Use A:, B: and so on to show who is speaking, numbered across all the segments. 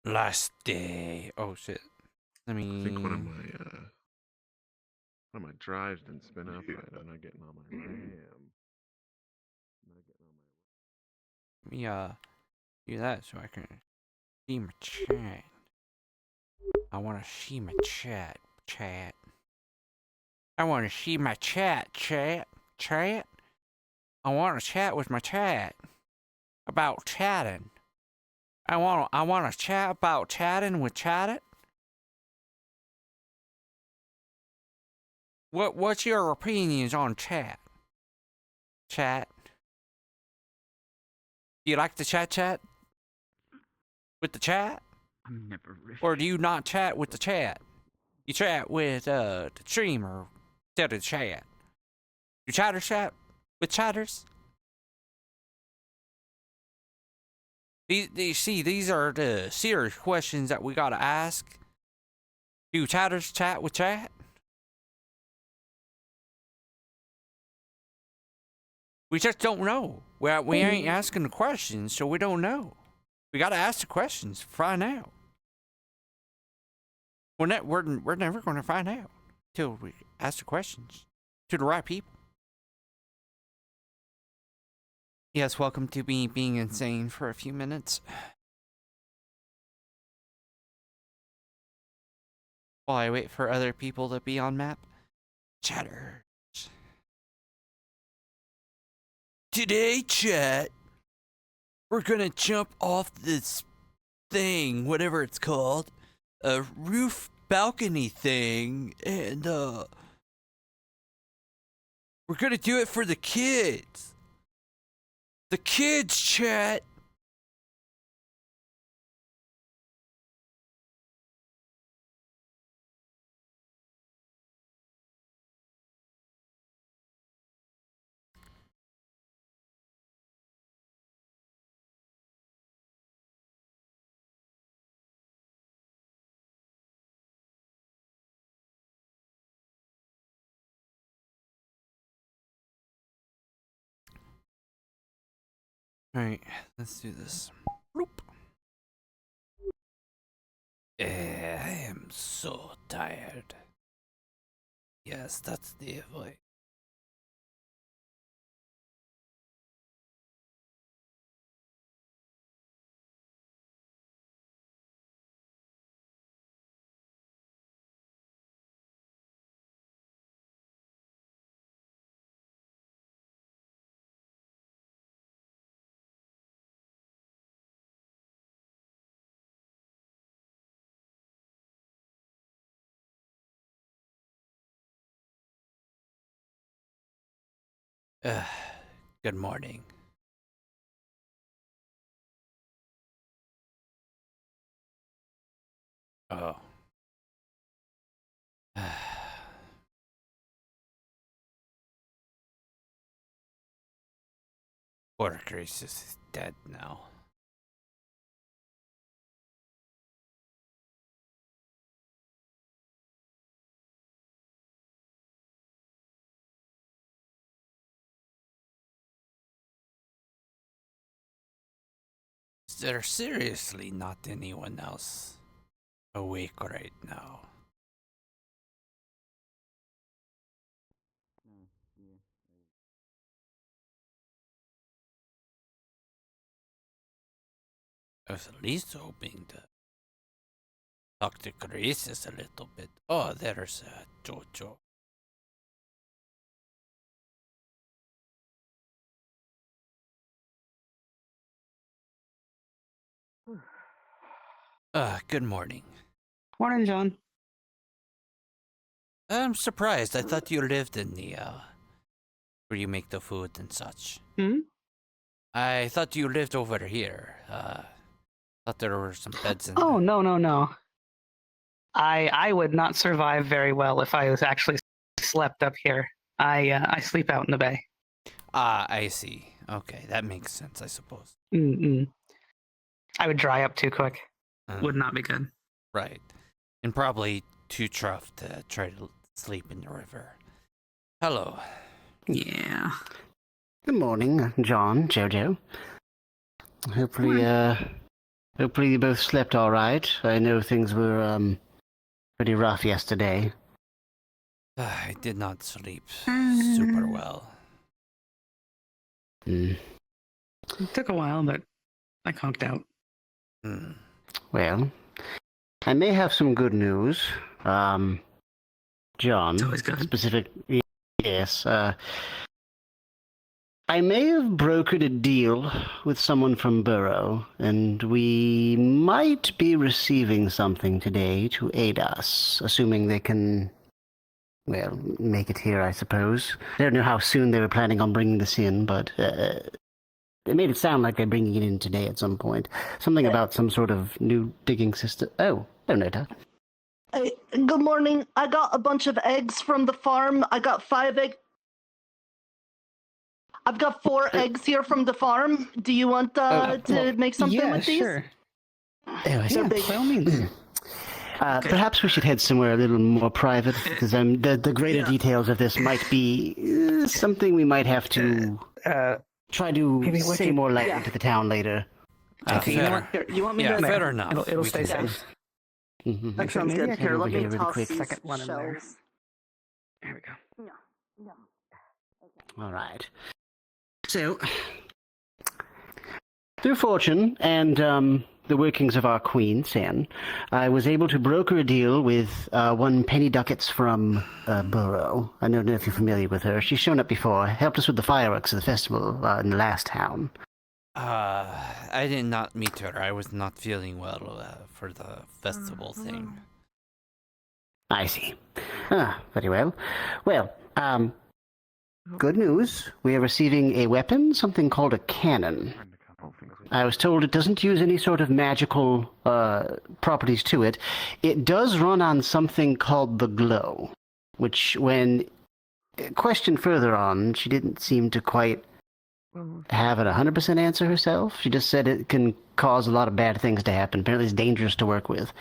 A: Last day. Oh shit. Let me.
B: I think one of my drives didn't spin up right. I'm not getting all my RAM.
A: Let me do that so I can see my chat. I want to see my chat. I want to see my chat. I want to chat with my chat about chatting. I want to chat about chatting with Chattit. What's your opinions on chat? Chat. Do you like to chat with the chat?
C: I'm never really.
A: Or do you not chat with the chat? You chat with the streamer instead of the chat. You chat with chatters? These are the serious questions that we gotta ask. Do chatters chat with chat? We just don't know. We ain't asking the questions, so we don't know. We gotta ask the questions to find out. We're never gonna find out till we ask the questions to the right people. Yes, welcome to me being insane for a few minutes. While I wait for other people to be on map. Chatters. Today, chat, we're gonna jump off this thing, whatever it's called. A roof balcony thing, and we're gonna do it for the kids. The kids, chat. Alright, let's do this. Bloop. I am so tired. Yes, that's the way. Good morning. Oh. Poor Grace is dead now. Is there seriously not anyone else awake right now? I was at least hoping to talk to Grace a little bit. Oh, there's Jojo. Good morning.
C: Morning, John.
A: I'm surprised. I thought you lived in the, where you make the food and such.
C: Hmm?
A: I thought you lived over here. Thought there were some beds in there.
C: Oh, no. I would not survive very well if I was actually slept up here. I sleep out in the bay.
A: I see. Okay, that makes sense, I suppose.
C: I would dry up too quick. Would not be good.
A: Right. And probably too tough to try to sleep in the river. Hello.
C: Yeah.
D: Good morning, John, Jojo. Hopefully, Hopefully you both slept all right. I know things were, pretty rough yesterday.
A: I did not sleep super well.
D: Hmm.
C: It took a while, but I conked out.
A: Hmm.
D: Well, I may have some good news. John,
C: It's always good.
D: specific, yes, I may have brokered a deal with someone from Burrow, and we might be receiving something today to aid us, assuming they can, well, make it here, I suppose. I don't know how soon they were planning on bringing this in, but they made it sound like they're bringing it in today at some point. Something about some sort of new digging system. Oh, hello, Nota.
E: Hey, good morning. I got a bunch of eggs from the farm. I got 5 eggs. I've got 4 eggs here from the farm. Do you want to make something with these?
C: Sure.
D: Oh, I see.
E: They're big.
C: By all means.
D: Perhaps we should head somewhere a little more private, because the greater details of this might be something we might have to try to
C: maybe we
D: say
C: could-
D: more lightly
E: yeah.
D: to the town later.
C: Okay, you know what?
E: Here, you want me
A: Yeah,
E: to?
A: fair enough.
C: It'll
A: We
C: stay
A: can-
C: safe.
D: Mhm.
E: That sounds
C: Maybe I
E: good.
C: can
E: Here,
D: over
E: let me
D: here really
E: toss
D: quick.
E: these
C: Second one in there.
E: shells.
C: There we go.
E: Yeah.
D: All right. So, through fortune and the workings of our queen, Sen, I was able to broker a deal with one Penny Ducats from Burrow. I don't know if you're familiar with her. She's shown up before, helped us with the fireworks of the festival in the last town.
A: I did not meet her. I was not feeling well for the festival thing.
D: I see. Very well. Well, good news. We are receiving a weapon, something called a cannon. I was told it doesn't use any sort of magical properties to it. It does run on something called the glow, which, when questioned further on, she didn't seem to quite have an 100% answer herself. She just said it can cause a lot of bad things to happen. Apparently it's dangerous to work with,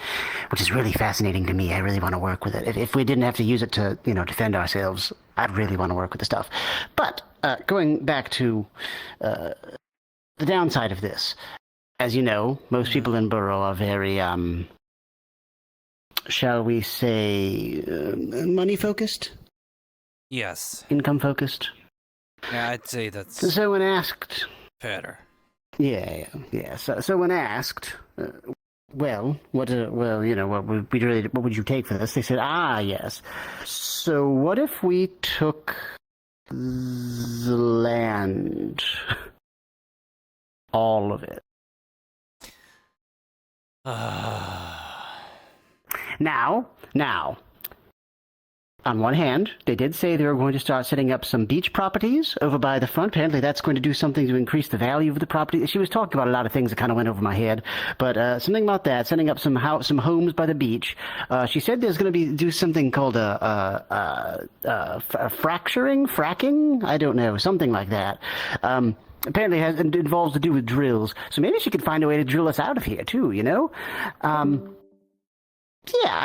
D: which is really fascinating to me. I really want to work with it. If we didn't have to use it to, defend ourselves, I'd really want to work with the stuff. But going back to the downside of this, as you know, most people in Burrow are very, shall we say, money-focused?
A: Yes.
D: Income-focused?
A: Yeah, I'd say that's
D: So when asked...
A: better.
D: Yeah. So when asked, what would you take for this? They said, yes. So what if we took the land? All of it. Now, on one hand, they did say they were going to start setting up some beach properties over by the front. Apparently that's going to do something to increase the value of the property. She was talking about a lot of things that kind of went over my head, but something about that, setting up some homes by the beach. She said there's going to do something called fracking? I don't know, something like that. Apparently it involves to do with drills. So maybe she could find a way to drill us out of here too, Yeah, I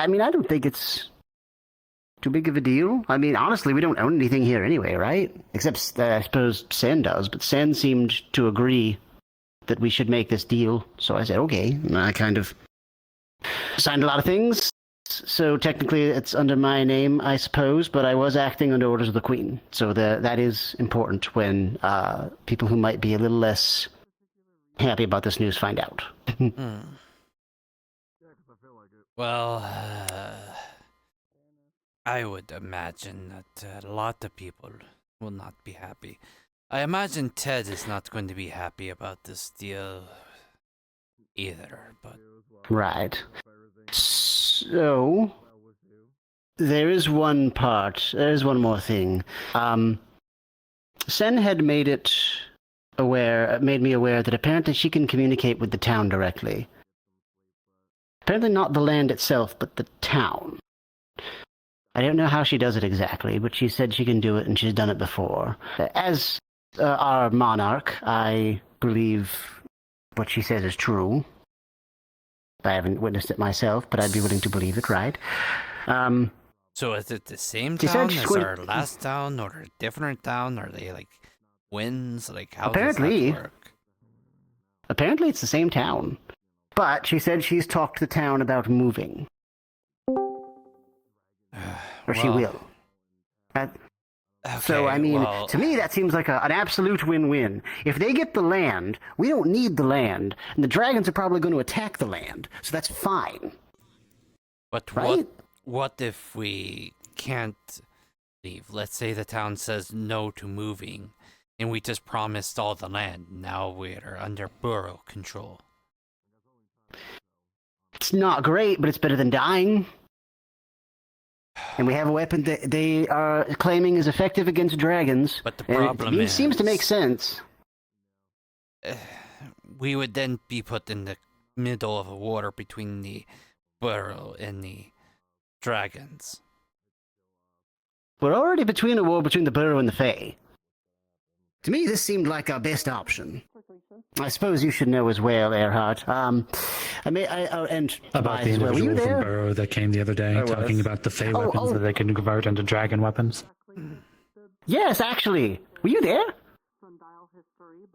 D: mean, I don't think it's too big of a deal. I mean, honestly, we don't own anything here anyway, right? Except, I suppose, Sen does. But Sen seemed to agree that we should make this deal. So I said, okay. And I kind of signed a lot of things. So technically it's under my name, I suppose. But I was acting under orders of the Queen. So that is important when people who might be a little less happy about this news find out.
A: Well, I would imagine that a lot of people will not be happy. I imagine Ted is not going to be happy about this deal either, but...
D: Right. So, there is one more thing. Sen had made me aware that apparently she can communicate with the town directly. Apparently not the land itself, but the town. I don't know how she does it exactly, but she said she can do it, and she's done it before. As our monarch, I believe what she says is true. I haven't witnessed it myself, but I'd be willing to believe it, right?
A: So is it the same
D: She said
A: town
D: she's
A: as
D: going-
A: our last town, or a different town? Are they, like, twins? Like, how
D: Apparently.
A: does that work?
D: Apparently it's the same town. But she said she's talked to the town about moving. Or she will. So, I mean, to me, that seems like an absolute win-win. If they get the land, we don't need the land, and the dragons are probably going to attack the land, so that's fine.
A: But
D: right?
A: what if we can't leave? Let's say the town says no to moving, and we just promised all the land. Now we're under borough control.
D: It's not great, but it's better than dying. And we have a weapon that they are claiming is effective against dragons.
A: But the problem
D: it seems to make sense.
A: We would then be put in the middle of a war between the borough and the dragons.
D: We're already between a war between the borough and the Fae. To me, this seemed like our best option. I suppose you should know as well, Earhart. And
F: about the individual from Burrow that came the other day, talking about the Fey weapons that they can convert into dragon weapons.
D: Yes, actually. Were you there?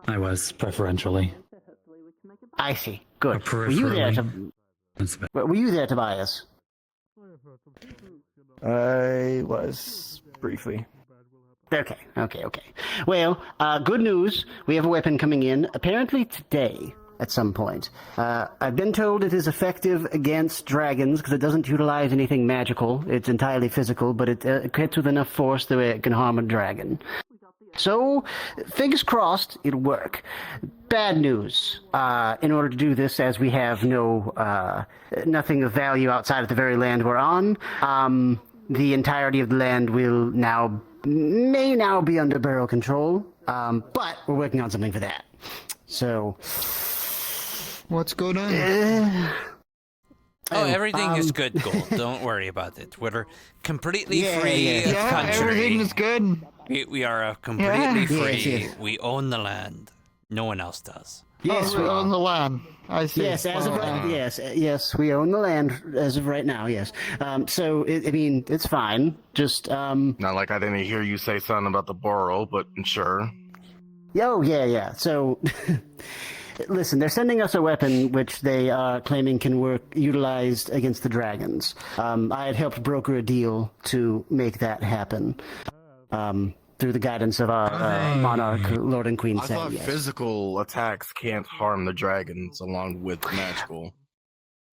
F: I was, preferentially.
D: I see. Good. Were you there, Tobias?
B: I was briefly.
D: Okay. Well, good news. We have a weapon coming in, apparently today, at some point. I've been told it is effective against dragons, because it doesn't utilize anything magical. It's entirely physical, but it hits with enough force that it can harm a dragon. So, fingers crossed, it'll work. Bad news. In order to do this, as we have nothing of value outside of the very land we're on, the entirety of the land may now be under borough control, but we're working on something for that. So,
G: what's going on?
A: Everything is good, Gold. Don't worry about it. We're completely free country.
G: Everything is good.
A: We are completely free. Yes. We own the land. No one else does.
G: Yes, we own the land. I see.
D: Yes, as of right, yes, we own the land as of right now. Yes. So it's fine. Just
H: Not like I didn't hear you say something about the borough, but sure.
D: Oh yeah. So, listen, they're sending us a weapon which they are claiming can work utilized against the dragons. I had helped broker a deal to make that happen. Through the guidance of our monarch, Lord and Queen.
H: I thought physical attacks can't harm the dragons along with magical.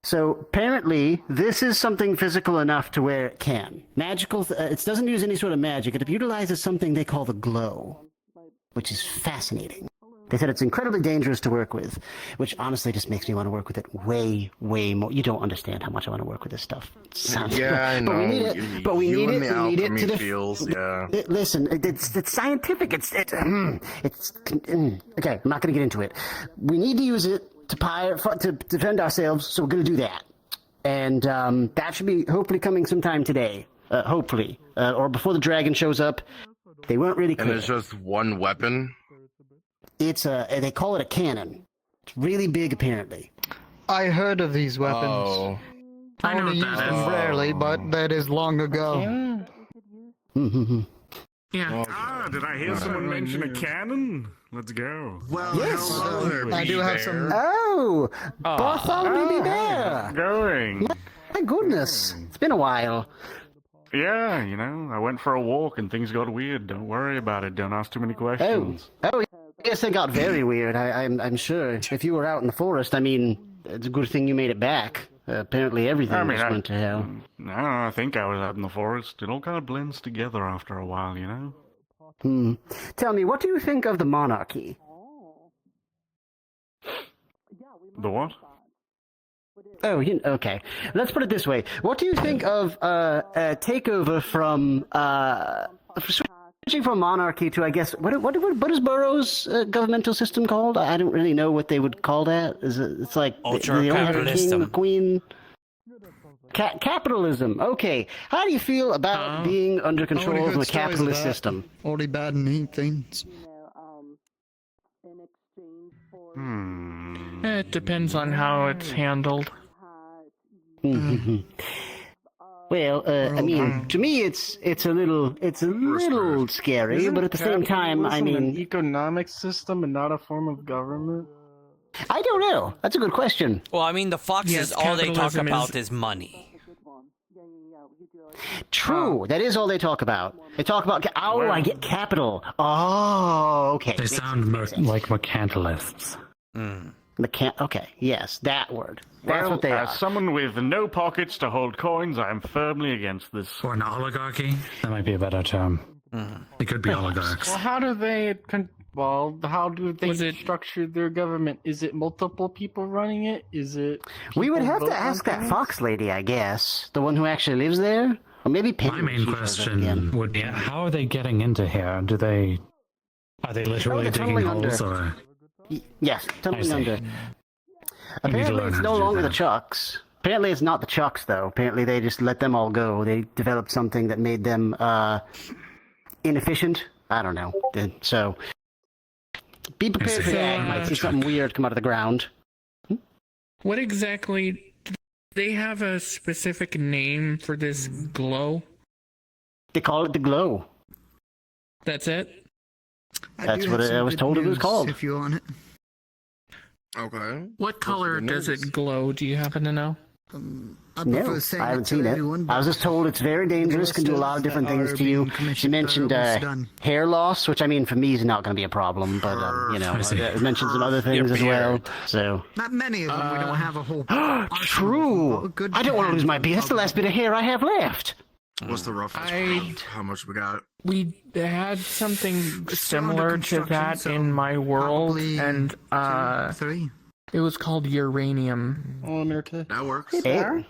D: So apparently, this is something physical enough to where it can. Magical, it doesn't use any sort of magic. It utilizes something they call the glow, which is fascinating. They said it's incredibly dangerous to work with, which honestly just makes me want to work with it way, way more. You don't understand how much I want to work with this stuff.
H: Yeah, I know.
D: But we need it. We need it to the
H: feels. Yeah.
D: Listen, it's scientific. It's okay. I'm not going to get into it. We need to use it to defend ourselves, so we're going to do that. And that should be hopefully coming sometime today. Hopefully, or before the dragon shows up. They weren't really clear.
H: And it's just one weapon.
D: They call it a cannon. It's really big, apparently.
G: I heard of these weapons.
H: Oh.
G: I only used them rarely, but that is long ago.
I: Yeah. Did I hear someone mention a cannon? Let's go.
G: Well, yes. I do have some.
D: Oh, Bartholomew Bear.
I: Going.
D: My goodness, it's been a while.
I: Yeah, I went for a walk and things got weird. Don't worry about it. Don't ask too many questions.
D: Oh. Yes, they got very weird. I'm sure. If you were out in the forest, it's a good thing you made it back. Apparently everything just went to hell.
I: No, I think I was out in the forest. It all kind of blends together after a while,
D: Tell me, what do you think of the monarchy?
I: The what?
D: Oh, okay. Let's put it this way. What do you think of a takeover from switching from monarchy to, I guess, what is Burroughs' governmental system called? I don't really know what they would call that. It's like they don't have a king, a queen. Capitalism. Okay. How do you feel about being under control of a capitalist system?
G: Only bad and neat things.
J: It depends on how it's handled.
D: Well, to me, it's a little scary, but at the same time,
H: an economic system and not a form of government.
D: I don't know. That's a good question.
A: Well, I mean, the foxes,
J: Yes,
A: all they talk
J: capitalism
A: about is money.
D: True. That is all they talk about. They talk about... Oh, I get capital. Oh, okay.
F: They sound like mercantilists.
D: Okay, yes, that word. That's
I: Well,
D: what they are.
I: as someone with no pockets to hold coins, I am firmly against this.
F: Or an oligarchy? That might be a better term. They could be oligarchs.
G: Well, how do they structure their government? Is it multiple people running it? Is it?
D: We would have
G: vote
D: to
G: on
D: ask that
G: things?
D: fox lady, I guess. The one who actually lives there? Or maybe Penny.
F: My main question would be, how are they getting into here? Are they literally digging holes or?
D: Yes, tunneling under.
F: need
D: Apparently
F: to
D: it's
F: learn
D: no
F: how to do
D: longer the
F: that.
D: Chucks. Apparently it's not the Chucks, though. Apparently they just let them all go. They developed something that made them inefficient. I don't know. So be prepared for that. You might see something weird come out of the ground.
J: What exactly... Do they have a specific name for this glow?
D: They call it the glow.
J: That's it?
D: That's what I was told it was called.
G: If you want it.
H: Okay.
J: What color does it glow? Do you happen to know?
D: No, I haven't seen it. I was just told it's very dangerous, can do a lot of different things to you. She mentioned hair loss, which I mean for me is not going to be a problem, but it mentioned some other things as well. So
G: Not many of them. We don't have a whole.
D: true. I don't want to lose my beard. That's the last bit of hair I have left.
H: What's the roughest? How much we got?
J: We had something similar to that in my world, and
G: three.
J: it was called uranium.
H: That works.
D: Hey.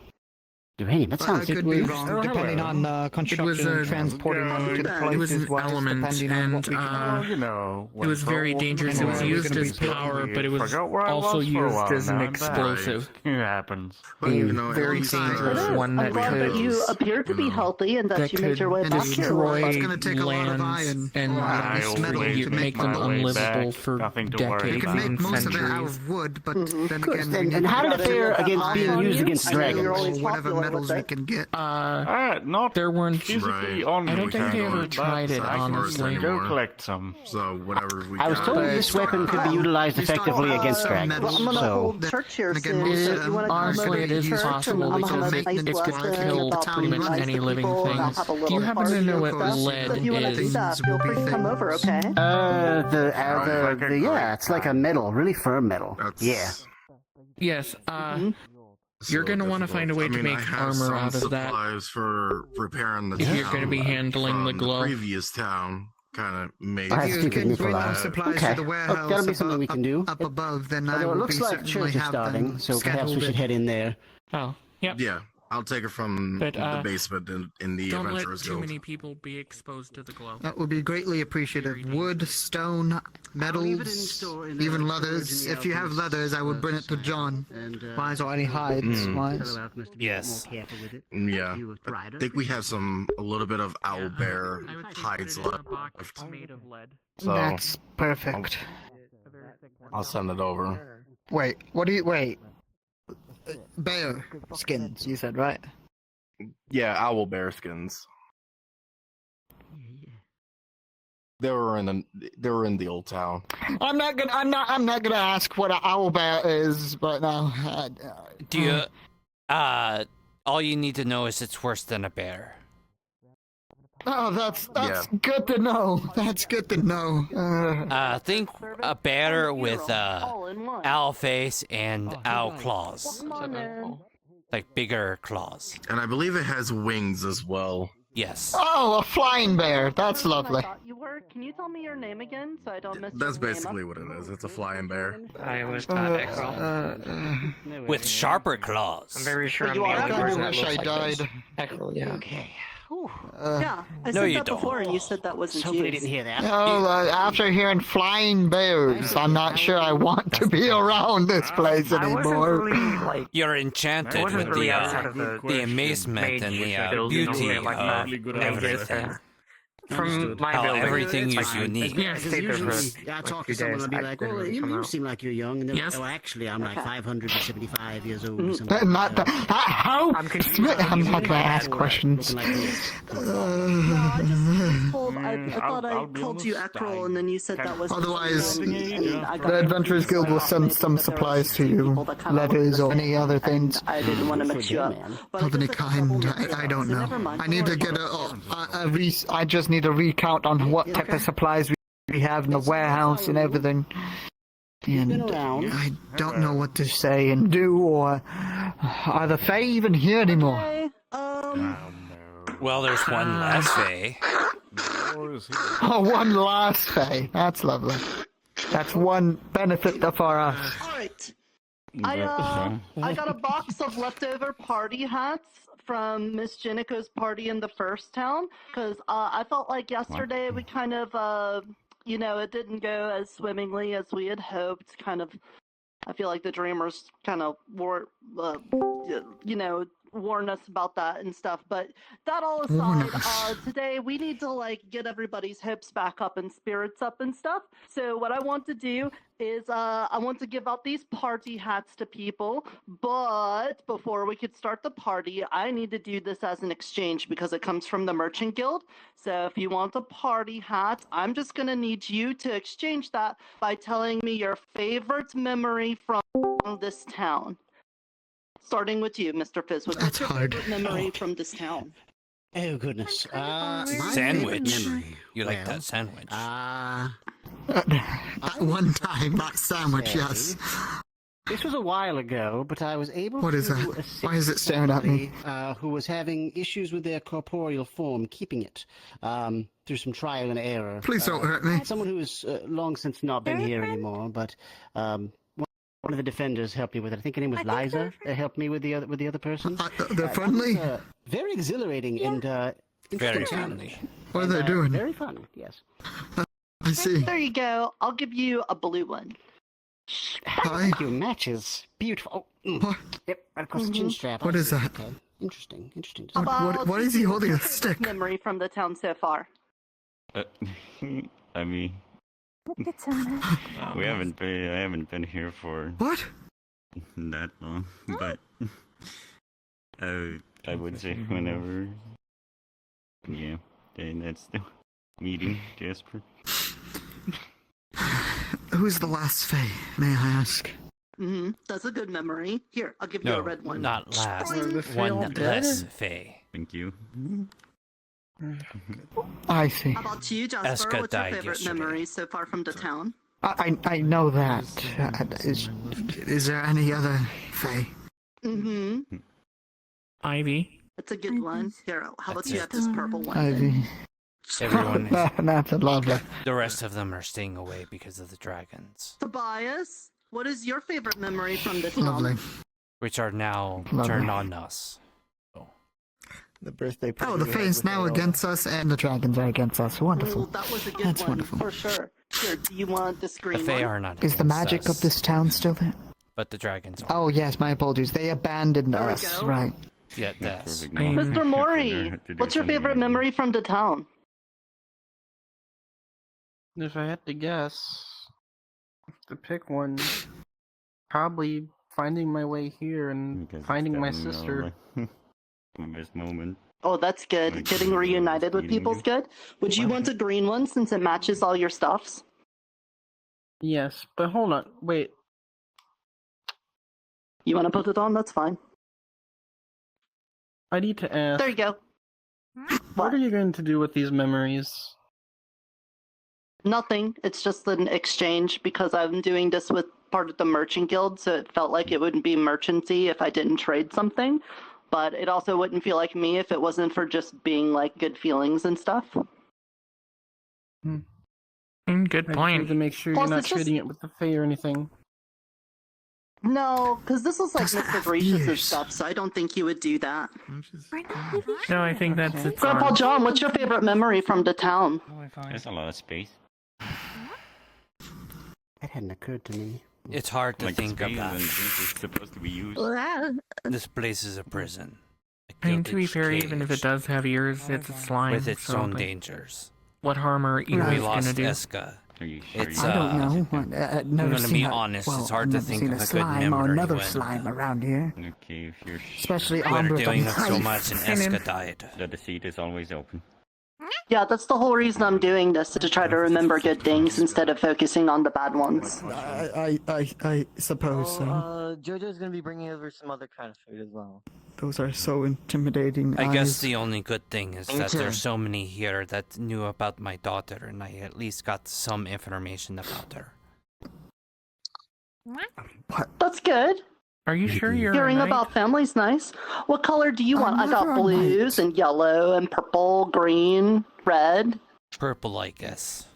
D: Uranium, that sounds...
G: I could be wrong, depending on construction and transporting them to the
J: It was
G: places.
J: an element,
G: depending on what we
J: and it was very dangerous. It was used as power, but it was also used as an explosive.
I: It happens.
H: But,
J: A
H: you know, at
J: very
H: least
J: dangerous
H: I-
J: one
E: I'm
J: that
E: glad that
J: could
E: you appear to be healthy and that
J: that
E: you made your way
J: could
E: back here.
J: destroy
G: It's gonna take a lot of
J: lands
G: iron.
J: and
I: I'll
G: metal to
J: make them
I: my way
J: unlivable
I: back.
J: for
I: Nothing to worry
J: decades
G: You can
I: about.
G: make
J: and
G: most of it out
J: centuries.
G: of wood, but then
D: Good.
G: again,
D: And how did it fare against being used against
E: I know you're
D: dragons?
E: always
G: whatever
E: popular
G: metals
E: with
G: we
E: it.
G: can get.
I: Not
J: There weren't.
I: physically
H: Right.
I: on.
J: I don't
I: we
J: think
I: can
J: they ever
I: go,
J: tried it,
I: but I can
J: honestly.
I: Go collect some.
H: So whatever we
D: I was
H: got.
D: told this weapon could be utilized effectively against dragons.
E: Well, I'm gonna
D: So
E: hold church here
G: again,
E: soon.
G: we'll
E: so
G: sit
E: if you want to
J: Honestly, it is possible because it could kill pretty much any living thing. Do you happen to know what lead
E: So if you want to do
J: is?
E: that, feel free to come over, okay?
D: yeah, it's like a metal, really firm metal.
H: That's-
D: Yeah.
J: Yes.
H: so
J: You're gonna want to
H: difficult.
J: find a way
H: I
J: to
H: mean, I
J: make
H: have
J: armor
H: some
J: out of that.
H: supplies for repairing the
J: If
H: town
J: you're gonna be handling the
H: from
J: glow.
H: previous town kind of made.
D: I
G: If you
D: think
G: can
D: of
G: bring
D: Nikolai.
G: those supplies
D: Okay.
G: to the warehouse
D: That'll be something we can do.
G: up above, then I
D: Although it
G: will
D: looks
G: be
D: like
G: certainly
D: church is
G: have
D: starting,
G: them
D: so perhaps we
G: scheduled
D: should head in there.
J: Oh, yep.
H: Yeah, I'll take it from
J: But,
H: the basement in the
J: Don't let
H: Adventurers
J: too
H: Guild.
J: many people be exposed to the glow.
G: That would be greatly appreciated. Wood, stone, metals, even leathers. If you have leathers, I would bring it to John. Wise or any hides, wise.
A: Yes.
H: Yeah, I think we have a little bit of owl bear
J: I would say
H: hides
J: put it in a
H: left.
J: box made of lead.
H: So
G: That's perfect.
H: I'll send it over.
G: Wait, bear skins, you said, right?
H: Yeah, owl bear skins. They were in the old town.
G: I'm not gonna ask what an owl bear is right now.
A: Do you? All you need to know is it's worse than a bear.
G: Oh, that's
H: Yeah.
G: good to know. That's good to know.
A: Think a bear with
E: All in one.
A: owl face and owl claws,
E: Come on in.
A: like bigger claws.
H: And I believe it has wings as well.
A: Yes.
G: Oh, a flying bear. That's
E: I
G: lovely.
E: thought you were. Can you tell me your name again so I don't miss
H: That's
E: your name
H: basically
E: up?
H: what it is. It's a flying bear.
J: I was
A: With sharper claws.
J: I'm very sure
E: But
J: I'm
E: you
J: the
E: are
J: only
E: gonna
J: person that
G: wish I
J: looks like this.
G: died.
J: Actually, yeah.
D: Okay.
E: Yeah, I
A: No,
E: said
A: you
E: that
A: don't.
E: before and you said that wasn't
D: Hopefully
E: you.
D: they didn't hear that.
G: Oh, after hearing flying bears, I'm not sure I want to be around this place anymore.
A: You're enchanted with the amazement and the beauty of everything.
K: From my
A: How
K: building.
A: everything is
K: Like,
A: unique.
K: Yeah,
D: Because
K: stayed there for
D: usually I
K: like
D: talk
K: 2
D: to someone
K: days.
D: and be
K: I
D: like,
K: didn't
D: well,
K: really come
D: you
K: out.
D: seem like you're young. And they're
J: Yes.
D: like, oh, actually, I'm like
E: Okay.
D: 575 years old. or
E: Mhm.
D: something like
G: That how?
K: I'm confused.
G: I'm not gonna ask questions.
D: Looking like this.
E: No, I just told. I thought
I: I'll
E: I
I: be
E: told
I: on
E: you
I: the
E: Ekrol, and then you said that was.
G: Otherwise,
E: and I got
G: The Adventurers Guild will send
E: confused
G: some
E: that there were
G: supplies to
E: two
G: you,
E: people that kinda looked
G: letters
E: the
G: or
E: same,
G: any other
E: and
G: things.
E: I didn't want to mix you up. But I
G: Of any
E: guess I got double
G: kind,
E: mixed
G: I
E: up,
G: don't
E: so never
G: know.
E: mind.
G: I need to get I just need a recount on what type of supplies we have in the warehouse and everything. And I don't know what to say and do, or are the Fae even here anymore?
E: Okay,
A: Well, there's one less Fae.
G: Oh, one last Fae. That's lovely. That's one benefit for us.
E: all right. I got a box of leftover party hats from Miss Jenico's party in the first town, because I felt like yesterday we kind of, it didn't go as swimmingly as we had hoped. Kind of, I feel like the Dreamers kind of warn us about that and stuff. But that all aside, today we need to get everybody's hopes back up and spirits up and stuff. So what I want to do is I want to give out these party hats to people, but before we could start the party, I need to do this as an exchange because it comes from the Merchant Guild. So if you want a party hat, I'm just going to need you to exchange that by telling me your favorite memory from this town. Starting with you, Mr. Fizz. What's your favorite memory from this town?
D: Oh, goodness. My
A: Sandwich.
D: favorite memory.
A: You like that sandwich?
G: At one time, that sandwich, yes.
D: This was a while ago, but I was able
G: What
D: to
G: is that?
D: assist
G: Why is it staring at me?
D: somebody, who was having issues with their corporeal form, keeping it through some trial and error.
G: Please don't hurt me.
D: Someone who has long since not been here anymore, but one of the defenders helped me with it. I think her name was Liza. Helped me with the other person.
G: They're friendly?
D: Very exhilarating and
A: Very
D: interesting.
A: friendly.
G: What are they doing?
D: Very fun, yes.
G: I see.
E: There you go. I'll give you a blue one.
D: Thank you. Matches. Beautiful. Oh, Yep, right across the chin strap.
G: What is that?
D: Okay. Interesting.
E: How about
G: What is he holding a
E: your favorite
G: stick?
E: memory from the town so far?
L: I mean, I haven't been here for
G: What?
L: that long, but I would say whenever. Yeah, and that's the meeting, Jasper.
G: Who's the last Fae, may I ask?
E: That's a good memory. Here, I'll give you
A: No,
E: a red one.
A: not last.
E: Boing.
A: One less Fae.
L: Thank you.
G: I see.
E: How about you, Jasper?
A: Eska
E: What's your
A: died
E: favorite
A: yesterday.
E: memory so far from the town?
G: I know that. Is there any other Fae?
J: Ivy.
E: That's a good one. Here, how about you have this purple one?
G: Ivy.
A: Everyone is,
G: That's lovely.
A: the rest of them are staying away because of the dragons,
E: Tobias, what is your favorite memory from the town?
G: Lovely.
A: which are now
G: Lovely.
A: turned on us.
B: The birthday party.
G: Oh, the Fae is now against us, and the dragons are against us. Wonderful.
E: Ooh, that was a good
G: That's
E: one,
G: wonderful.
E: for sure. Here, do you want this
A: The
E: green
A: Fae
E: one?
A: are not
G: Is the
A: against
G: magic
A: us,
G: of this town still there?
A: but the dragons are.
G: Oh, yes, my apologies. They abandoned
E: There we
G: us,
E: go.
G: right.
A: Yeah, yes.
E: Mr. Mori, what's your favorite memory from the town?
K: If I had to guess, to pick one, probably finding my way here and finding my sister.
L: Best moment.
E: Oh, that's good. Getting reunited with people's good. Would you want a green one since it matches all your stuffs?
K: Yes, but hold on, wait.
E: You want to put it on? That's fine.
K: I need to ask.
E: There you go.
K: What are you going to do with these memories?
E: Nothing. It's just an exchange because I'm doing this with part of the Merchant Guild, so it felt like it wouldn't be merchanty if I didn't trade something. But it also wouldn't feel like me if it wasn't for just being like good feelings and stuff.
J: Good
K: I
J: point.
K: need to make sure
E: Plus,
K: you're not
E: it's just-
K: trading it with the Fae or anything.
E: No, because this is like
G: Doesn't
E: Mr.
G: have
E: Gracious'
G: ears.
E: stuff, so I don't think you would do that.
J: No, I think that's it.
E: Grandpa John, what's your favorite memory from the town?
L: There's a lot of space.
D: That hadn't occurred to me.
A: It's hard to
L: Like
A: think of
L: space
A: that.
L: and things are supposed to be used.
A: This place is a prison.
J: I mean, to be
A: gilded
J: fair, even if it
A: cage
J: does have ears, it's a slime.
A: with its
J: so,
A: own
J: like,
A: dangers.
J: What harm are
A: We
J: ears
A: lost
J: gonna do?
A: Eska.
L: Are you sure?
A: It's
G: I don't know.
A: I'm
G: Never
A: gonna
G: seen
A: be
G: a,
A: honest,
G: well,
A: it's hard
G: I've
A: to
G: never
A: think
G: seen
A: of
G: a
A: a good
G: slime or
A: memory
G: another
A: when
G: slime around here.
L: Okay, if you're
G: Especially
A: we were
G: armed with
A: doing
G: a
A: it so
G: knife.
A: much and Eska died.
L: the seat is always open.
E: Yeah, that's the whole reason I'm doing this, to try to remember good things instead of focusing on the bad ones.
G: I suppose so.
M: Jojo's gonna be bringing over some other kind of food as well.
G: Those are so intimidating.
A: I guess
G: eyes.
A: the only good thing is
M: Me
A: that
M: too.
A: there's so many here that knew about my daughter, and I at least got some information about her.
E: That's good.
J: Are you sure you're
E: Hearing
J: a knight?
E: about family's nice. What color do you want? I
G: never
E: got
G: a
E: blues and yellow and purple, green, red.
A: Purple, I guess.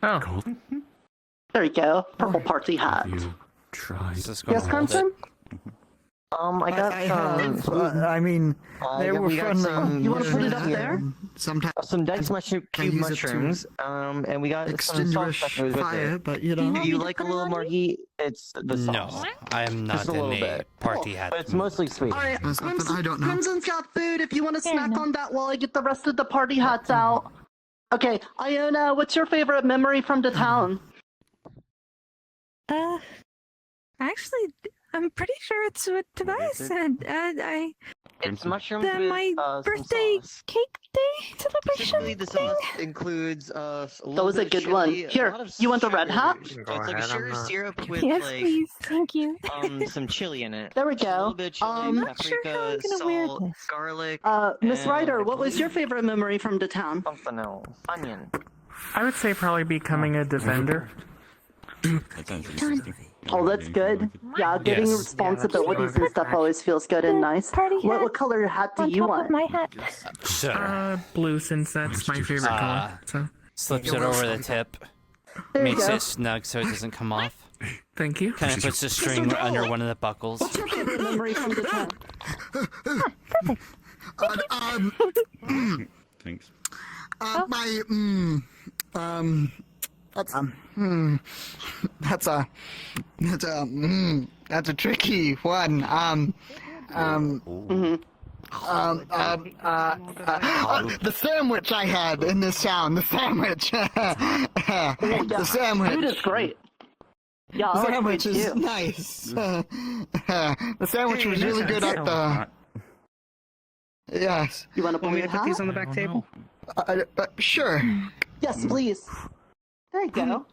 J: Oh,
E: There you go. Purple party hat.
A: Is this gonna
E: Yes,
A: hold it?
E: Crimson?
M: I got
G: I
M: some.
G: have. I mean, they were
M: we got
G: friendly.
M: some.
E: You want to put it up there?
G: Sometimes
M: Some Dex mushroom,
G: I
M: cube
G: use it to
M: mushrooms. And we got some salt
G: extinguish
M: that goes with
G: fire,
M: it.
G: but you know.
M: If you like a little more heat, it's the
A: No,
M: sauce.
A: I am not
M: Just a
A: in
M: little
A: a
M: bit.
A: party hat.
M: But it's
A: mood.
M: mostly sweet.
E: Alright,
G: That's something I don't know.
E: Crimson's got food if you want to snack on that while I get the rest of the party hats out. Okay, Iona, what's your favorite memory from the town?
N: Actually, I'm pretty sure it's what Tobias said.
M: It's mushrooms
N: the,
M: with
N: my
M: some
N: birthday
M: sauce.
N: cake day
M: Typically,
N: celebration
M: the
N: thing.
M: sauce includes a
E: That
M: little
E: was a
M: bit
E: good
M: of
E: one.
M: chili, a
E: Here,
M: lot of
E: you want the red
M: sugar.
E: hat?
M: So it's like a sugar syrup with
N: Yes,
M: like
N: please. Thank you.
M: some chili in it.
E: There we
M: Just a little
E: go.
M: bit of chili,
N: I'm not sure how I'm
M: paprika,
N: gonna wear
M: salt,
N: this.
M: garlic.
E: Miss
M: and
E: Ryder,
M: I
E: what was your
M: believe
E: favorite memory from the town?
M: Something else. Onion.
J: I would say probably becoming a defender.
L: That sounds interesting.
E: Oh, that's good. Yeah, getting
A: Yes.
E: responsibilities and stuff always feels good and nice.
N: Party hat
E: What color hat do
N: on
E: you
N: top
E: want?
N: of my hat.
A: Sure.
J: Blue, since that's my favorite color. So,
A: Slips it over the tip.
E: There you
A: Makes
E: go.
A: it snug so it doesn't come off.
J: thank you.
A: Kind of puts the string under one of the buckles.
E: What's your favorite memory from the town?
L: Thanks.
G: That's a tricky one. The sandwich I had in this town. The sandwich. The sandwich.
E: Food is great. Yeah,
G: The
E: I like
G: sandwich
E: food
G: is
E: too.
G: nice. The sandwich was really good at the. Yes.
E: You want to put
C: Want me
E: your
C: to put
E: hat?
C: these on the back table?
G: Sure.
E: Yes, please. There you go.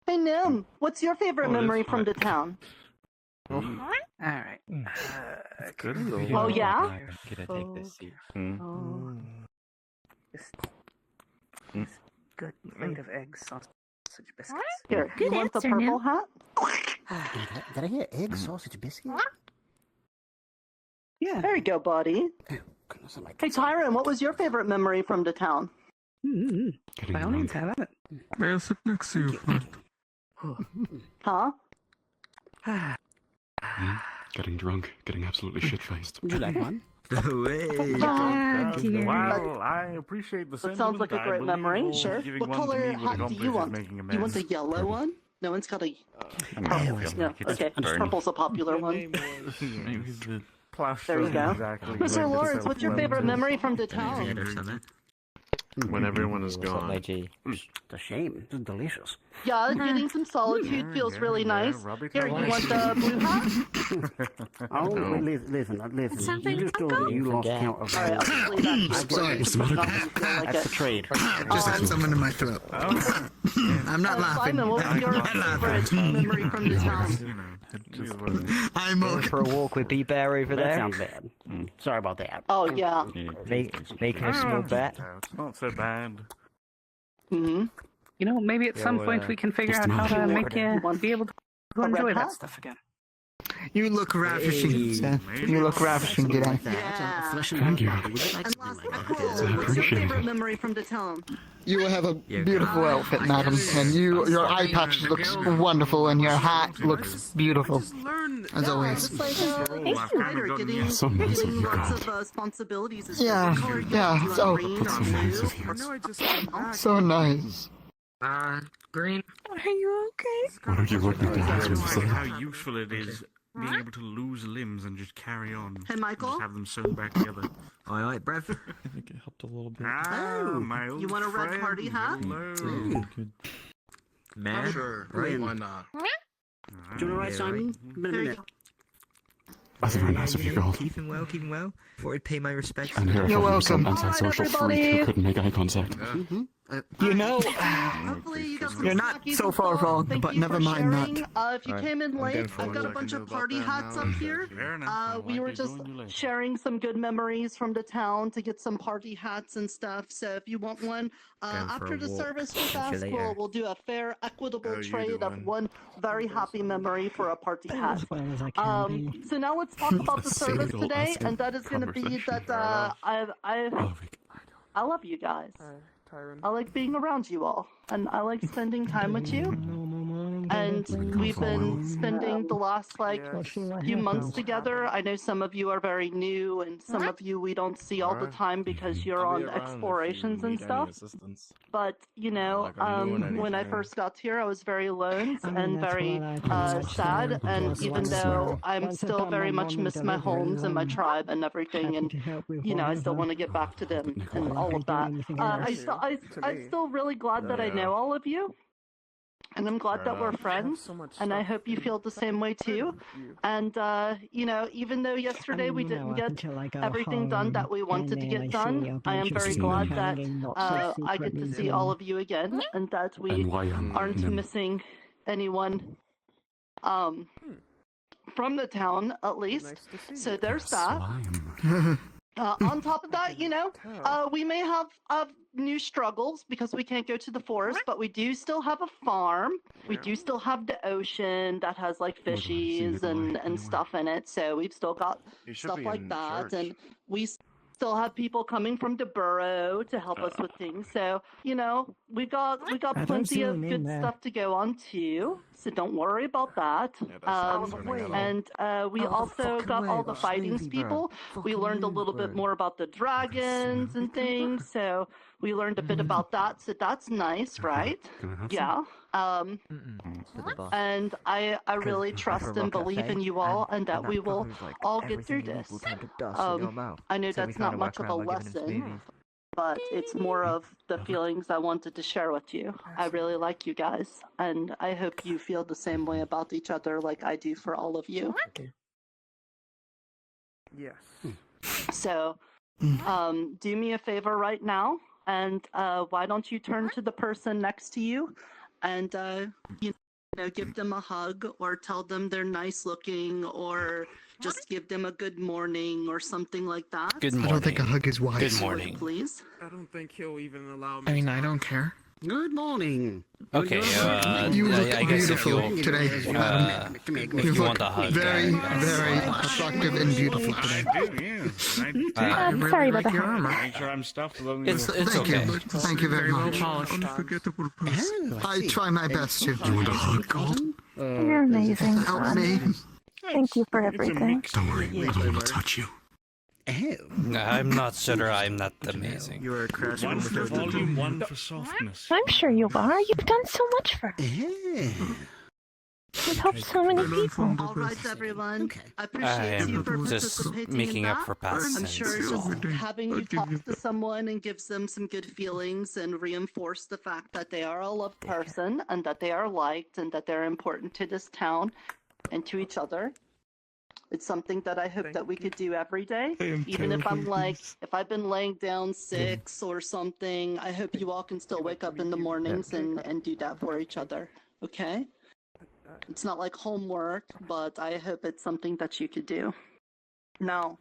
E: Hey, Nim, what's your favorite memory from the town?
C: All right.
I: Good.
E: Oh, yeah?
M: Gonna take this seat.
C: Good plate of eggs, sausage, biscuits.
E: Here, you
N: Good
E: want the
N: answer,
E: purple
N: Nim.
E: hat?
D: Did I hear egg, sausage, biscuit?
C: Yeah.
E: There you go, buddy.
D: Goodness,
E: Hey, Tyron, what was your favorite memory from the town?
C: By all means, have at it.
I: May I sit next to you, friend?
E: Huh?
I: Getting drunk, getting absolutely shit-faced.
D: Would you like one?
N: Ah, dear.
I: Wow, I appreciate the
E: That sounds like a great memory. Sure.
I: giving
E: What
I: one to
E: color
I: me would
E: hat do
I: accomplish
E: you
I: is
E: want?
I: making a
E: You want
I: mess.
E: the yellow one? No one's got a.
L: No,
E: Okay, purple's a popular one. There you go. Mr. Lawrence, what's your favorite memory from the town?
B: When everyone is gone.
D: It's a shame. It's delicious.
E: Yeah, getting some solitude feels really nice. Here, you want the blue hat?
D: Oh, listen.
N: sounds
D: You
N: like
D: just
N: a
D: told me you lost count of
E: Alright, I'll just leave that.
G: Sorry.
E: Just not feel like
D: That's
E: it.
D: the trade.
G: Just had someone in my throat. I'm not laughing.
E: Simon, what was your favorite memory from the town?
G: I'm okay.
M: For a walk with B-Bear over
D: That
M: there.
D: sounds bad. Sorry about that.
E: Oh, yeah.
M: Making a small bet.
I: It's not so bad.
E: Mm-hmm.
C: You know, maybe at some point we can figure out how to make you be able to enjoy that stuff again.
G: You look ravishing, sir. You look ravishing today.
E: Yeah.
I: Thank you.
E: And last what's your favorite memory from the town?
G: You have a beautiful outfit, madam, and your eye patch looks wonderful, and your hat looks beautiful, as always.
E: It's like Ryder getting
I: So nice of you,
E: lots
I: God.
E: of responsibilities. Is
G: Yeah,
E: what color
G: yeah,
E: do you
G: so-
E: want, green
I: Put
E: or
I: some names
E: blue?
I: here.
G: So nice.
C: Green.
N: Are you okay?
I: What are you looking at? How useful it is being able to lose limbs and just carry on.
E: Hey, Michael?
I: Just have them sewn back together.
B: Aye, Brev. I think it helped a little bit.
I: Ah, my old
E: You want a red
I: friend.
E: party hat?
I: Hello.
B: Good.
H: Man, sure.
B: Right.
H: Why not?
D: Do you want to write, Simon? Been a
E: There you
D: minute.
E: go.
B: That's very nice of you, girl.
M: Keeping well, keeping well. Thought I'd pay my respects.
B: And here
G: You're
B: I some
G: welcome.
B: antisocial
E: Alright,
B: freak who
E: everybody.
B: couldn't make eye contact.
G: You know,
E: Hopefully you got some
G: You're not
E: snackies
G: so
E: and
G: far
E: stuff.
G: wrong,
E: Thank
G: but
E: you
G: never
E: for
G: mind
E: sharing.
G: that.
E: If you came in late, I've got a bunch of party hats up here. We were just sharing some good memories from the town to get some party hats and stuff. So if you want one, after the service, just ask. We'll do a fair, equitable trade of one very happy memory for a party hat. So now let's talk about the service today, and that is going to be that I love you guys. I like being around you all, and I like spending time with you. And we've been spending the last few months together. I know some of you are very new, and some of you we don't see all the time because you're on explorations and stuff. But you know, when I first got here, I was very alone and very sad. And even though I'm still very much miss my homes and my tribe and everything, and you know, I still want to get back to them and all of that. I'm still really glad that I know all of you. And I'm glad that we're friends, and I hope you feel the same way too. And, you know, even though yesterday we didn't get everything done that we wanted to get done, I am very glad that I get to see all of you again, and that we aren't missing anyone from the town, at least. So there's that. On top of that, you know, we may have new struggles because we can't go to the forest, but we do still have a farm. We do still have the ocean that has like fishies and stuff in it. So we've still got stuff like that. And we still have people coming from the borough to help us with things. So, you know, we got plenty of good stuff to go on too. So don't worry about that. And we also got all the fighting people. We learned a little bit more about the dragons and things. So we learned a bit about that. So that's nice, right? Yeah. And I really trust and believe in you all, and that we will all get through this. I know that's not much of a lesson, but it's more of the feelings I wanted to share with you. I really like you guys, and I hope you feel the same way about each other like I do for all of you.
K: Yes.
E: So, do me a favor right now, and why don't you turn to the person next to you, and you know, give them a hug, or tell them they're nice looking, or just give them a good morning or something like that.
A: Good morning.
G: I don't think a hug is wise.
A: Good morning.
E: Please.
K: I don't think he'll even allow me.
J: I mean, I don't care.
D: Good morning.
A: Okay,
G: You look
A: I guess if
G: beautiful
A: you
G: today.
A: if
G: You
A: you
G: look
A: want a hug,
G: very,
A: then,
G: very attractive and beautiful today.
I: I do, yeah.
N: I'm sorry about the
I: your
N: hug.
I: armor. Make sure I'm stuffed with only
A: It's
G: Thank
A: okay.
G: you. Thank you very much.
K: Unforgettable person.
D: Oh,
G: I try my best to.
B: You want a hug, Gold?
N: You're amazing.
G: Help me.
N: Thank you for everything.
B: Don't worry, I don't want to touch you.
D: Oh.
A: I'm not sure I'm that amazing.
K: You are a crash
I: one for
K: without the
I: volume,
K: doom.
I: one for softness.
N: I'm sure you are. You've done so much for us. You've helped so many people.
E: All right, everyone.
D: Okay.
E: I
A: I
E: appreciate you for
A: am just
E: participating
A: making
E: in
A: up
E: that.
A: for past
E: I'm
A: sins.
E: sure
A: is all.
E: just having you talk to someone and gives them some good feelings and reinforce the fact that they are a loved person and that they are liked and that they're important to this town and to each other. It's something that I hope that we could do every day. Even if I'm like, if I've been laying down sick or something, I hope you all can still wake up in the mornings and do that for each other. Okay? It's not like homework, but I hope it's something that you could do. Now,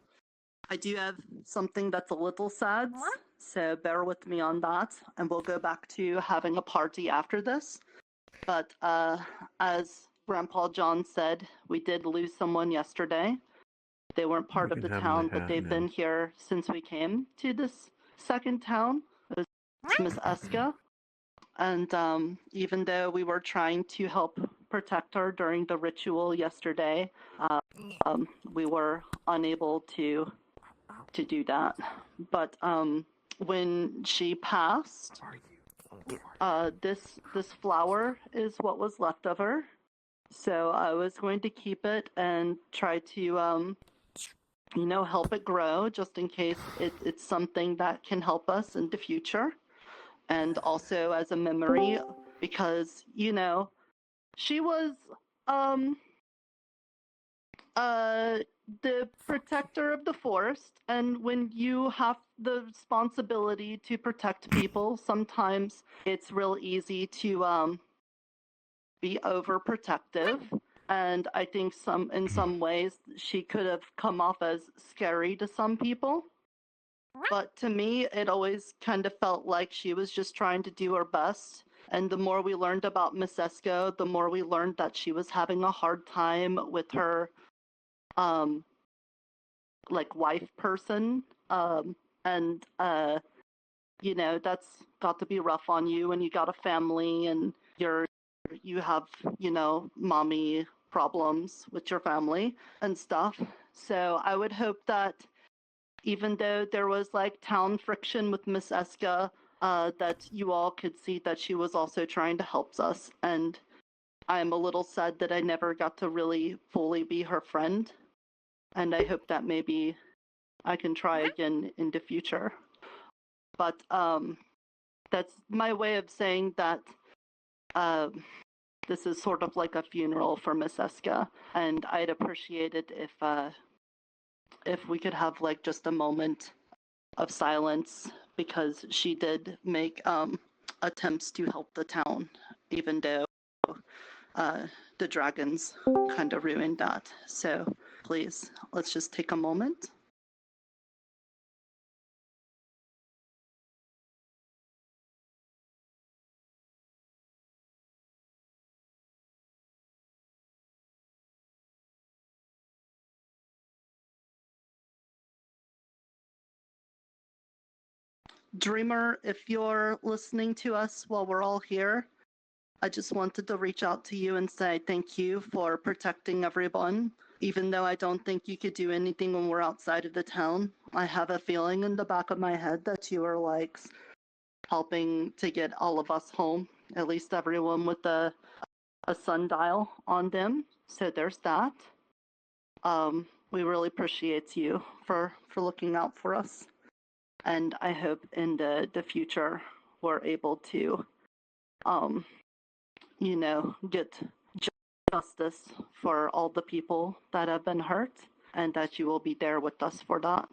E: I do have something that's a little sad, so bear with me on that, and we'll go back to having a party after this. But as Grandpa John said, we did lose someone yesterday. They weren't part of the town, but they've been here since we came to this second town. It was Miss Eska. And even though we were trying to help protect her during the ritual yesterday, we were unable to do that. But when she passed, this flower is what was left of her. So I was going to keep it and try to, help it grow just in case it's something that can help us in the future. And also as a memory, because, she was, the protector of the forest, and when you have the responsibility to protect people, sometimes it's real easy to be overprotective. And I think in some ways she could have come off as scary to some people. But to me, it always kind of felt like she was just trying to do her best. And the more we learned about Miss Esco, the more we learned that she was having a hard time with her wife person, and that's got to be rough on you, and you got a family, and you have mommy problems with your family and stuff. So I would hope that even though there was town friction with Miss Eska, that you all could see that she was also trying to help us. And I'm a little sad that I never got to really fully be her friend. And I hope that maybe I can try again in the future. But that's my way of saying that this is sort of like a funeral for Miss Eska, and I'd appreciate it if we could have just a moment of silence, because she did make attempts to help the town, even though the dragons kind of ruined that. So please, let's just take a moment. Dreamer, if you're listening to us while we're all here, I just wanted to reach out to you and say thank you for protecting everyone. Even though I don't think you could do anything when we're outside of the town, I have a feeling in the back of my head that you are helping to get all of us home, at least everyone with a sundial on them. So there's that. We really appreciate you for looking out for us. And I hope in the future we're able to, get justice for all the people that have been hurt, and that you will be there with us for that.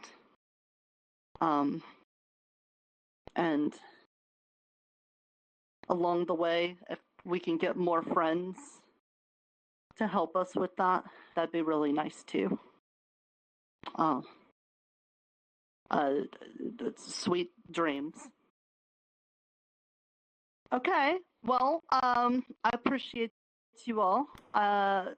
E: And along the way, if we can get more friends to help us with that, that'd be really nice too. Sweet dreams. Okay, well, I appreciate you all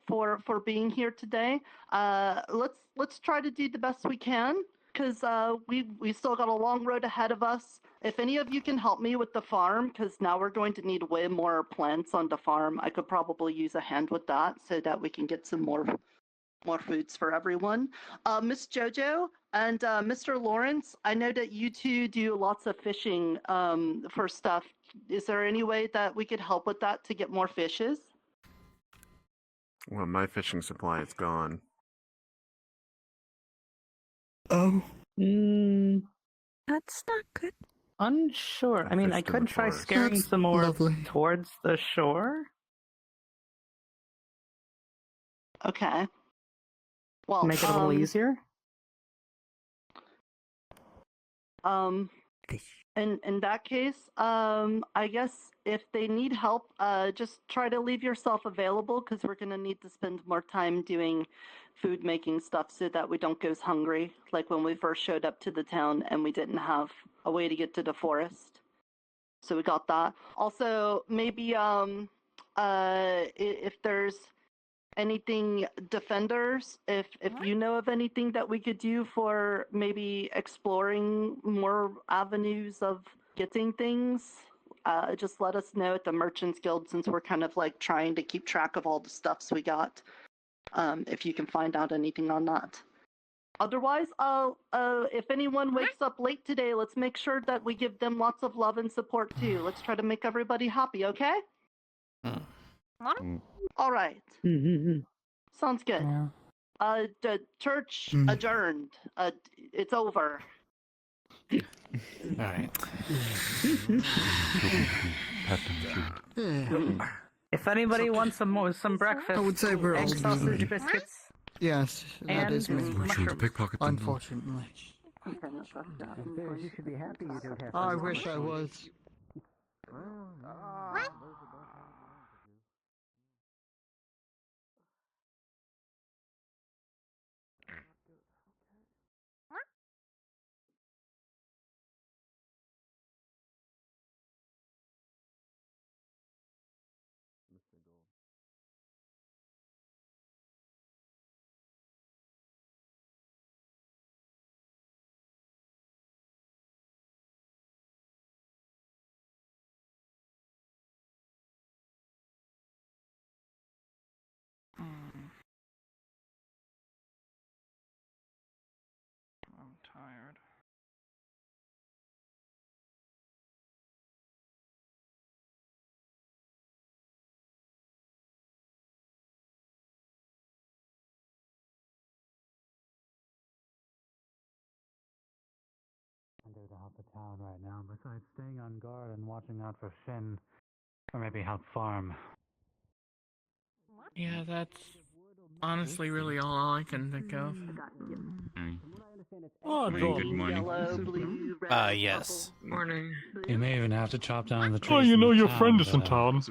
E: for being here today. Let's try to do the best we can, because we still got a long road ahead of us. If any of you can help me with the farm, because now we're going to need way more plants on the farm, I could probably use a hand with that so that we can get some more foods for everyone. Miss Jojo and Mr. Lawrence, I know that you two do lots of fishing for stuff. Is there any way that we could help with that to get more fishes?
B: Well, my fishing supply is gone.
C: Oh.
N: That's not good.
C: Unsure. I mean, I could try scaring some more towards the shore.
E: Okay. Well,
C: make it a little easier.
E: In that case, I guess if they need help, just try to leave yourself available, because we're gonna need to spend more time doing food making stuff so that we don't go hungry, like when we first showed up to the town and we didn't have a way to get to the forest. So we got that. Also, maybe if there's anything, defenders, if you know of anything that we could do for maybe exploring more avenues of getting things, just let us know at the Merchants Guild, since we're kind of trying to keep track of all the stuffs we got, if you can find out anything on that. Otherwise, if anyone wakes up late today, let's make sure that we give them lots of love and support too. Let's try to make everybody happy, okay? All right. Sounds good.
J: Yeah.
E: The church adjourned. It's over.
A: Alright.
C: If anybody wants some breakfast,
G: I would say we're all
C: egg sausage
G: leaving.
C: biscuits.
G: Yes, that
C: And
G: is me.
C: mushrooms.
G: Unfortunately.
D: You should be happy you don't have to.
G: I wish I was.
J: I'm tired.
F: Under the half the town right now, besides staying on guard and watching out for Shin, or maybe help farm.
J: Yeah, that's honestly really all I can think of.
L: Oh, good morning.
E: Yellow, blue, red,
A: Yes.
E: purple.
J: Morning.
F: You may even have to chop down the trees.
I: Oh, you know
F: in
I: your
F: town
I: friend is in
F: to
I: town.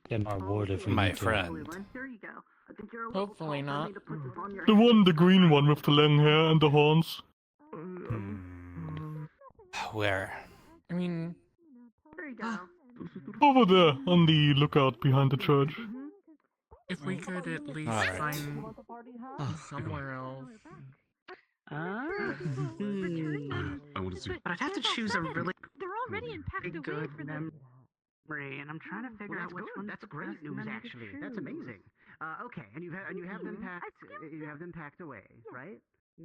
F: Get more wood if we
A: My
F: need to.
A: friend.
E: There you go. I think you're a little
J: Hopefully
E: tall for
J: not.
E: me to put this on your
I: The
E: head.
I: one, the green one with the long hair and the horns.
A: Where?
J: I mean,
E: There you go.
I: Over there, on the lookout behind the church.
J: if we could at least
A: Alright.
J: find somewhere else.
C: I
L: want to see.
C: But I'd have to choose a really
N: They're already impacted away
C: good
N: for them.
C: memory, and I'm trying to figure out which one's
D: That's
C: the
D: great
C: best
D: news,
C: one to
D: actually.
C: choose.
D: That's amazing. Okay, and you have them packed. You have them packed away, right?
N: I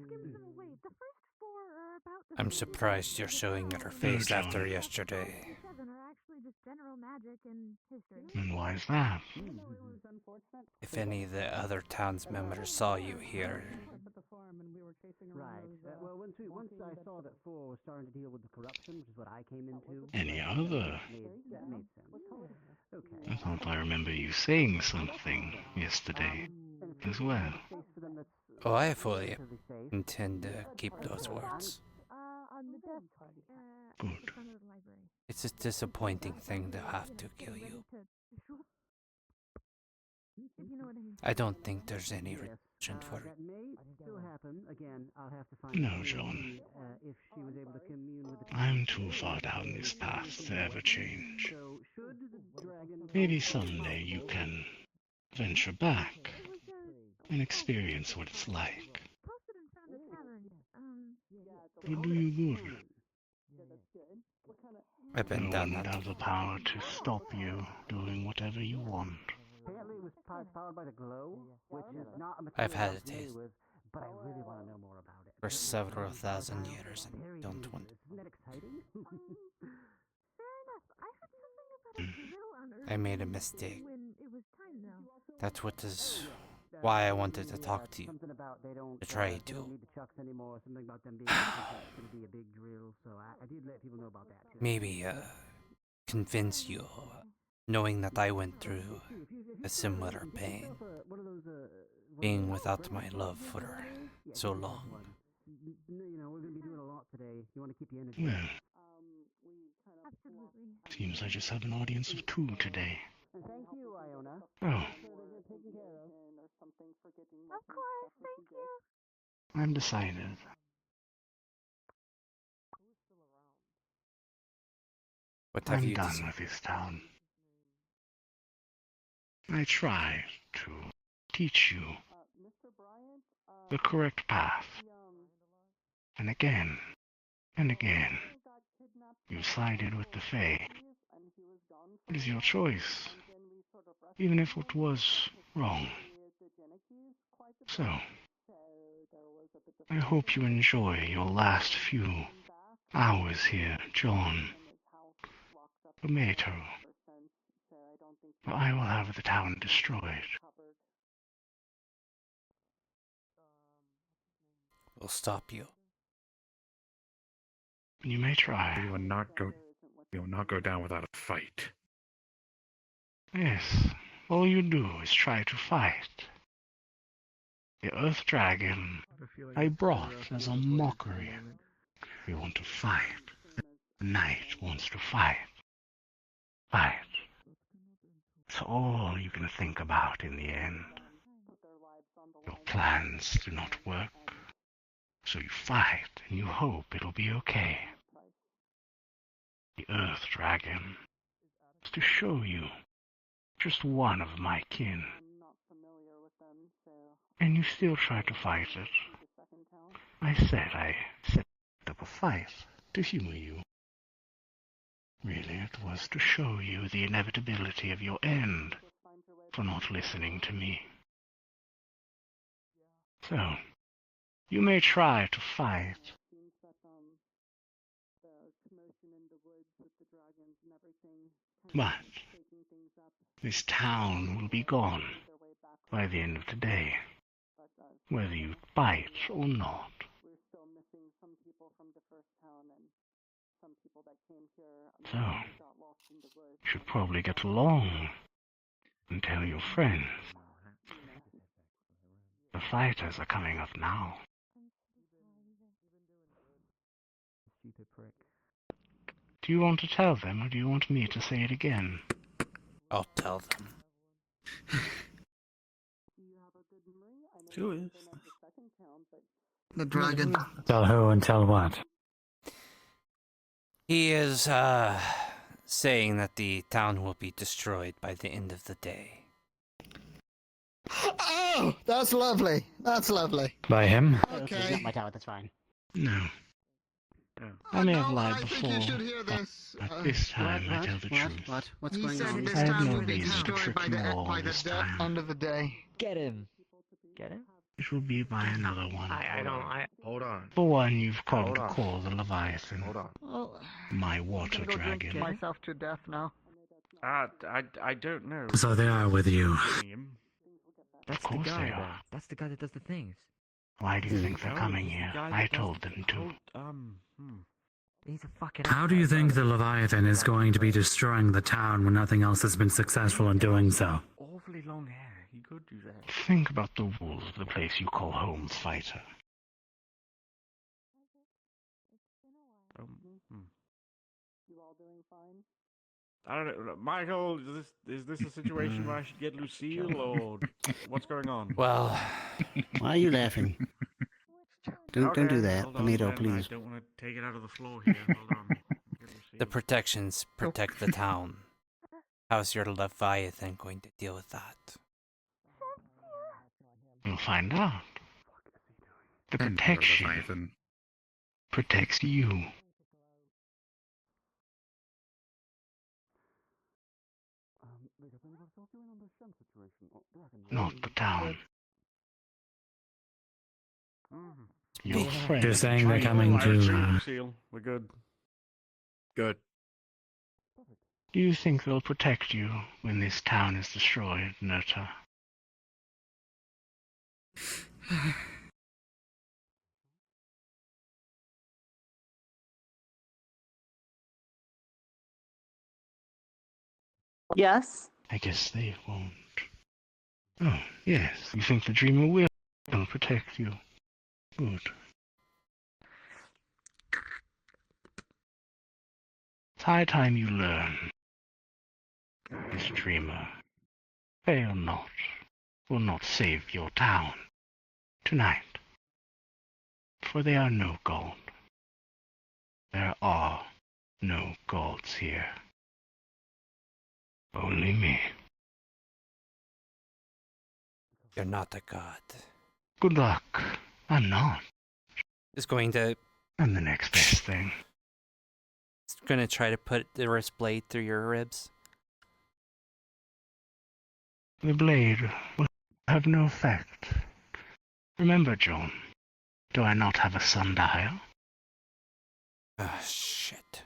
N: skimmed them away. The first 4 are about the
A: I'm
N: same.
A: surprised you're showing your face after yesterday.
N: 7 are actually just general magic and history.
L: And why is that?
A: If any of the other towns members saw you here,
D: Right. Well, once I saw that 4 was starting to deal with the corruption, which is what I came into.
L: Any other?
D: That made sense. Okay.
L: I thought I remember you saying something yesterday as well.
A: oh, I fully intend to keep those words.
N: On the desk.
L: Good.
N: In front of the library.
A: It's a disappointing thing to have to kill you.
N: If you know what I mean.
A: I don't think there's any redemption for it.
D: That may still happen. Again, I'll have to find
L: No,
D: out
L: John.
D: if she was able to commune with the.
L: I'm too far down this path to ever change.
D: So should the dragon.
L: Maybe someday you can venture back and experience what it's like.
N: Posted and found a tavern.
L: It'll do you good.
A: I've been
L: No
A: down
L: one would
A: that.
L: have the power to stop you doing whatever you want.
D: Apparently, it was powered by the glow, which is not a
A: I've had
D: material
A: a
D: I'm familiar
A: taste.
D: with, but I really want to know more about it.
A: For several thousand years and don't want to.
D: Isn't that exciting?
N: Fair enough. I heard something about a drill unearthed
A: I made a mistake.
N: when it was time though.
A: That's what is why I wanted to talk to you.
D: Something about they don't
A: Try
D: they don't
A: to.
D: need the chucks anymore. Something about them being it's going to be a big drill. So I did let people know about that too.
A: Maybe convince you, knowing that I went through a similar pain, being without my love for so long.
D: You know, we're going to be doing a lot today. You want to keep the energy.
L: Well,
N: Absolutely.
L: seems I just have an audience of 2 today.
D: Thank you, Iona.
L: Oh,
N: Of course, thank you.
L: I'm decided.
A: What have
L: I'm
A: you
L: done
A: decided?
L: with this town. I try to teach you the correct path. And again, you sided with the Fae. It is your choice, even if it was wrong. So, I hope you enjoy your last few hours here, John. Tomato. I will have the town destroyed.
A: We'll stop you.
L: You may try.
I: You will not go down without a fight.
L: Yes, all you do is try to fight. The Earth Dragon I brought as a mockery. We want to fight. The Knight wants to fight. Fight. It's all you can think about in the end. Your plans do not work, so you fight and you hope it'll be okay. The Earth Dragon is to show you just one of my kin. And you still try to fight it. I said I set up a fight to humor you. Really, it was to show you the inevitability of your end for not listening to me. So, you may try to fight. But this town will be gone by the end of today, whether you fight or not. So, you should probably get along and tell your friends. The fighters are coming up now. Do you want to tell them, or do you want me to say it again?
A: I'll tell them.
B: Who is
G: the dragon?
F: Tell who and tell what?
A: He is, saying that the town will be destroyed by the end of the day.
G: Oh, that's lovely. That's lovely.
F: By him?
G: Okay.
D: Not my tower, that's fine.
L: No. I may have lied before, but this time I tell the truth.
D: What's
G: He
D: going
G: said
D: on?
G: this
L: I have
G: town
L: no
G: will be
L: reason to
G: destroyed
L: trick
G: by
L: you all
G: the
L: this time.
G: end of the day.
M: Get him. Get him?
L: It will be by another one.
H: Hold on.
L: The one you've come to call the Leviathan.
H: Hold on.
G: Well,
L: My water
G: I'm gonna go drink
L: dragon.
G: myself to death now.
I: I don't know.
F: So they are with you.
M: That's the
L: course
M: guy.
L: they are.
M: That's the guy that does the things.
L: Why do you think they're coming here? I told them to.
M: He's a fucking.
F: How do you think the Leviathan is going to be destroying the town when nothing else has been successful in doing so?
I: Awfully long hair. He could do that.
L: Think about the rules of the place you call home, fighter.
E: You all doing fine?
I: I don't know, Michael. Is this a situation where I should get Lucille, or what's going on?
A: Well,
D: Why are you laughing? Don't do that,
I: hold on,
D: Benito,
I: man,
D: please.
I: I don't want to take it out of the floor here. Hold on. Get Lucille.
A: the protections protect the town. How's your Leviathan going to deal with that?
L: You'll find out. The protection protects you. Not the town. Your friend.
F: You're saying they're coming to...
I: Lucille, we're good.
H: Good.
L: Do you think they'll protect you when this town is destroyed, Nota?
E: Yes.
L: I guess they won't. Oh, yes. You think the dreamer will protect you. Good. It's high time you learn. This dreamer, fail not, will not save your town tonight. For there are no gold. There are no gods here. Only me.
A: You're not a god.
L: Good luck. I'm not.
A: Is going to...
L: I'm the next best thing.
A: It's going to try to put the wrist blade through your ribs.
L: The blade will have no effect. Remember, John, do I not have a sundial?
A: Ah, shit.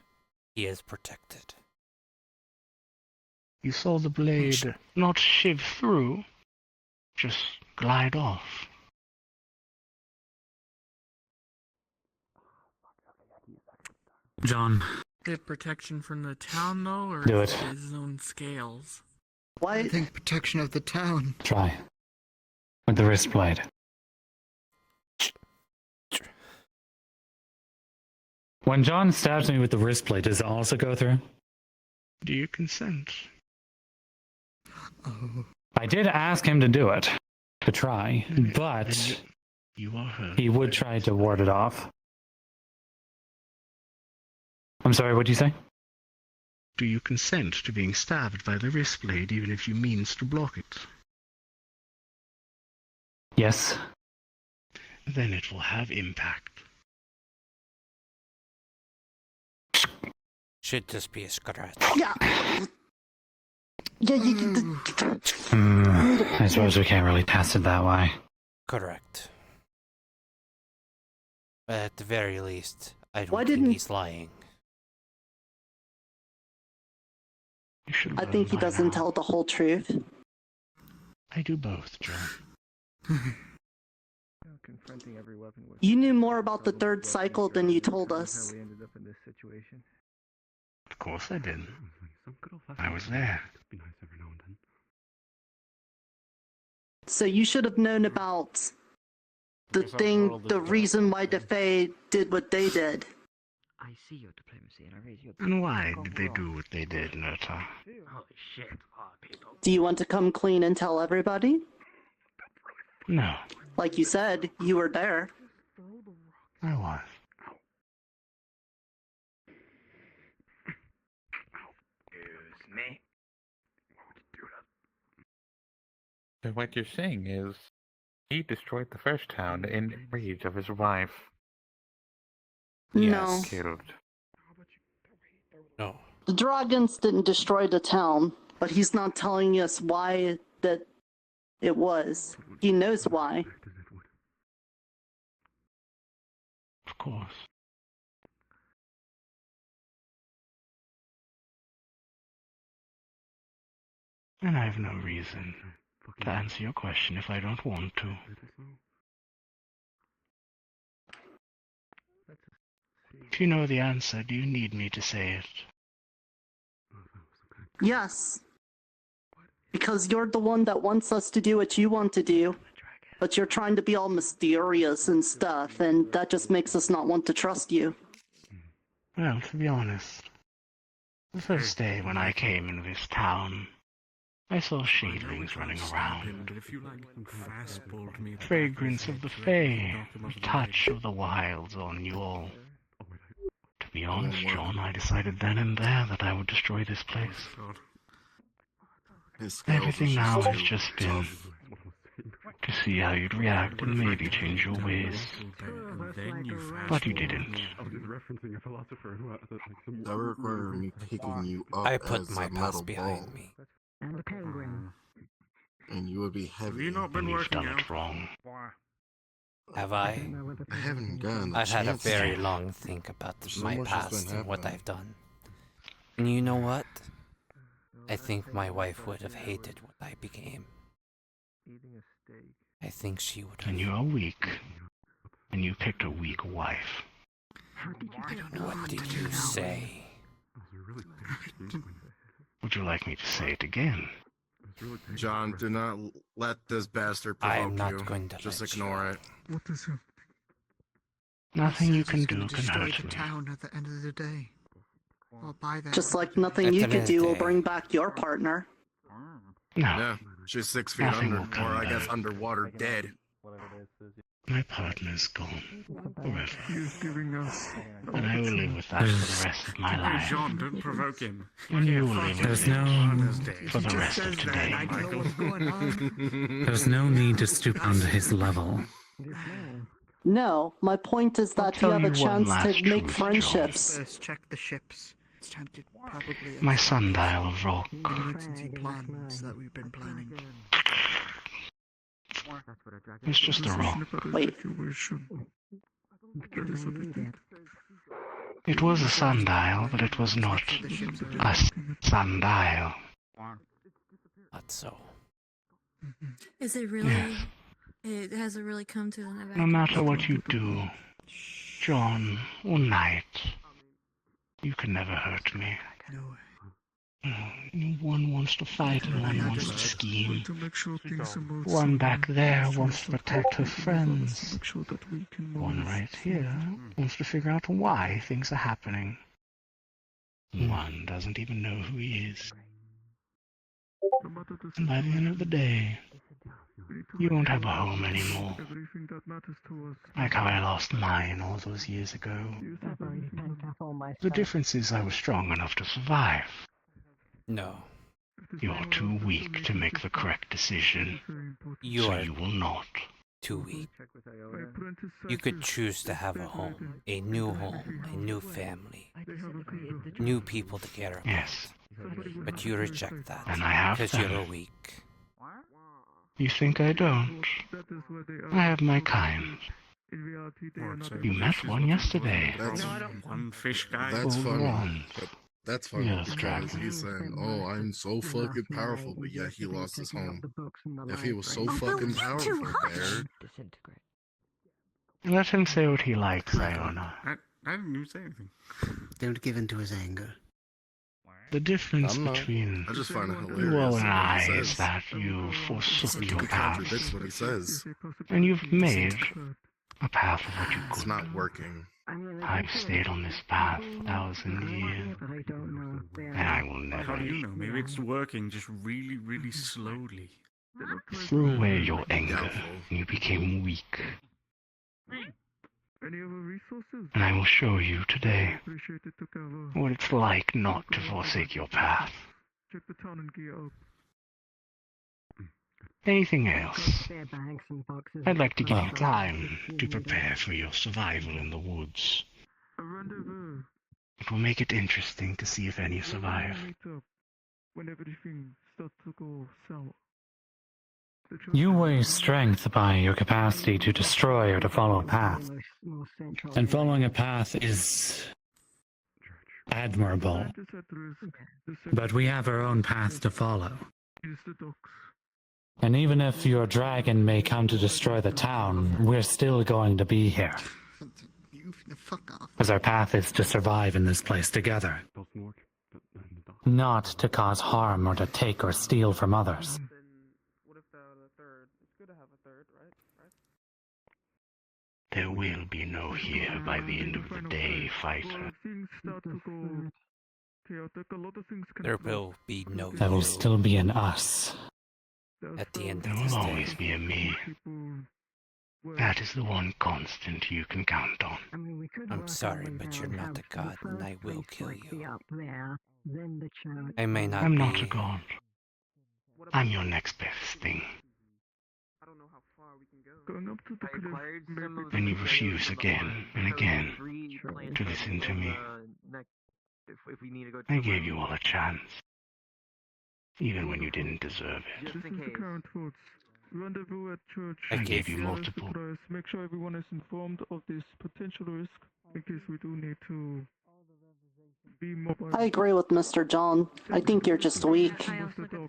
A: He is protected.
L: You saw the blade not shiv through, just glide off.
F: John.
J: Get protection from the town, though, or
F: Do it.
J: his own scales?
G: I think protection of the town.
F: Try. With the wrist blade. When John stabs me with the wrist blade, does it also go through?
L: Do you consent?
G: Oh.
F: I did ask him to do it. To try. But
L: you are hurt.
F: he would try to ward it off. I'm sorry, what did you say?
L: Do you consent to being stabbed by the wrist blade even if you means to block it?
F: Yes.
L: Then it will have impact.
A: Should this be a scratch?
E: Yeah.
F: I suppose we can't really test it that way.
A: Correct. But at the very least, I don't
E: Why
A: think
E: didn't-
A: he's lying.
E: I think he doesn't tell the whole truth.
L: I do both, John.
B: Confronting every weapon with
E: You knew more about the third cycle than you told
B: How
E: us.
B: we ended up in this situation.
L: Of course I did. I was there.
E: So you should have known about the reason why the Fae did what they did.
M: I see your diplomacy and I raise your...
L: And why did they do what they did, Nota?
M: Holy shit, people.
E: Do you want to come clean and tell everybody?
L: No,
E: Like you said, you were there.
L: I was.
M: Excuse me.
O: So what you're saying is, he destroyed the first town in rage of his wife.
E: No.
O: Killed.
A: No.
E: The dragons didn't destroy the town, but he's not telling us why that it was. He knows why.
L: Of course. And I have no reason to answer your question if I don't want to. If you know the answer, do you need me to say it?
E: Yes. Because you're the one that wants us to do what you want to do. But you're trying to be all mysterious and stuff, and that just makes us not want to trust you.
L: Well, to be honest, the first day when I came into this town, I saw shadlings running around. Fragrance of the Fae, a touch of the wilds on you all. To be honest, John, I decided then and there that I would destroy this place. Everything now has just been to see how you'd react and maybe change your ways. But you didn't.
H: That would require me picking you up
A: I put
H: as
A: my
H: a
A: past
H: metal
A: behind
H: ball.
A: me.
M: And the penguin.
H: And you would be heavy.
I: You've
L: done it wrong.
A: Have I?
H: I haven't gotten the
A: I've had a
H: chance
A: very
H: to.
A: long think about
H: So
A: my
H: much has been
A: past and what
H: happening.
A: I've done. And you know what? I think my wife would have hated what I became. I think she would have.
L: And you are weak. And you picked a weak wife.
A: What did you say?
L: Would you like me to say it again?
H: John, do not let this bastard
A: I
H: provoke
A: am not
H: you.
A: going to
H: Just
A: let
H: ignore
A: you.
H: it.
G: What does it?
L: Nothing you can
G: He's
L: do
G: gonna
L: can
G: destroy
L: hurt
G: the
L: me.
G: town at the end of the day. Or by then.
E: Just like nothing you could do will bring back your partner.
L: No,
H: Yeah, she's 6 feet
L: Nothing
H: under,
L: will come
H: or I guess
L: back.
H: underwater, dead.
L: my partner's gone. Forever.
G: He's giving us.
L: And I will live with that for the rest of my life.
I: John, don't provoke him.
L: And you will live with
F: There's
L: it
F: no...
L: for the rest of today.
G: I don't know what's going on.
F: There's no need to stoop down to his level.
E: No, my point is that you
L: tell
E: have a
L: you one
E: chance
L: last
E: to make
L: truth,
E: friendships.
G: First, check the ships. It's time to probably.
L: My sundial of rock.
G: Emergency plans that we've been planning.
L: It's just a rock.
E: Wait.
L: It was a sundial, but it was not a sundial.
A: so.
N: Is it really?
L: Yes.
N: It has it really come to an
L: No
N: evacuation?
L: matter what you do, John or Knight, you can never hurt me. One wants to fight and one wants to scheme. One back there wants to protect her friends. One right here wants to figure out why things are happening. One doesn't even know who he is. And by the end of the day, you won't have a home anymore. Like how I lost mine all those years ago. The difference is I was strong enough to survive.
A: No.
L: You're too weak to make the correct decision.
A: You are
L: you will not.
A: too weak. You could choose to have a home, a new family, new people to care about.
L: Yes.
A: But you reject that
L: And I have
A: because
L: them.
A: you're weak.
L: You think I don't? I have my kind. You met one yesterday.
I: That's one fish guy.
H: That's
L: Oh,
H: funny.
L: Ron.
H: That's funny
L: Yes,
H: because
L: Dragon.
H: he's saying, "Oh, I'm so fucking powerful," but yet he lost his home. If he was so fucking powerful, Bear,
L: Let him say what he likes, Iona.
I: I didn't even say anything.
D: Don't give in to his anger.
L: The difference
H: I'm not.
L: between
H: I just find it
L: you
H: hilarious
L: all
H: what
L: and I
H: he
L: is
H: says.
L: that you forsook your
H: He
L: path.
H: contradicts what he says.
L: And you've made a path of what you
H: It's
L: could.
H: not working.
L: I've stayed on this path 1,000 years, and I will
I: How
L: never
I: do you know? Maybe it's working just really, really slowly.
L: threw away your anger, and you became weak. And I will show you today what it's like not to forsake your path. Anything else? I'd like to give you time to prepare for your survival in the woods. It will make it interesting to see if any survive.
F: You weigh strength by your capacity to destroy or to follow a path. And following a path is admirable. But we have our own path to follow. And even if your dragon may come to destroy the town, we're still going to be here.
D: Fuck off.
F: Because our path is to survive in this place together. Not to cause harm or to take or steal from others.
L: There will be no here by the end of the day, fighter.
A: There will be no
F: There will
A: you
F: still be an us.
A: at the end
L: There
A: of this
L: will
A: day.
L: always be a me. That is the one constant you can count on.
A: I'm sorry, but you're not a god, and I will kill you. I may not
L: I'm
A: be.
L: not a god. I'm your next best thing. And you refuse again and again to listen to me. I gave you all a chance, even when you didn't deserve it.
A: I
L: gave you multiple.
G: Make sure everyone is informed of this potential risk in case we do need to be mobile.
E: I agree with Mr. John. I think you're just weak.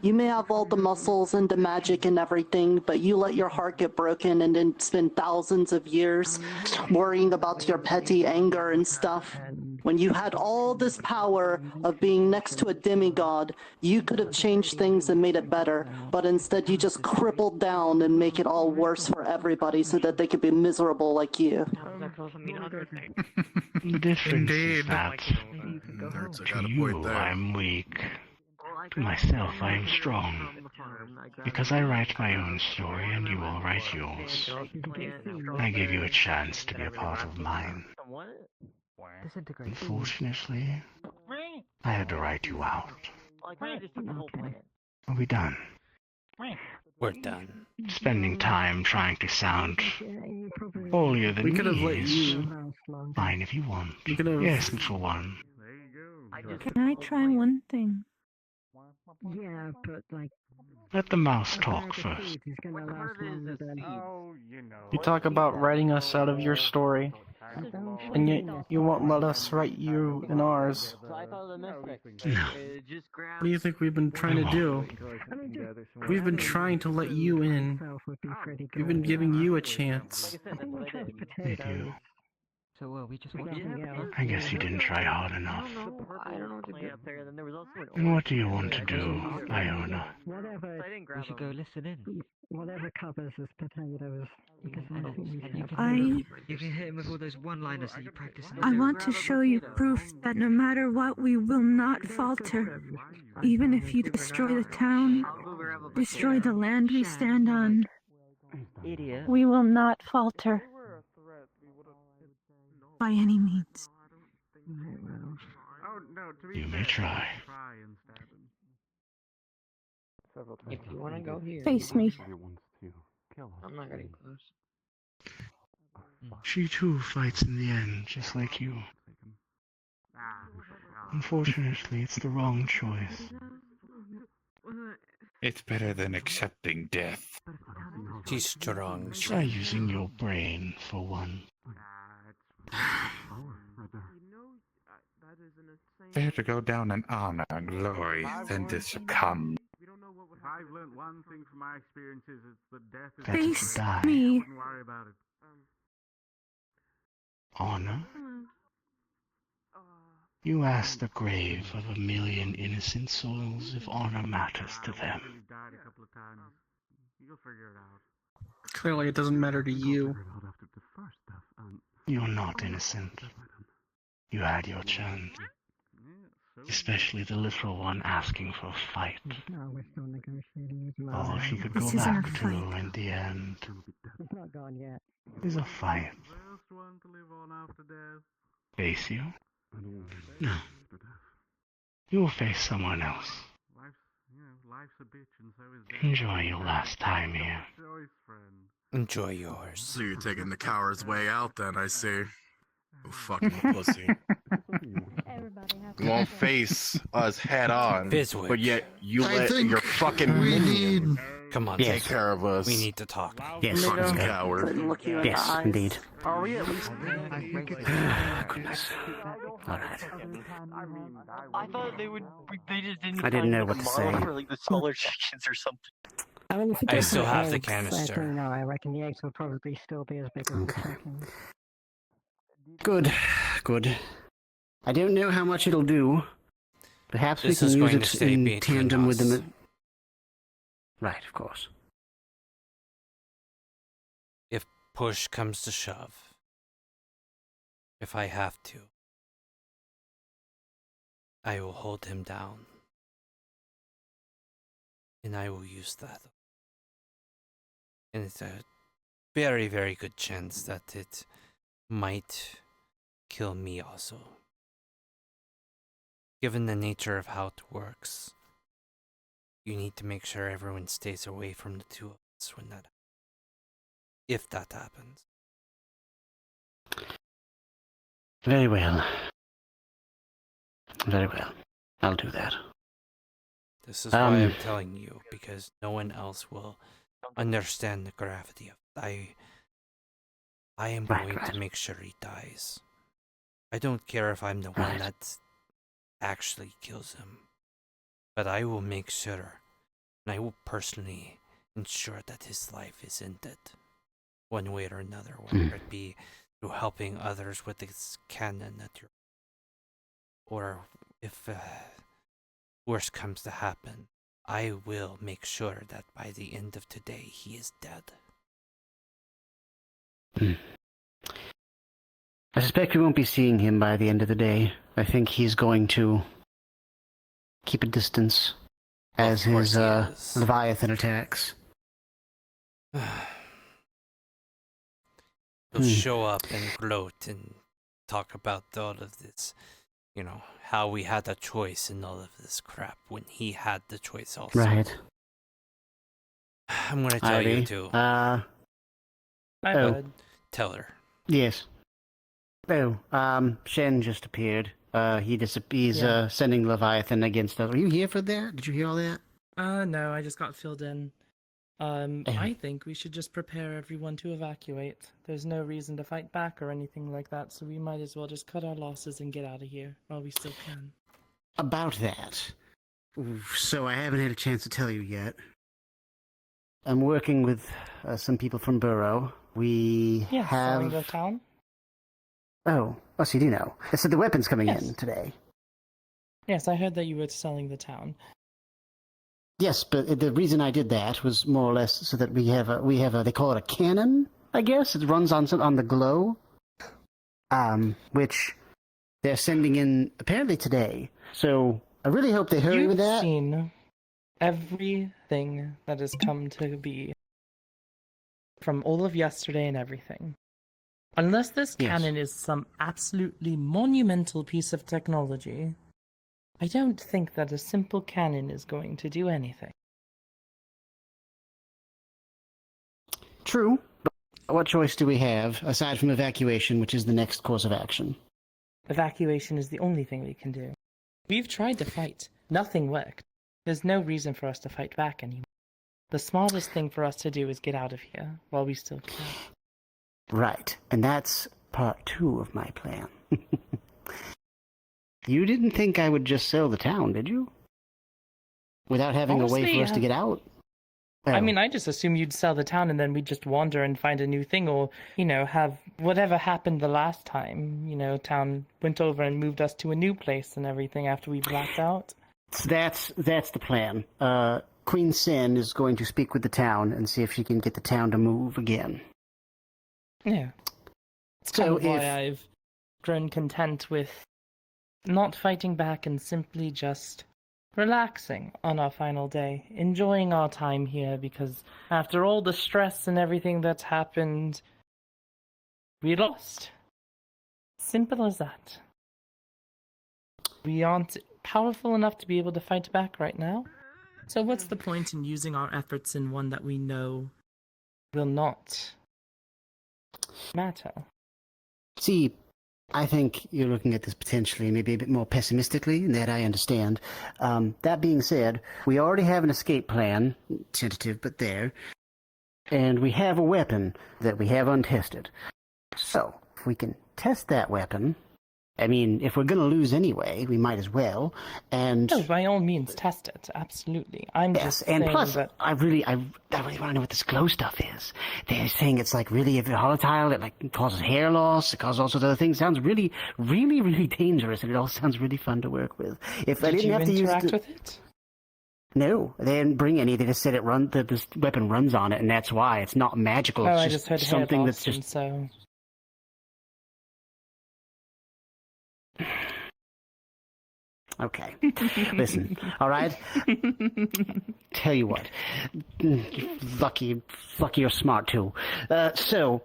E: You may have all the muscles and the magic and everything, but you let your heart get broken and then spend thousands of years worrying about your petty anger and stuff. When you had all this power of being next to a demigod, you could have changed things and made it better, but instead you just crippled down and make it all worse for everybody so that they could be miserable like you.
L: The difference is that
H: Nerds, I
L: to
H: got a
L: you
H: point there.
L: I'm weak. To myself I am strong. Because I write my own story and you all write yours. I gave you a chance to be a part of mine. Unfortunately, I had to write you out. Are we done?
A: We're done.
L: Spending time trying to sound holier than
K: We could have
L: me
K: let
L: is
K: you.
L: fine if you want.
K: We could have.
L: Yes, little one.
N: Can I try one thing?
M: Yeah, but like.
L: Let the mouse talk first.
K: You talk about writing us out of your story. And yet you won't let us write you in ours.
L: No.
K: What do you think we've been trying to do? We've been trying to let you in. We've been giving you a chance.
L: Did you? I guess you didn't try hard enough. And what do you want to do, Iona?
M: We should go listen in. Whatever covers his potatoes. You can hit him with all those one-liners that you practice.
N: I want to show you proof that no matter what, we will not falter. Even if you destroy the town, destroy the land we stand on, we will not falter. By any means.
L: You may try.
M: If you want to go here,
N: Face me.
M: I'm not getting close.
L: She too fights in the end, just like you. Unfortunately, it's the wrong choice.
O: It's better than accepting death.
A: She's strong.
L: Try using your brain for one.
O: Better to go down in honor and glory than to succumb.
I: I've learned one thing from my experiences, it's the death of
N: Face
L: die.
N: me.
I: Wouldn't worry about it.
L: Honor? You ask the grave of 1,000,000 innocent souls if honor matters to them.
I: Died a couple of times. You'll figure it out.
K: Clearly it doesn't matter to you.
L: You're not innocent. You had your chance. Especially the little one asking for a fight.
M: No, we're still negotiating.
L: All she could go
N: This isn't a
L: back to
N: fight.
L: in the end
M: It's not gone yet.
L: is a fight.
I: First one to live on after death.
L: Face you? No. You will face someone else.
I: Life's a bitch and so is death.
L: Enjoy your last time here.
I: Choice, friend.
A: Enjoy yours.
H: So you're taking the coward's way out then, I see. Oh, fucking pussy. You won't face us head on,
A: Bizwig.
H: but yet you
G: I
H: let
G: think
H: your fucking
G: we
H: minion
G: need.
A: Come on,
H: take care of us.
A: we need to talk.
D: Yes,
H: Fucking
D: let's go.
H: coward.
E: Couldn't look you in the
D: Yes,
E: eyes.
D: indeed.
K: Are we at least...
D: Goodness. Alright.
M: I thought they would. They just didn't.
D: I didn't know what to say.
M: For like the smaller chickens or something.
N: I mean, if it
A: I
N: doesn't
A: still have the
N: eggs, I
A: canister.
N: don't know. I reckon the eggs will probably still be as big as the
D: Okay.
N: chickens.
D: Good. Good. I don't know how much it'll do. Perhaps
A: This
D: we
A: is
D: can use
A: going to
D: it
A: stay
D: in
A: between
D: tandem with
A: us.
D: them. Right, of course.
A: If push comes to shove, if I have to, I will hold him down. And I will use that. And it's a very, very good chance that it might kill me also. Given the nature of how it works, you need to make sure everyone stays away from the two of us when that, if that happens.
D: Very well. Very well. I'll do that.
A: This is why I'm telling you, because no one else will understand the gravity of it. I am going to make sure he dies. I don't care if I'm the one that actually kills him. But I will make sure, and I will personally ensure that his life is ended. One way or another, whether it be through helping others with this cannon that you're... Or if worse comes to happen, I will make sure that by the end of today, he is dead.
D: I suspect we won't be seeing him by the end of the day. I think he's going to keep a distance as his Leviathan attacks.
A: He'll show up and gloat and talk about all of this, you know, how we had a choice in all of this crap when he had the choice also.
D: Right.
A: I'm gonna tell you too. Tell her.
D: Yes. Oh, Shen just appeared. He's sending Leviathan against us. Were you here for that? Did you hear all that?
P: No, I just got filled in. I think we should just prepare everyone to evacuate. There's no reason to fight back or anything like that, so we might as well just cut our losses and get out of here while we still can.
D: About that, so I haven't had a chance to tell you yet. I'm working with some people from Burrow. We have...
P: selling the town?
D: Oh, so you do know. So the weapon's coming in today.
P: Yes, I heard that you were selling the town.
D: Yes, but the reason I did that was more or less so that we have a they call it a cannon, I guess. It runs on the glow, which they're sending in apparently today. So I really hope they hurry with that.
P: You've seen everything that has come to be from all of yesterday and everything. Unless this cannon is some absolutely monumental piece of technology, I don't think that a simple cannon is going to do anything.
D: True, but what choice do we have, aside from evacuation, which is the next course of action?
P: Evacuation is the only thing we can do. We've tried to fight. Nothing worked. There's no reason for us to fight back anymore. The smartest thing for us to do is get out of here while we still can.
D: Right, and that's part 2 of my plan. You didn't think I would just sell the town, did you? Without having
P: Honestly,
D: a way for us to get out?
P: I mean, I just assumed you'd sell the town and then we'd just wander and find a new thing, or, have whatever happened the last time. Town went over and moved us to a new place and everything after we blacked out.
D: That's the plan. Queen Sin is going to speak with the town and see if she can get the town to move again.
P: Yeah. It's kind of why I've grown content with not fighting back and simply just relaxing on our final day, enjoying our time here, because after all the stress and everything that's happened, we lost. Simple as that. We aren't powerful enough to be able to fight back right now, so what's the point in using our efforts in one that we know will not matter?
D: See, I think you're looking at this potentially maybe a bit more pessimistically, and that I understand. That being said, we already have an escape plan, tentative but there, and we have a weapon that we have untested. So, if we can test that weapon, I mean, if we're going to lose anyway, we might as well, and...
P: No, by all means, test it, absolutely. I'm just saying
D: plus,
P: that...
D: I really want to know what this glow stuff is. They're saying it's really volatile, it causes hair loss, it causes all sorts of other things. It sounds really, really, really dangerous, and it all sounds really fun to work with. If I didn't have to
P: interact with it?
D: No, they didn't bring any. They just said this weapon runs on it, and that's why. It's not magical. It's
P: I just heard
D: something
P: hair
D: that's
P: loss,
D: just...
P: so...
D: Okay. Listen, all right? Tell you what. Lucky you're smart, too. So,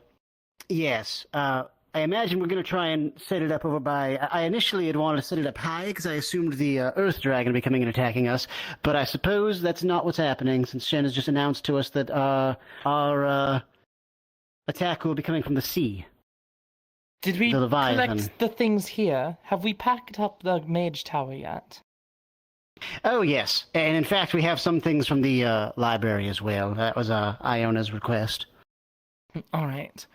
D: yes, I imagine we're going to try and set it up over by... I initially had wanted to set it up high because I assumed the Earth Dragon would be coming and attacking us, but I suppose that's not what's happening since Shen has just announced to us that our attack will be coming from the sea.
P: Did we collect the things here? Have we packed up the mage tower yet?
D: Oh, yes. And in fact, we have some things from the library as well. That was Iona's request.
P: All right.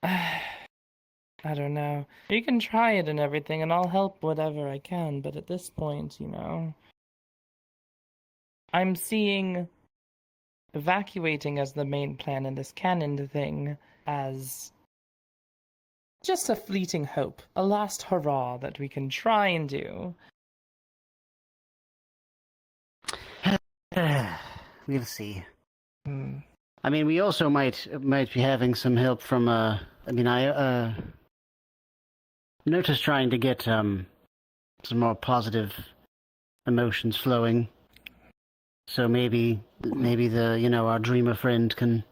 P: I don't know. You can try it and everything, and I'll help whatever I can, but at this point, I'm seeing evacuating as the main plan and this cannon thing as... just a fleeting hope, a last hurrah that we can try and do.
D: We'll see. I mean, we also might be having some help from, I noticed trying to get, some more positive emotions flowing. So maybe our dreamer friend can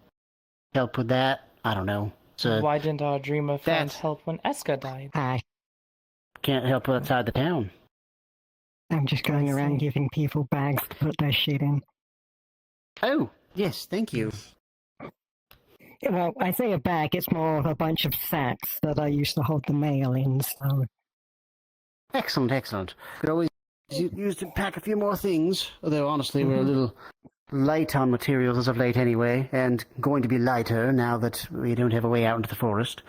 D: help with that. I don't know.
P: Why didn't our dreamer friend help when Eska died?
M: Hi.
D: Can't help outside the town.
M: I'm just going around giving people bags to put their shit in.
D: Oh, yes, thank you.
M: Well, I say a bag, it's more of a bunch of sacks that I used to hold the mail in, so...
D: Excellent. Could always use to pack a few more things, although honestly we're a little light on materials as of late anyway, and going to be lighter now that we don't have a way out into the forest.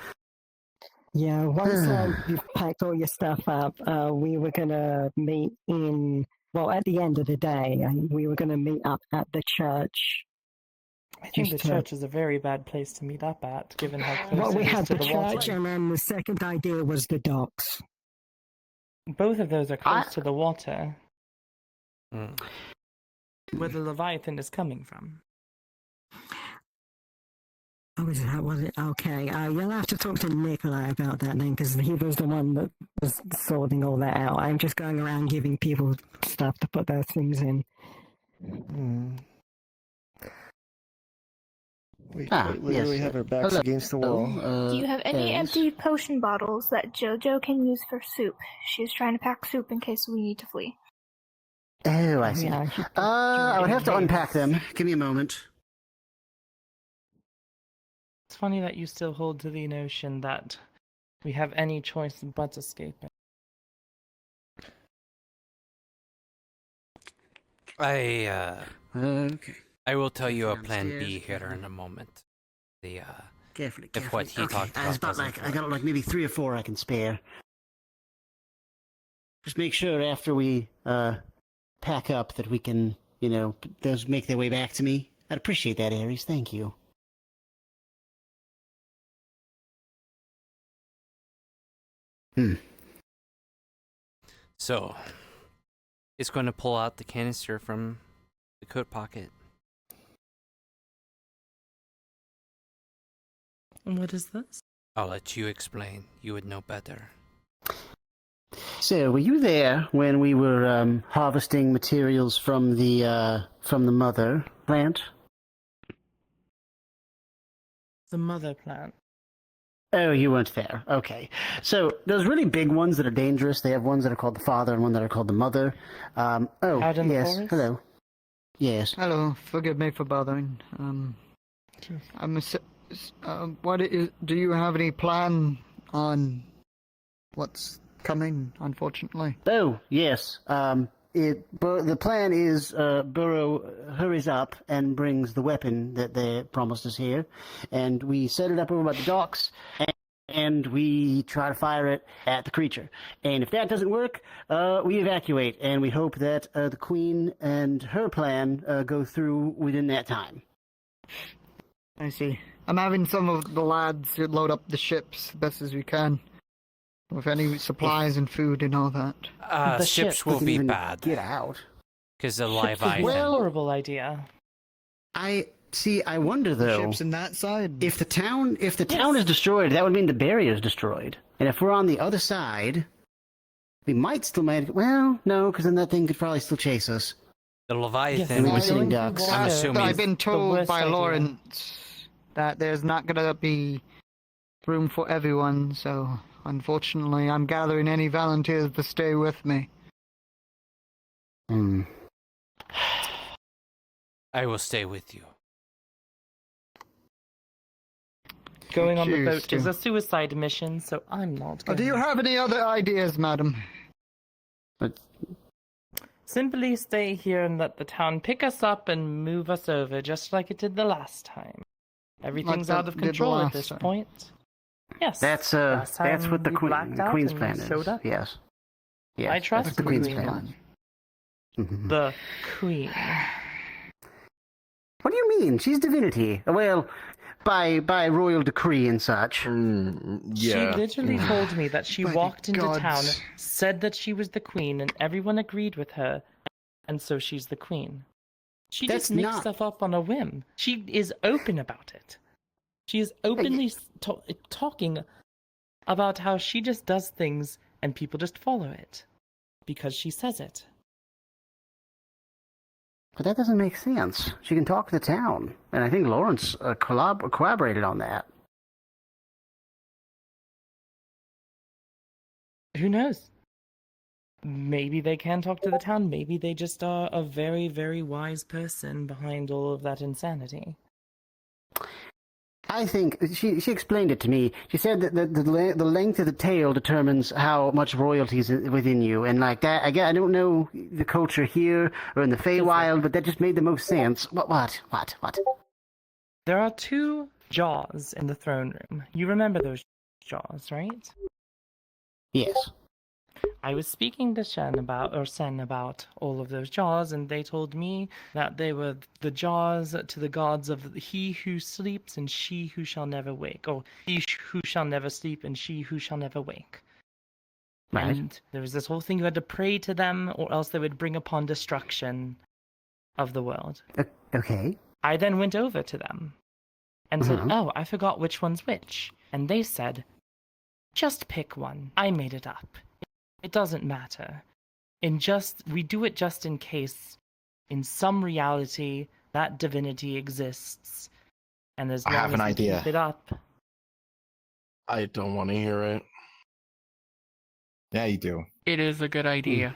M: Yeah, once you've packed all your stuff up, we were going to meet at the end of the day, we were going to meet up at the church.
P: I think the church is a very bad place to meet up at, given how close
M: Well, we
P: it is
M: had
P: to
M: the
P: the
M: church,
P: water.
M: and then the second idea was the docks.
P: Both of those are close to the water. Where the Leviathan is coming from.
M: Oh, was it? Okay, you'll have to talk to Nikolai about that then, because he was the one that was sorting all that out. I'm just going around giving people stuff to put those things in.
Q: We literally have our backs against the wall.
R: Do you have any empty potion bottles that JoJo can use for soup? She's trying to pack soup in case we need to flee.
D: Oh, I see. I would have to unpack them. Give me a moment.
P: It's funny that you still hold to the notion that we have any choice but escaping.
D: Okay.
A: I will tell you a plan B here in a moment.
D: Carefully.
A: If what he talked about
D: It's about
A: doesn't
D: I got like maybe 3 or 4 I can spare. Just make sure after we pack up that we can, those make their way back to me. I'd appreciate that, Ares. Thank you.
A: So, it's going to pull out the canister from the coat pocket.
P: And what is this?
A: I'll let you explain. You would know better.
D: So, were you there when we were harvesting materials from the mother plant?
P: The mother plant.
D: Oh, you weren't there. Okay. So, those really big ones that are dangerous, they have ones that are called the father and one that are called the mother.
P: Out in the
D: yes.
P: forest?
D: Hello. Yes.
G: Hello. Forgive me for bothering. Do you have any plan on what's coming, unfortunately?
D: Oh, yes. The plan is Burrow hurries up and brings the weapon that they promised us here, and we set it up over by the docks, and we try to fire it at the creature. And if that doesn't work, we evacuate, and we hope that the Queen and her plan go through within that time.
G: I see. I'm having some of the lads load up the ships as best as we can. With any supplies and food and all that.
A: The ships will be bad.
D: Get out.
A: Because the Leviathan.
P: Horrible idea.
D: I wonder though.
G: Ships in that side.
D: If the town is destroyed, that would mean the barrier is destroyed. And if we're on the other side, we might still make. Well, no, because then that thing could probably still chase us.
A: The Leviathan.
D: And we're sitting ducks.
A: I'm assuming.
G: I've been told by Lawrence that there's not going to be room for everyone, so unfortunately I'm gathering any volunteers to stay with me.
A: I will stay with you.
P: Going on the boat is a suicide mission, so I'm not going.
G: Do you have any other ideas, madam?
P: Simply stay here and let the town pick us up and move us over, just like it did the last time. Everything's out of control at this point. Yes.
D: That's what the Queen's plan is. Yes. Yes.
P: I trust
D: that's the Queen's plan.
P: The Queen.
D: What do you mean? She's divinity. Well, by royal decree and such.
P: She literally told me that she walked into town, said that she was the Queen, and everyone agreed with her, and so she's the Queen. She just makes stuff up on a whim. She is open about it. She is openly talking about how she just does things and people just follow it because she says it.
D: But that doesn't make sense. She can talk to the town, and I think Lawrence collaborated on that.
P: Who knows? Maybe they can talk to the town. Maybe they just are a very, very wise person behind all of that insanity.
D: I think she explained it to me. She said that the length of the tail determines how much royalty is within you, and like that. I don't know the culture here or in the Feywild, but that just made the most sense. What?
P: There are 2 jaws in the throne room. You remember those jaws, right?
D: Yes.
P: I was speaking to Sen about all of those jaws, and they told me that they were the jaws to the gods of he who sleeps and she who shall never wake, or he who shall never sleep and she who shall never wake.
D: Right.
P: And there was this whole thing, you had to pray to them, or else they would bring upon destruction of the world.
D: Okay.
P: I then went over to them and said, oh, I forgot which one's which. And they said, just pick one. I made it up. It doesn't matter. We do it just in case, in some reality, that divinity exists. And as long
H: I have an
P: as we
H: idea.
P: keep it up.
H: I don't want to hear it. Yeah, you do.
J: It is a good idea.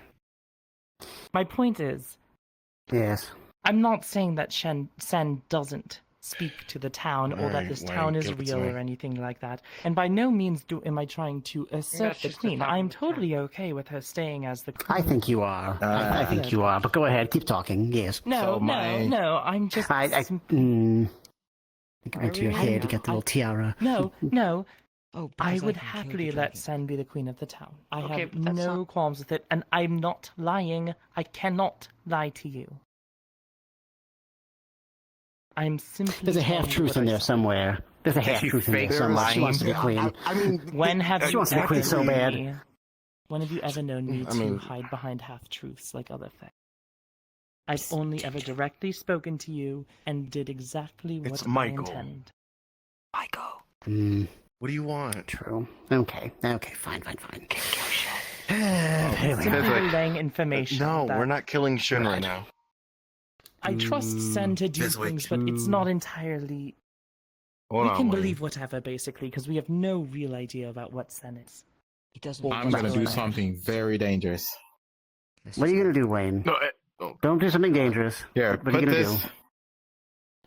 P: My point is,
D: yes,
P: I'm not saying that Sen doesn't speak to the town, or that this town is real or anything like that. And by no means am I trying to assert the queen. I'm totally okay with her staying as the queen.
D: I think you are. I think you are. But go ahead, keep talking. Yes.
P: No, I'm just.
D: I think it went to your head. You got the little tiara.
P: No. I would happily let Sen be the queen of the town. I have no qualms with it, and I'm not lying. I cannot lie to you. I'm simply.
D: There's a half-truth in there somewhere. There's a half-truth in there somewhere. She wants to be queen.
H: I mean,
P: when have
D: she
P: you
D: wants to be queen so bad.
P: When have you ever known me to hide behind half-truths like other things? I've only ever directly spoken to you and did exactly what I intend.
H: Michael. What do you want?
D: True. Okay, fine.
P: Simply laying information.
H: No, we're not killing Shin right now.
P: I trust Sen to do things, but it's not entirely.
H: We
P: can believe whatever, basically, because we have no real idea about what Sen is.
S: He doesn't.
H: I'm gonna do something very dangerous.
D: What are you gonna do, Wayne?
H: No,
D: don't do something dangerous.
H: Here,
D: what are you gonna do?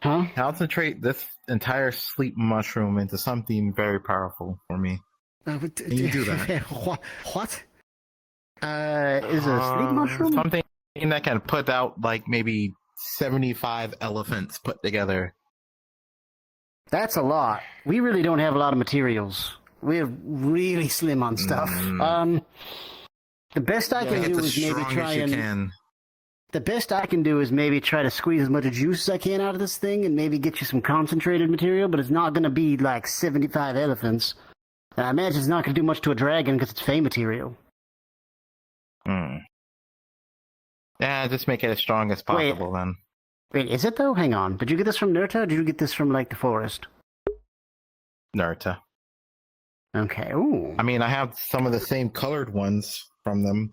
D: Huh?
H: Concentrate this entire sleep mushroom into something very powerful for me. Can you do that?
D: What? Is a sleep mushroom?
H: Something that can put out like maybe 75 elephants put together.
D: That's a lot. We really don't have a lot of materials. We're really slim on stuff. The best I can do is maybe try and. The best I can do is maybe try to squeeze as much juice as I can out of this thing and maybe get you some concentrated material, but it's not going to be like 75 elephants. And I imagine it's not going to do much to a dragon because it's Fey material.
H: Yeah, just make it as strong as possible then.
D: Wait, is it though? Hang on. Did you get this from Nurta or did you get this from like the forest?
H: Nurta.
D: Okay, ooh.
H: I mean, I have some of the same colored ones from them.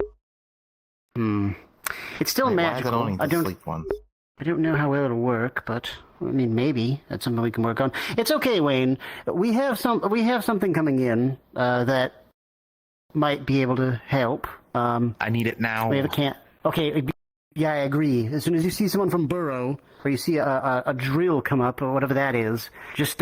D: It's still magical. I don't know how well it'll work, but I mean, maybe that's something we can work on. It's okay, Wayne. We have something coming in that might be able to help.
H: I need it now.
D: We have a cant. Okay, yeah, I agree. As soon as you see someone from Burrow, or you see a drill come up, or whatever that is, just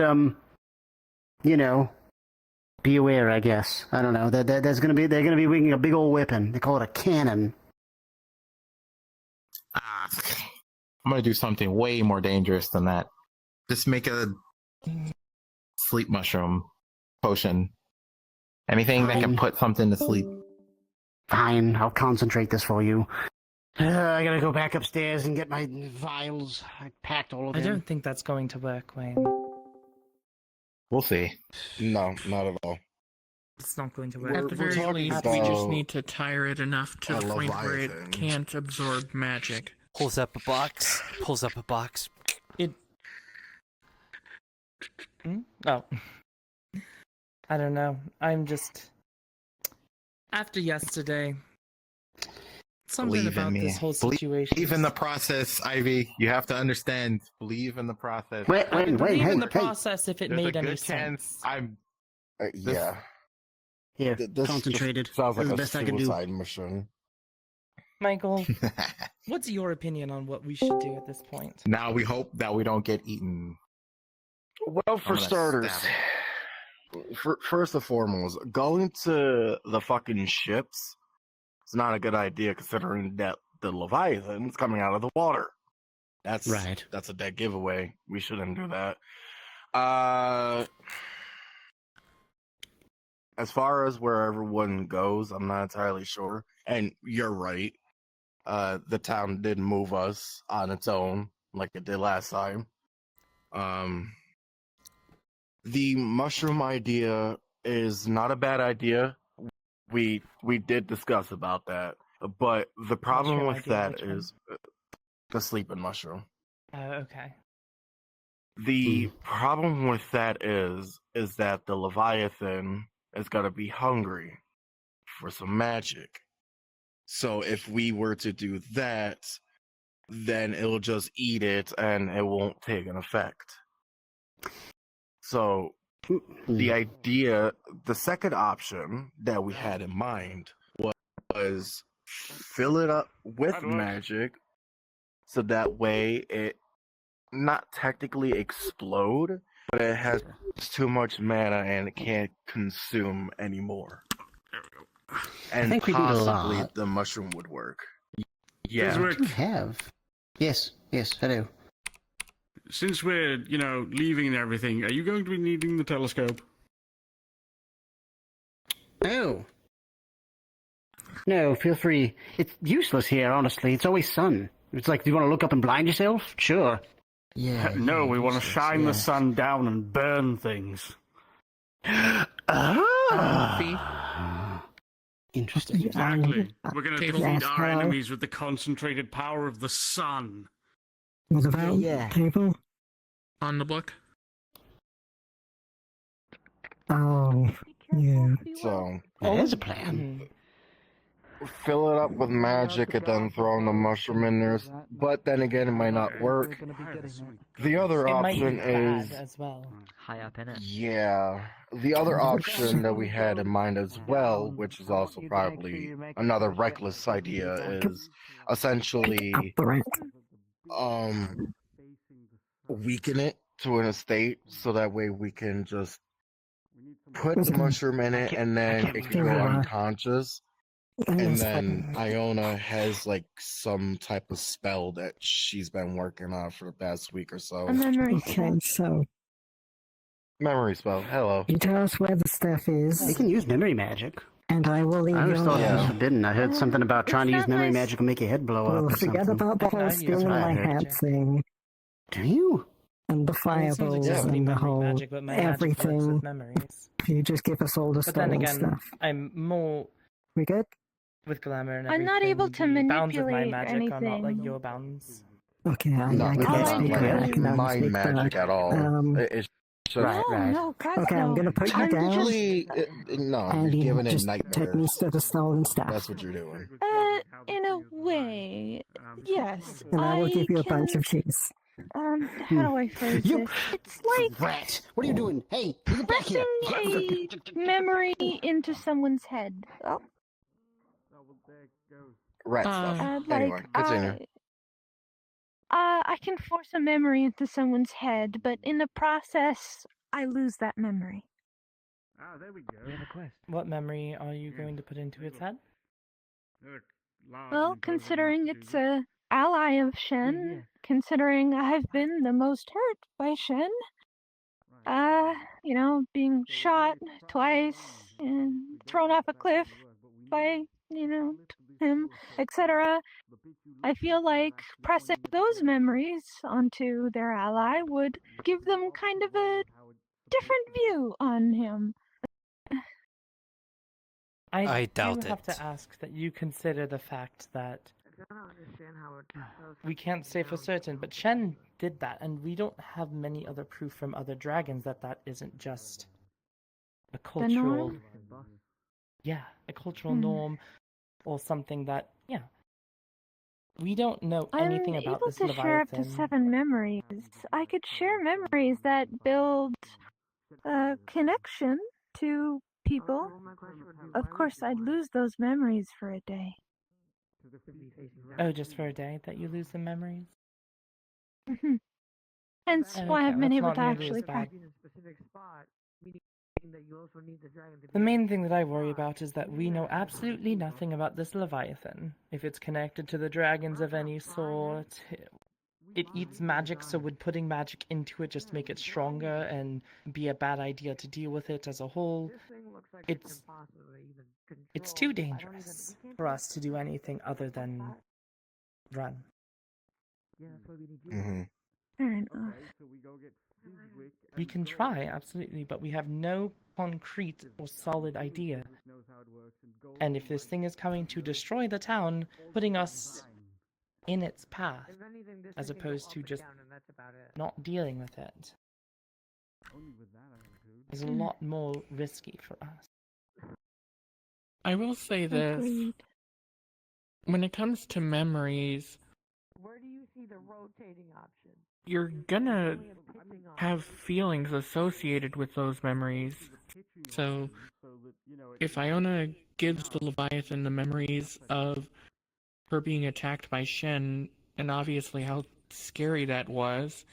D: be aware. I guess I don't know. They're gonna be winging a big old weapon. They call it a cannon.
H: I'm gonna do something way more dangerous than that. Just make a sleep mushroom potion. Anything that can put something to sleep.
D: Fine, I'll concentrate this for you. I gotta go back upstairs and get my vials. I packed all of them.
P: I don't think that's going to work, Wayne.
H: We'll see. No, not at all.
P: It's not going to work.
J: At the very least, we just need to tire it enough to the point where it can't absorb magic.
A: Pulls up a box.
P: It. Oh. I don't know. I'm just. After yesterday. Something
H: Believe
P: about
H: in me.
P: this whole situation.
H: Believe in the process, Ivy. You have to understand. Believe in the process.
D: Wait,
P: believe
D: hey,
P: in the process if it
H: There's
P: made
H: a
P: any
H: good chance
P: sense.
B: Yeah.
D: Here,
B: This
D: concentrated.
B: sounds like
D: That's the
B: a
D: best I can do.
B: suicide mission.
P: Michael, what's your opinion on what we should do at this point?
H: Now we hope that we don't get eaten.
S: Well, for starters, first and foremost, going to the fucking ships is not a good idea considering that the Leviathan's coming out of the water. That's right. That's a dead giveaway. We shouldn't do that. As far as where everyone goes, I'm not entirely sure. And you're right. The town did move us on its own, like it did last time. The mushroom idea is not a bad idea. We did discuss about that, but the problem with that is the sleeping mushroom.
P: Okay.
S: The problem with that is that the Leviathan is gonna be hungry for some magic. So if we were to do that, then it'll just eat it and it won't take an effect. So the second option that we had in mind was fill it up with magic so that way it not technically explode, but it has too much mana and it can't consume anymore. And
D: I think we need a
S: possibly
D: lot.
S: the mushroom would work.
D: Yeah, we have. Yes, I do.
I: Since we're, leaving and everything, are you going to be needing the telescope?
D: No, feel free. It's useless here, honestly. It's always sun. It's like, do you want to look up and blind yourself? Sure.
I: Yeah. No, we want to shine the sun down and burn things.
D: Interesting.
I: Exactly. We're going to defeat our
M: hello.
I: enemies with the concentrated power of the sun.
M: What about people?
J: On the block?
M: Oh, yeah.
S: So
D: There's a plan.
S: Fill it up with magic and then throw the mushroom in there. But then again, it might not work. The other option is
P: as well.
K: High up in it.
S: Yeah. The other option that we had in mind as well, which is also probably another reckless idea, is essentially weaken it to an estate so that way we can just put the mushroom in it and then it can go unconscious. And then Iona has like some type of spell that she's been working on for the past week or so.
N: A memory
M: Okay, so
S: Memory spell. Hello.
M: you tell us where the stuff is.
D: We can use memory magic.
M: And I will leave
D: I always
M: your
D: thought it was
M: name.
D: forbidden. I heard something about trying to use memory magic and make your head blow up
M: Well,
D: or
M: forget
D: something.
M: about the whole stealing my hat thing.
D: Do you?
M: And the fireballs and the whole
P: magic, but my magic works
M: everything.
P: with memories.
M: You just give us all the
P: But then
M: stolen
P: again,
M: stuff.
P: I'm more
M: We good?
P: with glamour and
N: I'm
P: everything.
N: not able to
P: The bounds of my
N: manipulate
P: magic are not like
N: anything.
P: your bounds.
M: Okay, I
S: No,
M: can't
S: it's
M: speak
S: not
M: for that. I
S: like
M: can only
S: mind
M: speak for
S: magic
M: that.
S: at all. It's just
N: No, God,
M: Okay,
N: no.
M: I'm gonna put you
N: I'm
M: down.
S: Actually, no,
M: And
S: you're
M: you
S: giving it
M: just
S: nightmares.
M: take me to the stolen stuff.
S: That's what you're doing.
N: In a way, yes.
M: And I will give you a bunch
N: can-
M: of cheese.
N: How do I phrase
D: You
N: this? It's like
D: rat! What are you doing? Hey, get back here!
N: pressing a memory into someone's head. Oh,
S: Rat stuff.
N: like,
S: Anyway, continue.
N: I can force a memory into someone's head, but in the process, I lose that memory.
I: Ah, there we go.
K: We have a quest.
P: What memory are you going to put into its head?
N: Well, considering it's a ally of Shen, considering I've been the most hurt by Shen, being shot twice and thrown off a cliff by, him, etc. I feel like pressing those memories onto their ally would give them kind of a different view on him.
P: I
A: doubt
P: do have
A: it.
P: to ask that you consider the fact that we can't say for certain, but Shen did that, and we don't have many other proof from other dragons that that isn't just a cultural,
N: norm?
P: a cultural norm, or something that, we don't know anything
N: I'm
P: about
N: able
P: this
N: to share up
P: Leviathan.
N: to 7 memories. I could share memories that build a connection to people. Of course, I'd lose those memories for a day.
P: Oh, just for a day that you lose the memories?
N: Mhm. Hence why I've been
P: that's
N: able
P: not
N: to
P: nearly
N: actually
P: as bad.
N: practice.
P: The main thing that I worry about is that we know absolutely nothing about this Leviathan. If it's connected to the dragons of any sort, it eats magic, so would putting magic into it just make it stronger and be a bad idea to deal with it as a whole? It's too dangerous for us to do anything other than run.
S: Mm-hmm.
N: Fair enough.
P: We can try, absolutely, but we have no concrete or solid idea. And if this thing is coming to destroy the town, putting us in its path, as opposed to just not dealing with it, is a lot more risky for us.
J: I will say this.
N: Agreed.
J: When it comes to memories,
C: Where do you see the rotating option?
J: you're gonna have feelings associated with those memories. So, if Iona gives the Leviathan the memories of her being attacked by Shen, and obviously how scary that was,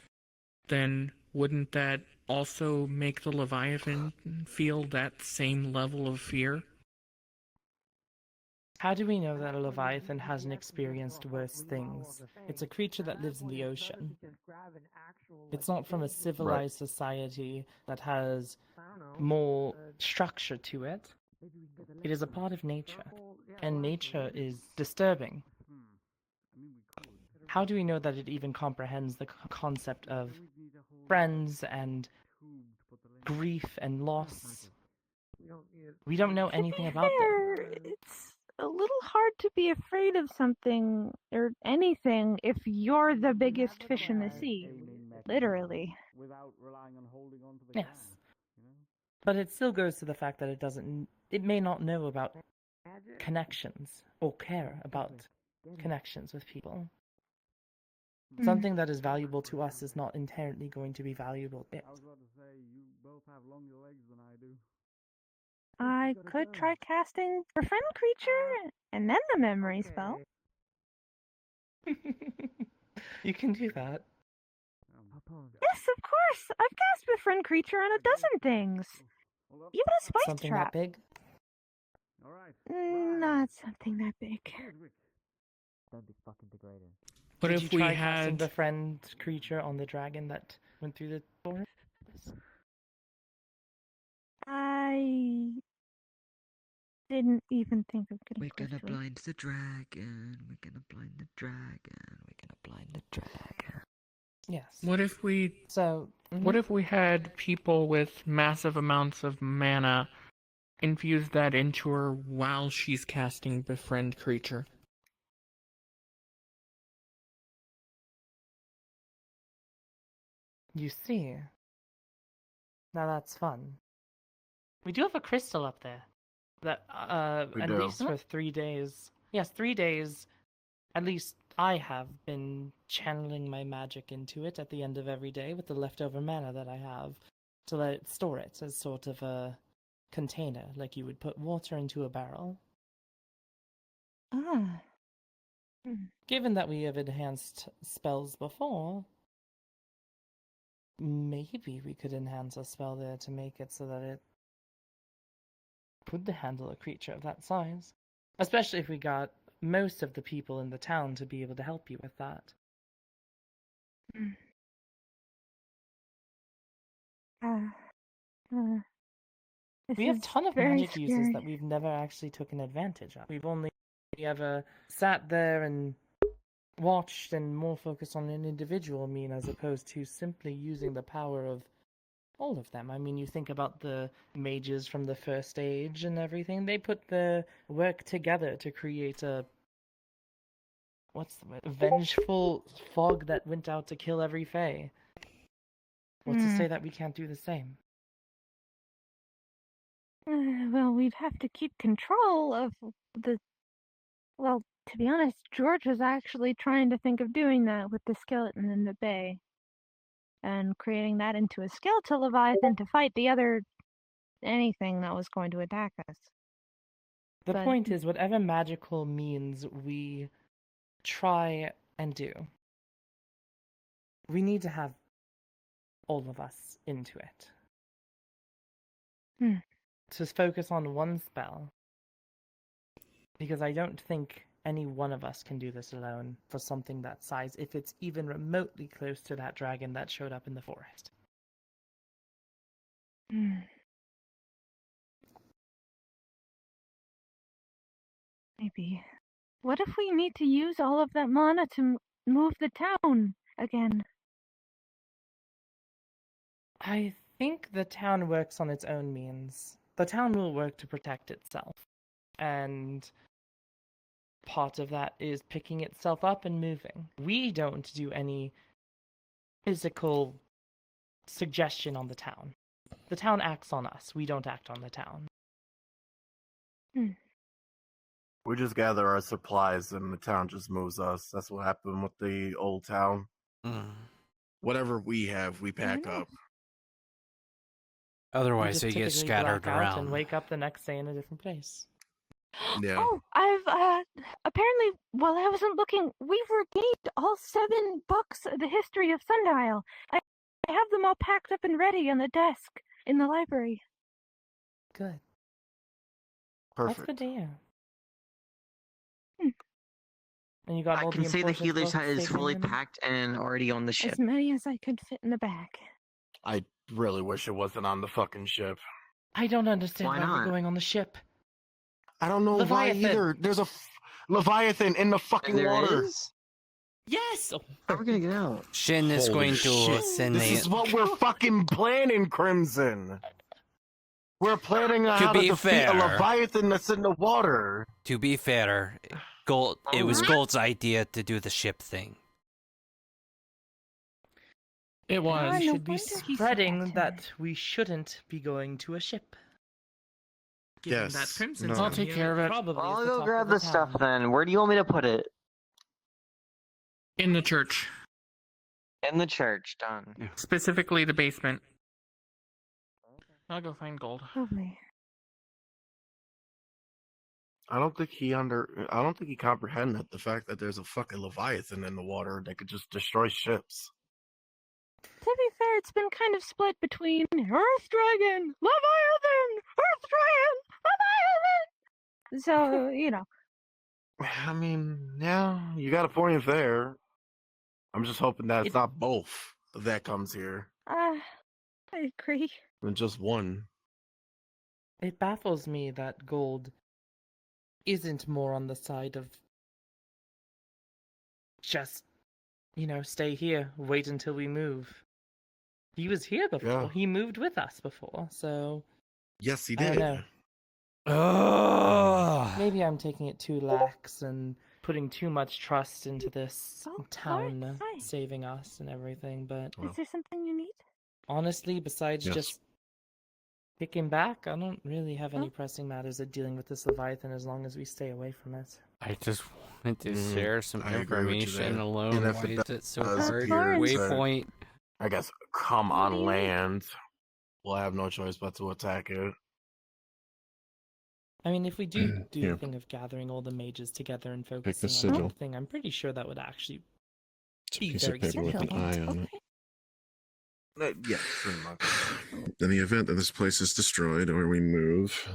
J: then wouldn't that also make the Leviathan feel that same level of fear?
P: How do we know that a Leviathan hasn't experienced worse things? It's a creature that lives in the ocean. It's not from a civilized society that has more structure to it. It is a part of nature, and nature is disturbing. How do we know that it even comprehends the concept of friends and grief and loss? We don't know anything about them.
N: It's a little hard to be afraid of something or anything if you're the biggest fish in the sea. Literally.
P: Yes. But it still goes to the fact that it may not know about connections or care about connections with people. Something that is valuable to us is not inherently going to be valuable to it.
N: I could try casting Befriend Creature and then the memory spell.
P: You can do that.
N: Yes, of course! I've cast Befriend Creature on a dozen things! Even a spice
P: Something
N: trap!
P: that big?
N: Not something that big.
P: That'd be fucking degrading.
J: What
P: Did
J: if
P: you
J: we
P: try casting
J: had
P: Befriend Creature on the dragon that went through the door?
N: I didn't even think of getting
T: We're
N: close
T: gonna
N: to it.
T: blind the dragon. We're gonna blind the dragon. We're gonna blind the dragon.
P: Yes.
J: What if we
P: mm-hmm.
J: What if we had people with massive amounts of mana infuse that into her while she's casting Befriend Creature?
P: You see. Now that's fun. We do have a crystal up there. That at least for 3 days. Yes, 3 days. At least I have been channeling my magic into it at the end of every day with the leftover mana that I have to let it store it as sort of a container, like you would put water into a barrel.
N: Ah.
P: Given that we have enhanced spells before, maybe we could enhance a spell there to make it so that it could handle a creature of that size. Especially if we got most of the people in the town to be able to help you with that. We have a ton of magic uses that we've never actually taken advantage of. We've only ever sat there and watched and more focused on an individual mean as opposed to simply using the power of all of them. I mean, you think about the mages from the first age and everything. They put the work together to create a vengeful fog that went out to kill every fae. What's to say that we can't do the same?
N: Well, we'd have to keep control of the... Well, to be honest, George was actually trying to think of doing that with the skeleton in the bay. And creating that into a skeletal leviathan to fight the other... anything that was going to attack us.
P: The point is, whatever magical means we try and do, we need to have all of us into it.
N: Hmm.
P: To focus on one spell. Because I don't think any one of us can do this alone for something that size, if it's even remotely close to that dragon that showed up in the forest.
N: Hmm. Maybe. What if we need to use all of that mana to move the town again?
P: I think the town works on its own means. The town will work to protect itself. And part of that is picking itself up and moving. We don't do any physical suggestion on the town. The town acts on us. We don't act on the town.
S: We just gather our supplies and the town just moves us. That's what happened with the old town. Whatever we have, we pack up.
A: Otherwise,
P: we
A: they
P: just
A: get
P: typically
A: scattered
P: black out
A: around.
P: and wake up the next day in a different place.
S: Yeah.
N: Oh, I've apparently while I wasn't looking, we've regained all 7 books of the history of Sundial. I have them all packed up and ready on the desk in the library.
P: Good.
S: Perfect.
P: That's good to hear. And you got
K: I
P: all
K: can
P: the
K: say the
P: important
K: healer's
P: books
K: hut is
P: safely
K: fully
P: in?
K: packed and already on the ship.
N: As many as I could fit in the bag.
S: I really wish it wasn't on the fucking ship.
P: I don't understand
K: Why
P: why we're
K: not?
P: going on the ship.
S: I don't know
P: Leviathan.
S: why either. There's a Leviathan in the fucking
K: There
S: water.
K: is?
P: Yes!
K: How are we gonna get out?
A: Shin is
S: Holy
A: going to
S: shit.
A: send
S: This is what we're fucking planning, Crimson. We're planning on
A: To
S: how to
A: be
S: defeat
A: fair-
S: a Leviathan that's in the water.
A: To be fair, Gold. It was Gold's idea to do the ship thing.
J: It was.
P: We
N: no
P: should be
N: wonder he
P: spreading
N: said
P: that we shouldn't be going to a ship. Given that
S: Yes.
P: Crimson's
S: No.
J: I'll take care of it.
P: Probably
K: I'll
P: is the
K: go
P: talk
K: grab
P: of the
K: the stuff
P: town.
K: then. Where do you want me to put it?
J: In the church.
K: In the church. Done.
J: Specifically the basement. I'll go find gold.
N: Lovely.
S: I don't think he comprehended the fact that there's a fucking Leviathan in the water that could just destroy ships.
N: To be fair, it's been kind of split between Earth Dragon, Leviathan, Earth Dragon, Leviathan. So, you know.
S: I mean, yeah, you got a point there. I'm just hoping that it's not both that comes here
N: I agree.
S: than just one.
P: It baffles me that Gold isn't more on the side of just, stay here, wait until we move. He was here before.
S: Yeah.
P: He moved with us before, so
S: Yes, he
P: I don't
S: did.
P: know.
A: Oh.
P: Maybe I'm taking it too lax and putting too much trust into this town
N: fine.
P: saving us and everything, but
N: Is there something you need?
P: honestly, besides
S: Yes.
P: just kicking back, I don't really have any pressing matters of dealing with this Leviathan as long as we stay away from it.
A: I just wanted to share some
S: I agree with you
A: information
S: there.
A: alone.
S: And if
A: Why
S: it
A: is it so
S: does
A: hard?
S: appear to,
A: Waypoint.
S: I guess, come on land, we'll have no choice but to attack it.
P: I mean, if we do
B: Here.
P: the thing of gathering all the mages together and
B: the
P: focusing on
B: sigil.
P: one thing, I'm pretty sure that would actually
B: It's a
P: be
B: piece
P: very
B: of paper with an
P: significant.
B: eye on it.
S: Yeah, pretty much.
B: In the event that this place is destroyed or we move,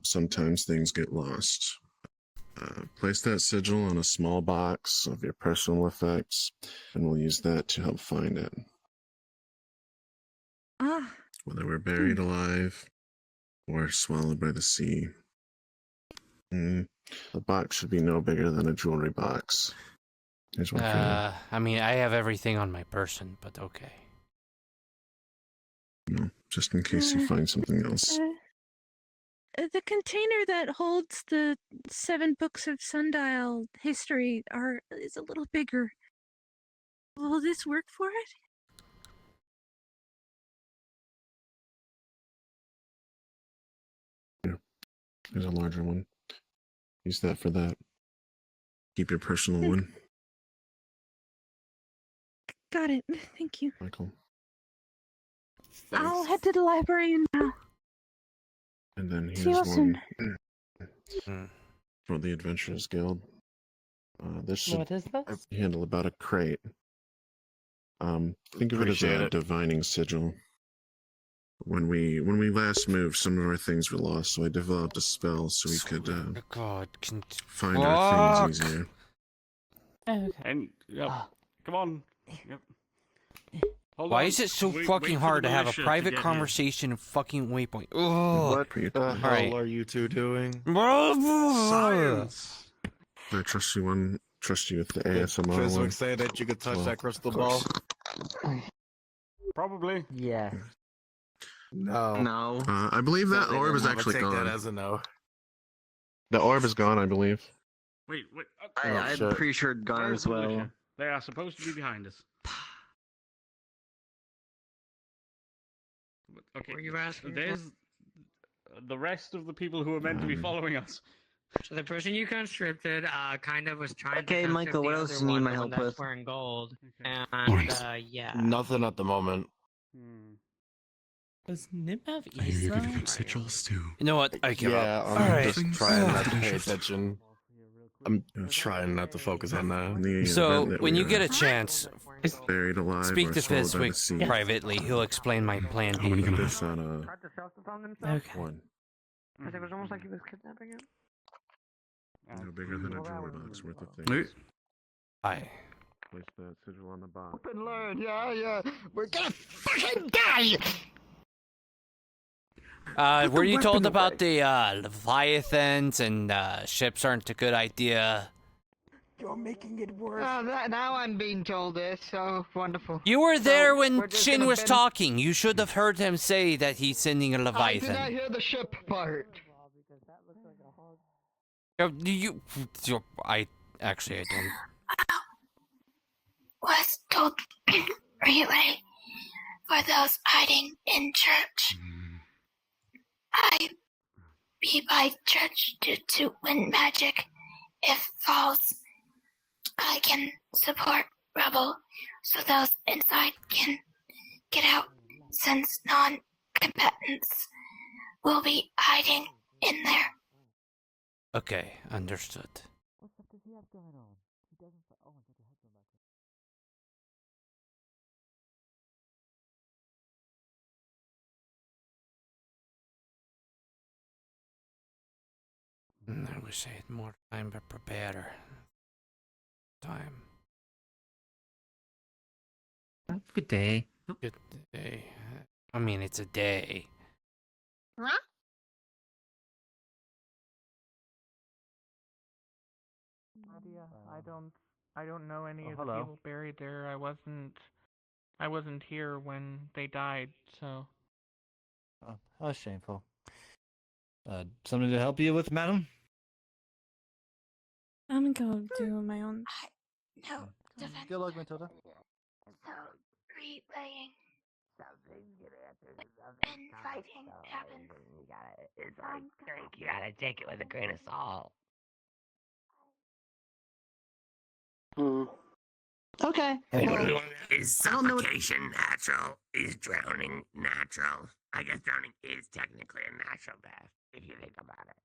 B: sometimes things get lost. Place that sigil on a small box of your personal effects, and we'll use that to help find it.
N: Ah.
B: Whether we're buried alive or swallowed by the sea. The box should be no bigger than a jewelry box. Here's one for
A: I mean, I have everything on my person, but okay.
B: you. No, just in case you find something else.
N: The container that holds the 7 books of Sundial history is a little bigger. Will this work for it?
B: There's a larger one. Use that for that. Keep your personal one,
N: Got it. Thank you.
B: Michael.
N: I'll head to the library now.
B: And then
N: See you
B: here's
N: soon.
B: one for the Adventurers Guild. This should
P: What is this?
B: handle about a crate. Think of it as
S: Appreciate
B: a
S: it.
B: divining sigil. When we last moved, some of our things were lost, so I developed a spell so we could
A: God,
B: find our things easier.
P: Okay.
I: And come on. Yep. Hold
A: Why
I: on.
A: is it so
I: Wait
A: fucking
I: for
A: hard
I: the
A: to have a
I: militia
A: private
I: get here.
A: conversation in fucking Waypoint? Ugh.
S: What the hell
A: Alright.
S: are you two doing?
I: Science.
B: I trust you with the ASMR
S: Fizwick
B: one.
S: say that you could touch
B: Well,
S: that crystal
B: of
S: ball?
B: course.
I: Probably.
T: Yeah.
S: No.
K: No.
B: I believe that orb is
S: I'm gonna
B: actually
S: take
B: gone.
S: that as a no.
B: The orb is gone, I believe.
I: Wait.
K: I'm
S: shit.
K: pretty sure it's gone
I: Where's
K: as
I: the
K: well.
I: militia? They are supposed to be behind us. Okay.
U: Were you asking?
I: There's the rest of the people who are meant to be following us.
U: So the person you conscripted, kind of was trying
K: Okay,
U: to
K: Michael, what
U: the
K: else
U: other
K: do you need
U: one,
K: my
U: the
K: help
U: one that's
K: with?
U: wearing gold. And,
L: Nice.
U: yeah.
S: Nothing at the moment.
P: Does Nip have
L: I hear you're giving
P: Isa?
L: him sigils too.
A: You know what? I give
S: Yeah,
A: up.
S: I'm
A: Alright.
S: just trying not to pay attention. I'm trying not to focus on that.
B: The
A: So,
B: event that
A: when
B: we
A: you
B: are
A: get a chance,
B: buried alive
A: speak
B: or
A: to
B: swallowed by the
A: Fizwick
B: sea.
A: privately. He'll explain my plan to
L: How many
A: you.
L: can I
B: This on
P: Okay.
B: one.
U: Because it was almost like he was kidnapping him.
B: No bigger than a jewelry box worth of things.
A: Hi.
B: Place that sigil on the box.
G: Open learn, yeah. We're gonna fucking die!
A: Were you told about the Leviathans and ships aren't a good idea?
G: You're making it worse. Now I'm being told this, so wonderful.
A: You were there when
G: we're just
A: Shin
G: gonna
A: was
G: bend-
A: talking. You should have heard him say that he's sending a
G: I did not
A: Leviathan.
G: hear the ship part.
A: I don't.
R: Was told relay for those hiding in church. I be by church due to wind magic. If falls, I can support rebel so those inside can get out since non-combatants will be hiding in there.
A: Okay, understood. I wish I had more time to prepare. Time.
T: Good day.
A: Good day. I mean, it's a day.
J: I don't know any of the people buried there. I wasn't here when they died, so.
T: Oh, that's shameful. Something to help you with, madam?
N: I'm gonna go do my own.
R: No, defense.
T: Good luck, Matilda.
R: So, relaying. When fighting happens.
U: You gotta take it with a grain of salt.
E: Okay. Well,
U: Is suffocation natural? Is drowning natural? I guess drowning is technically a natural death, if you think about it.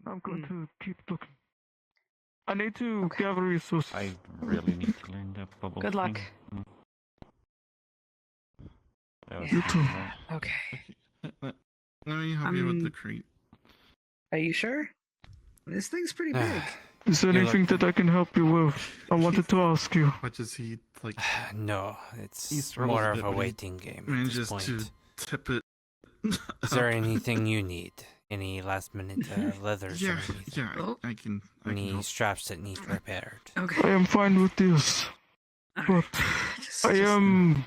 J: I'm going to keep looking. I need to gather resources.
L: I really need to learn that bubble.
C: Good luck.
L: thing. That was
J: You too.
C: Okay.
S: Are you happy with the crate?
C: Are you sure? This thing's pretty big.
J: Is there anything that I can help you with? I wanted to ask you.
S: What does he like?
A: No, it's
S: He struggles
A: more
S: a
A: of
S: bit,
A: a
S: but he
A: waiting game at this
S: Manages
A: point.
S: to tip it.
A: Is there anything you need? Any last minute leathers
S: Yeah,
A: or anything?
S: yeah, I can.
A: Any straps that need repaired?
J: I am fine with this. But I am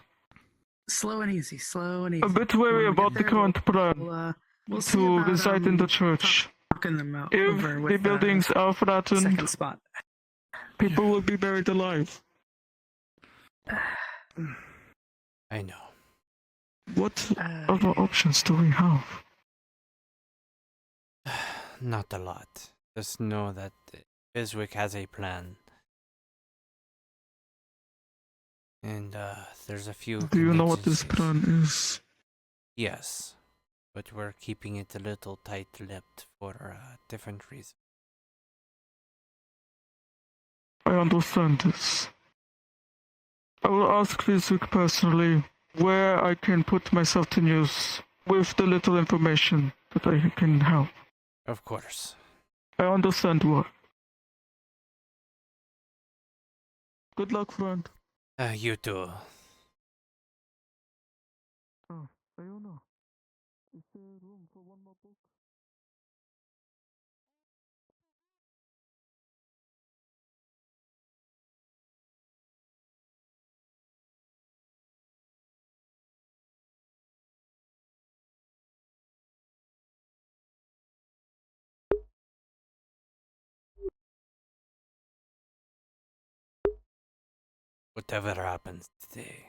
C: Slow and easy, slow and easy.
J: a bit wary
C: When we get
J: about the
C: there,
J: current plan
C: we'll see
J: to
C: about,
J: reside in the church.
C: talking them out
J: If
C: over
J: the
C: with,
J: buildings are flattened,
C: second spot.
J: people will be buried alive.
A: I know.
J: What other options do we have?
A: Not a lot. Just know that Biswick has a plan. And there's a few
J: Do you know what this
A: contingencies.
J: plan is?
A: Yes. But we're keeping it a little tight-lipped for different reasons.
F: I understand this. I will ask Lizik personally where I can put myself to use with the little information that I can help.
A: Of course.
F: I understand what. Good luck, friend.
A: You too.
F: Oh, I don't know. Is there room for one more book?
A: Whatever happens today,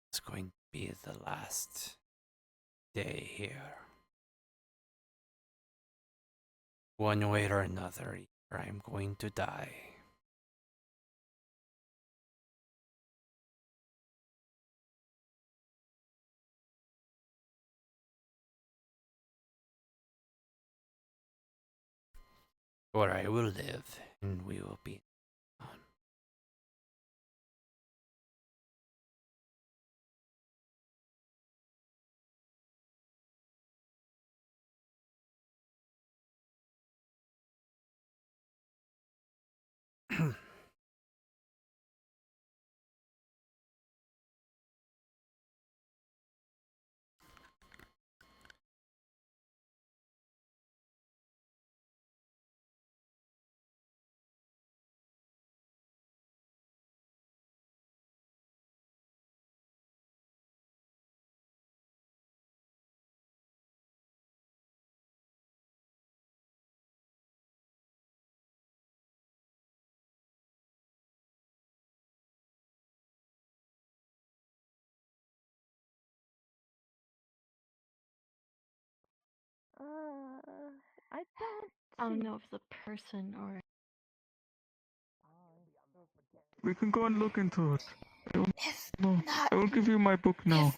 A: it's going to be the last day here. One way or another, I'm going to die. Or I will live, and we will be on.
V: I don't know if it's a person or.
F: We can go and look into it. I don't know.
R: not-
F: I will give you my book now.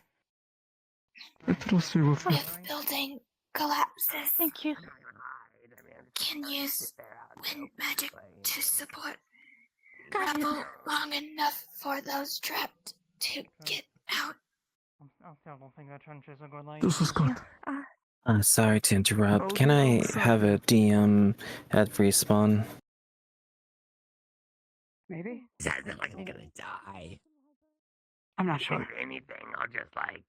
F: Let us see what
R: If building collapses,
V: Thank you.
R: can use wind magic to support travel long enough for those trapped to get out.
P: I don't think that trench is a good idea.
F: This is good.
W: Sorry to interrupt. Can I have a DM at respawn?
C: Maybe?
U: Sounds like I'm gonna die.
C: I'm not
U: If
C: sure.
U: anything, I'll just like.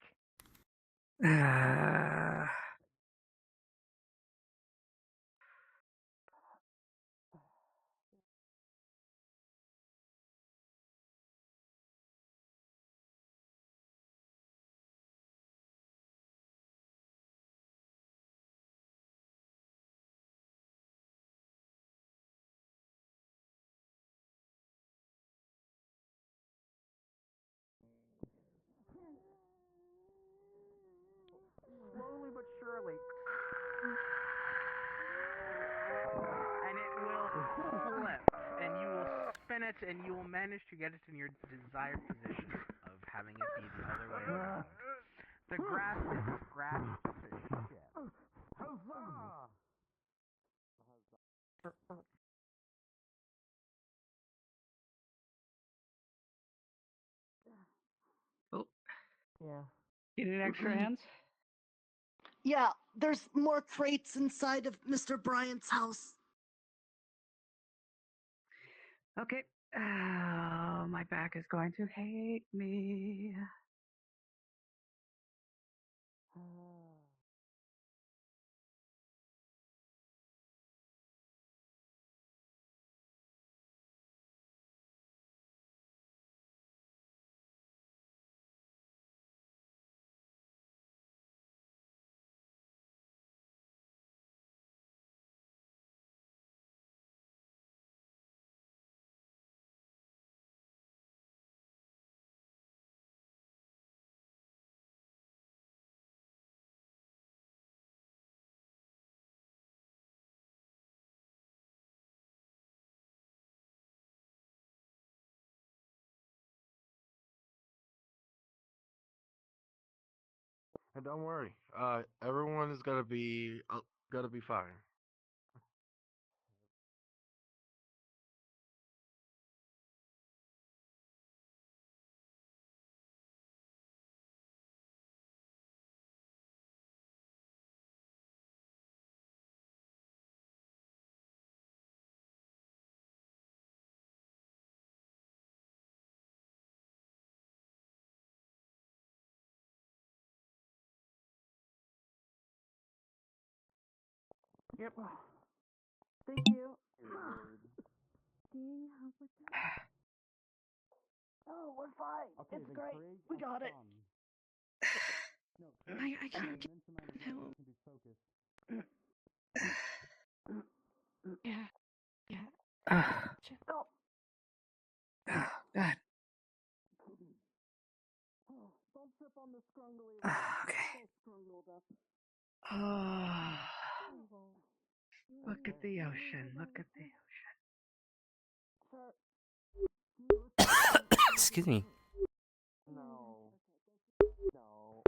C: Slowly but surely. And it will flip, and you will spin it, and you will manage to get it in your desired position of having it be the other way around. The grass is scratched to shit. Oh.
K: Yeah.
C: You need extra hands?
E: Yeah, there's more crates inside of Mr. Bryant's house.
C: Okay. My back is going to hate me.
S: Hey, don't worry. Everyone is gonna be fine.
C: Yep.
E: Thank you.
N: Do you help with that?
E: Oh, we're fine. It's great. We got it.
N: I can't get help. Yeah. Yeah.
E: Oh,
G: God.
E: don't trip on the scrungly.
G: Okay.
E: So scrungled up.
G: Oh, look at the ocean. Look at the
A: Excuse me.
S: No. No.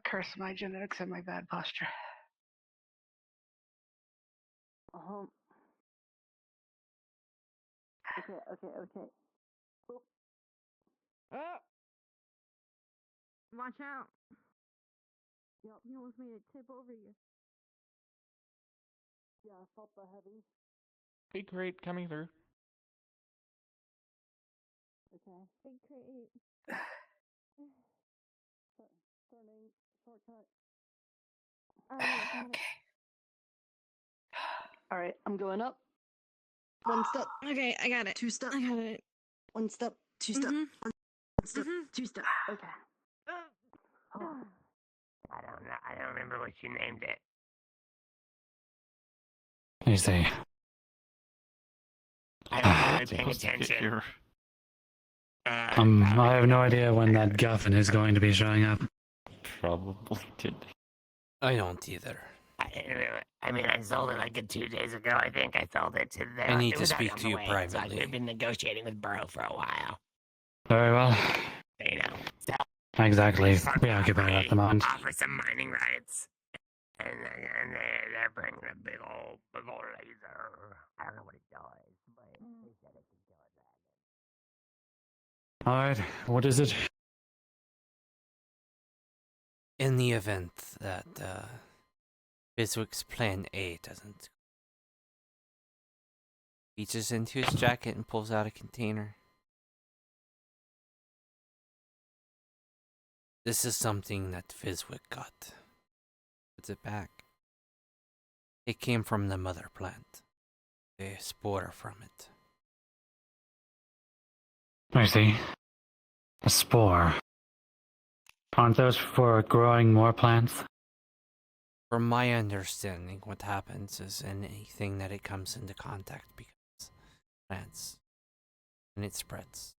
G: curse my genetics and my bad posture.
E: Okay.
C: Oh! Watch out!
E: Yep.
N: You almost made it tip over you.
E: Yeah, I felt the heavy.
J: Big crate coming through.
E: Okay.
N: Big crate.
E: Turning shortcut.
N: Okay.
E: All right, I'm going up. One step.
N: Okay, I got it.
E: Two step.
N: I got it.
E: One step. Two step.
N: Mhm.
E: One step. Two step. Okay.
U: I don't know. I don't remember what you named it.
H: You see.
U: I haven't been paying attention.
H: I have no idea when that guffin is going to be showing up.
T: Probably today.
A: I don't either.
U: I mean, I sold it like 2 days ago. I think I sold it to them.
A: I need
U: It
A: to
U: was
A: speak
U: on
A: to
U: the
A: you
U: way, So I
A: privately.
U: could have been negotiating with Burrow for a while.
H: Very well.
U: You know. So
H: Exactly. Preoccupied at the moment.
U: offer some mining rights, and they're bringing a big old laser. I don't know what it does, but they said it can kill a dragon.
H: Alright, what is it?
A: In the event that Biswick's plan A doesn't, reaches into his jacket and pulls out a container. This is something that Fizwick got. Puts it back. It came from the mother plant. A spore from it.
H: I see. A spore. Aren't those for growing more plants?
A: From my understanding, what happens is anything that it comes into contact becomes plants. And it spreads.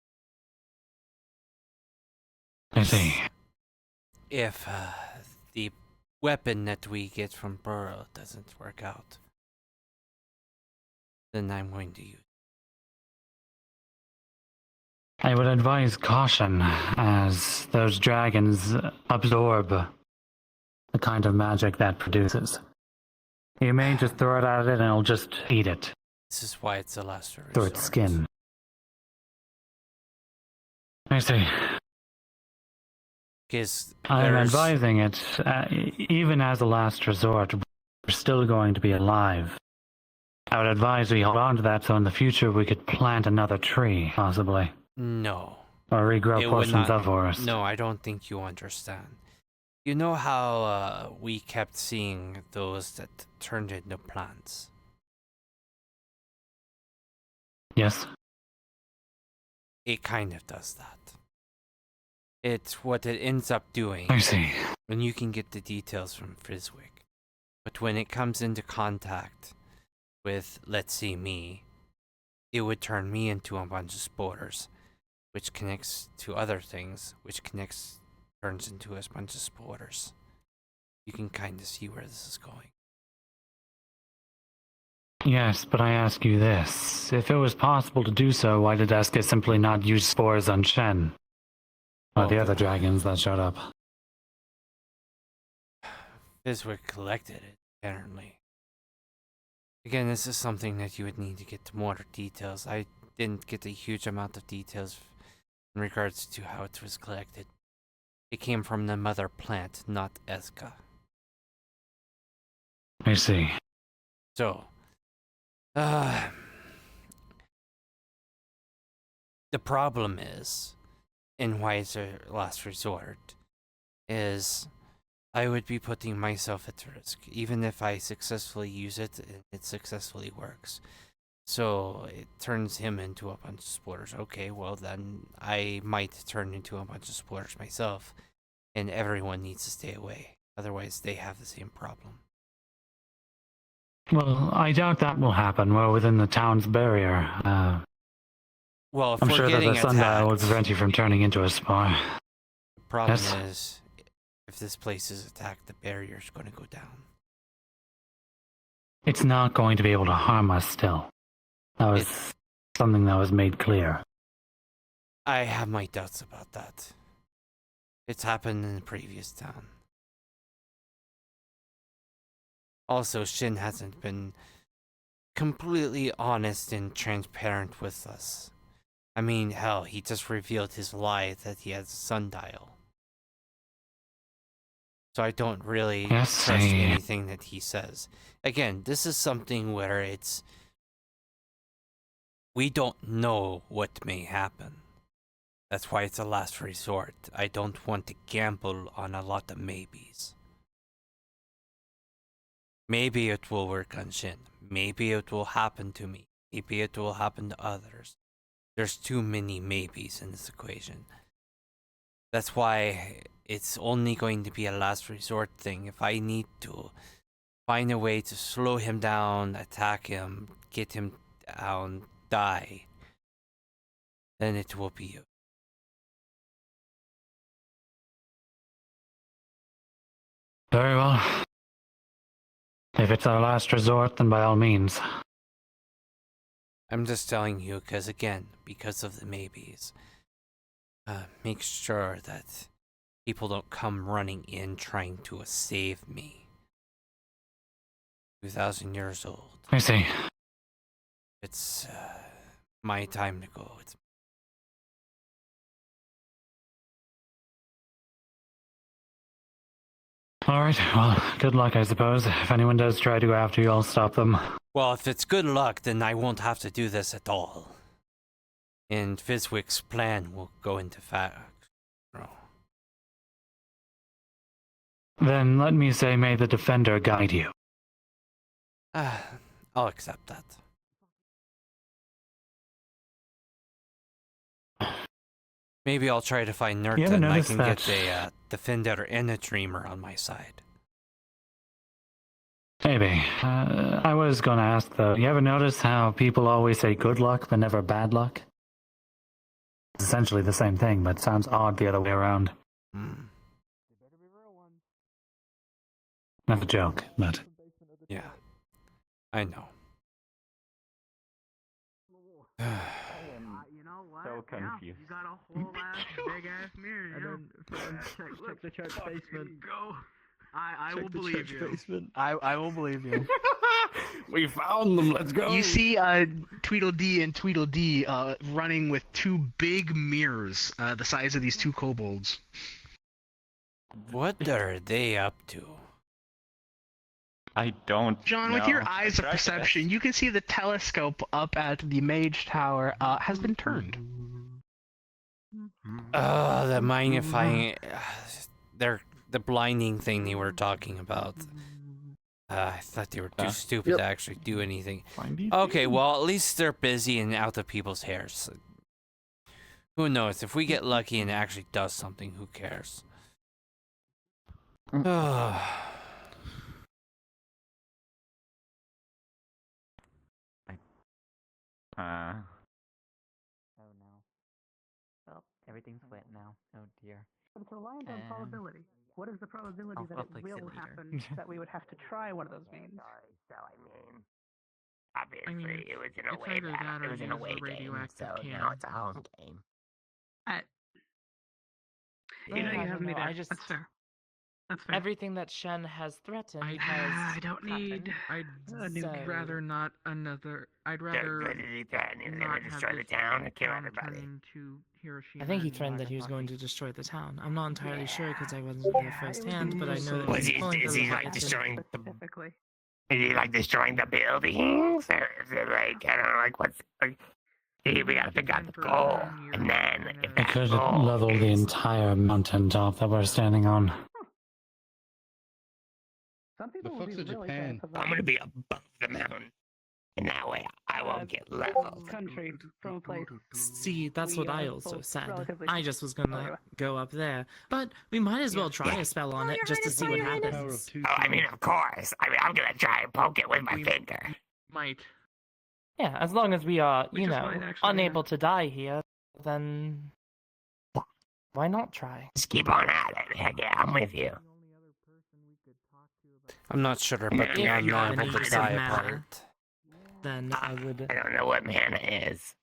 H: I see.
A: If the weapon that we get from Burrow doesn't work out, then I'm going to use.
H: I would advise caution, as those dragons absorb the kind of magic that produces. You may just throw it at it and it'll just eat it.
A: This is why it's a last resort.
H: Through its skin. I see.
A: Because
H: I'm advising it, even as a last resort, we're still going to be alive. I would advise we hold on to that so in the future we could plant another tree, possibly.
A: No.
H: Or regrow
A: It would
H: portions
A: not-
H: of forest.
A: No, I don't think you understand. You know how we kept seeing those that turned into plants?
H: Yes.
A: It kind of does that. It's what it ends up doing.
H: I see.
A: And you can get the details from Friswick. But when it comes into contact with, let's say, me, it would turn me into a bunch of spores, which connects to other things, which turns into a bunch of spores. You can kind of see where this is going.
H: Yes, but I ask you this. If it was possible to do so, why did Eska simply not use spores on Shen? Or the other dragons that showed up?
A: Fiswick collected it, apparently. Again, this is something that you would need to get more details. I didn't get a huge amount of details in regards to how it was collected. It came from the mother plant, not Eska.
H: I see.
A: So, the problem is, and why it's a last resort, is I would be putting myself at risk, even if I successfully use it and it successfully works. So it turns him into a bunch of spores. Okay, well then I might turn into a bunch of spores myself, and everyone needs to stay away. Otherwise, they have the same problem.
H: Well, I doubt that will happen. We're within the town's barrier.
A: Well, if
H: I'm
A: we're
H: sure that
A: getting
H: the Sundial would
A: attacked,
H: prevent you from turning into a spore.
A: the problem
H: Yes.
A: is, if this place is attacked, the barrier's going to go down.
H: It's not going to be able to harm us still. That was something that was made clear.
A: I have my doubts about that. It's happened in the previous town. Also, Shin hasn't been completely honest and transparent with us. I mean, hell, he just revealed his lie that he has a sundial. So I don't really trust anything that he says. Again, this is something where we don't know what may happen. That's why it's a last resort. I don't want to gamble on a lot of maybes. Maybe it will work on Shin. Maybe it will happen to me. Maybe it will happen to others. There's too many maybes in this equation. That's why it's only going to be a last resort thing. If I need to find a way to slow him down, attack him, get him down, die, then it will be you.
H: Very well. If it's our last resort, then by all means.
A: I'm just telling you because of the maybes. Make sure that people don't come running in trying to save me. 2,000 years old.
H: I see.
A: It's my time to go.
H: Alright, well, good luck, I suppose. If anyone does try to go after you, I'll stop them.
A: Well, if it's good luck, then I won't have to do this at all. And Fiswick's plan will go into fact.
H: Then let me say, may the Defender guide you.
A: I'll accept that. Maybe I'll try to find Nerta and I can get a Defender and a Dreamer on my side.
H: Maybe. I was gonna ask though, you ever notice how people always say good luck but never bad luck? It's essentially the same thing, but sounds odd the other way around. Not a joke, but...
A: Yeah, I know.
C: So confused. You got a whole ass big ass mirror. And then check the church basement. Go. I will believe you.
K: I will believe you.
T: We found them. Let's go.
C: You see Tweedledee and Tweedledee running with two big mirrors the size of these two kobolds.
A: What are they up to?
M: I don't
C: John,
M: know.
C: with your eyes of perception, you can see the telescope up at the mage tower has been turned.
A: Oh, the magnifying... the blinding thing they were talking about. I thought they were too stupid to actually do anything. Okay, well, at least they're busy and out of people's hairs. Who knows? If we get lucky and it actually does something, who cares?
O: Oh no. Well, everything's wet now. Oh dear.
C: It's reliant on probability. What is the probability that it will happen that we would have to try one of those means?
U: So I mean, Obviously, it was in a
C: it's
U: way
C: either that
U: it
C: or
U: was
C: use
U: an away
C: the
U: game,
C: radioactive
U: so
C: can.
U: now it's a home game.
C: You know,
P: I
C: you have
P: don't
C: me
P: know,
C: there.
P: I just
C: That's fair. That's fair.
P: everything that Shen has threatened has
C: I don't need.
P: happened.
C: I'd rather not another. I'd
U: So,
C: rather
U: what did he threaten? He was
C: not
U: going to
C: have
U: destroy the
C: this
U: town and kill
C: town
U: everybody.
C: turn into Hiroshima.
P: I think he
C: and
P: threatened that he was going
C: Nagasaki.
P: to destroy the town. I'm not entirely sure because I wasn't there firsthand, but I know that
U: Was
P: he
U: he?
P: was pulling
U: Is
P: the
U: he like
P: Leviathan.
U: destroying the? Is he like destroying the buildings, or is it like I don't know, like what's like? We gotta figure out the goal, and then if
H: It
U: that
H: could
U: goal
H: level the
U: is
H: entire mountaintop that we're standing on.
C: Some
D: The fuck's a Japan?
U: I'm gonna be above the mountain, and that way I won't get leveled.
C: Country from a place.
P: See, that's
C: we
P: what I
C: are
P: also
C: both
P: said.
C: relatively
P: I just was gonna
C: familiar
P: go up there. But we might as well try a spell on it just to see what happens.
U: Oh, I mean, of course. I mean, I'm gonna try and poke it with my finger.
C: Might.
P: Yeah, as long as we are,
C: We
P: you
C: just
P: know,
C: might actually,
P: unable to die here, then why not try?
U: Just keep on at it. Heck yeah, I'm with you.
A: I'm not sure, but the
U: Yeah, you're
A: undead
U: able
A: will
U: to
A: die
U: mana.
A: apart.
P: Then I would.
U: I don't know what mana is,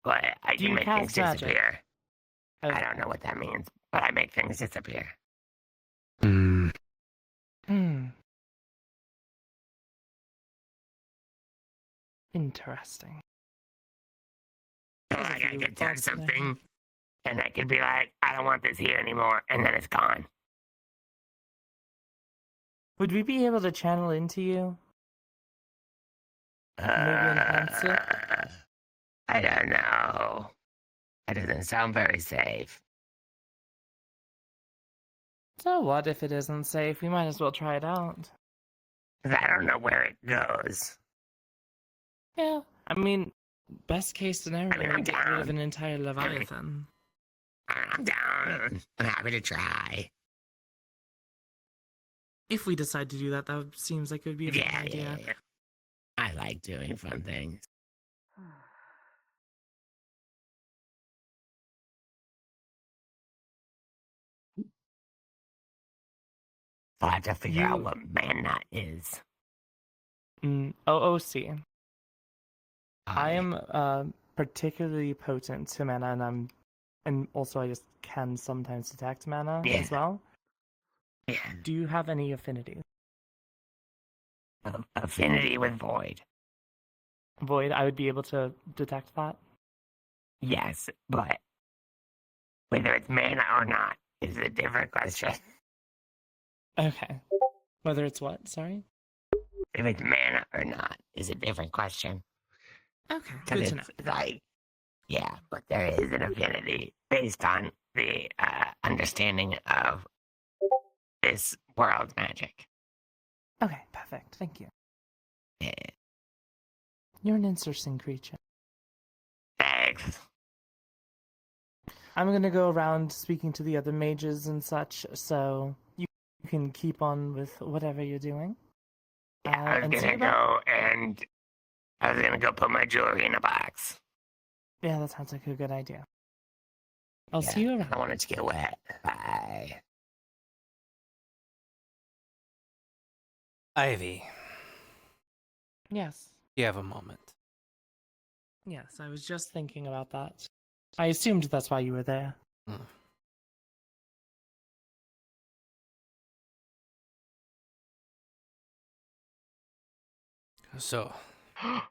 U: but I
P: Do
U: can
P: you
U: make things
P: cast magic?
U: disappear.
P: Okay.
U: I don't know what that means, but I make things disappear.
H: Hmm.
P: Interesting.
U: So like I could touch something, and I could be like, I don't want this here anymore, and then it's gone.
P: Would we be able to channel into you? Maybe enhance it?
U: I don't know. That doesn't sound very safe.
P: So what if it isn't safe? We might as well try it out.
U: 'Cause I don't know where it goes.
P: Yeah, I mean, best case scenario,
U: I mean, I'm
P: we get rid of
U: down.
P: an entire Leviathan.
U: I'm down. I'm happy to try.
P: If we decide to do that, that seems like it would be a fun idea.
U: Yeah. I like doing fun things. So I have to figure out what mana is.
P: OOC. I am particularly potent to mana, and also I just can sometimes detect mana as well.
U: Yeah.
P: Do you have any affinity?
U: Affinity with void.
P: Void, I would be able to detect that.
U: Yes, but whether it's mana or not is a different question.
P: Okay. Whether it's what? Sorry?
U: If it's mana or not is a different question.
P: Okay,
U: Because
P: good to know.
U: it's like, yeah, but there is an affinity based on the understanding of this world's magic.
P: Okay, perfect. Thank you.
U: Yeah.
P: You're an interesting creature.
U: Thanks.
P: I'm gonna go around speaking to the other mages and such, so you can keep on with whatever you're doing.
U: Yeah, I was
P: and see
U: gonna
P: about-
U: go put my jewelry in a box.
P: Yeah, that sounds like a good idea. I'll
U: Yeah,
P: see you
U: I
P: around.
U: don't want it to get wet. Bye.
A: Ivy,
P: Yes.
A: you have a moment.
P: Yes, I was just thinking about that. I assumed that's why you were there.
A: So, I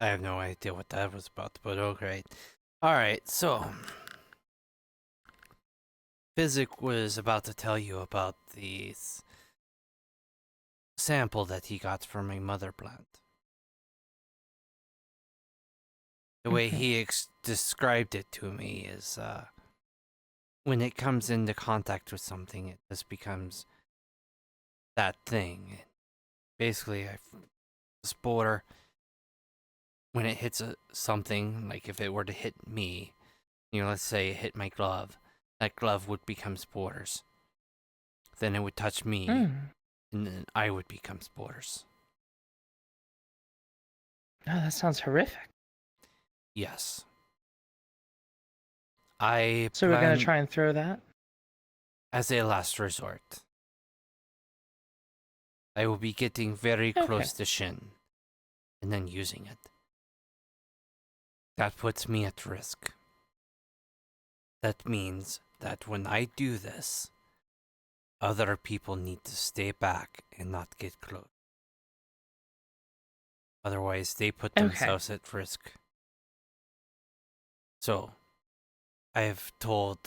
A: have no idea what that was about, but okay. Alright, so Physic was about to tell you about the sample that he got from a mother plant. The way he described it to me is when it comes into contact with something, it just becomes that thing. Basically, a spore, when it hits something, like if it were to hit me, let's say it hit my glove, that glove would become spores. Then it would touch me, and then I would become spores.
P: Oh, that sounds horrific.
A: Yes.
P: So we're gonna try and throw that?
A: As a last resort. I will be getting very
P: Okay.
A: close to Shin and then using it. That puts me at risk. That means that when I do this, other people need to stay back and not get close. Otherwise, they put themselves at risk. So, I've told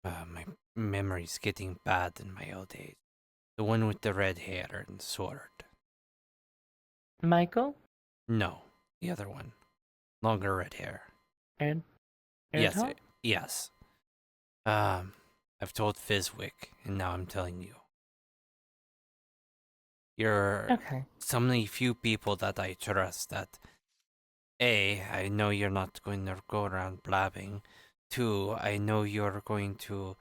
A: my memory's getting bad in my old age. The one with the red hair and sword.
P: Michael?
A: No, the other one. Longer red hair.
P: Ed?
A: Yes,
P: Erdhal?
A: yes. I've told Fizwick, and now I'm telling you. You're some of the few people that I trust that, A, I know you're not going to go around blabbing. 2, I know you're going to...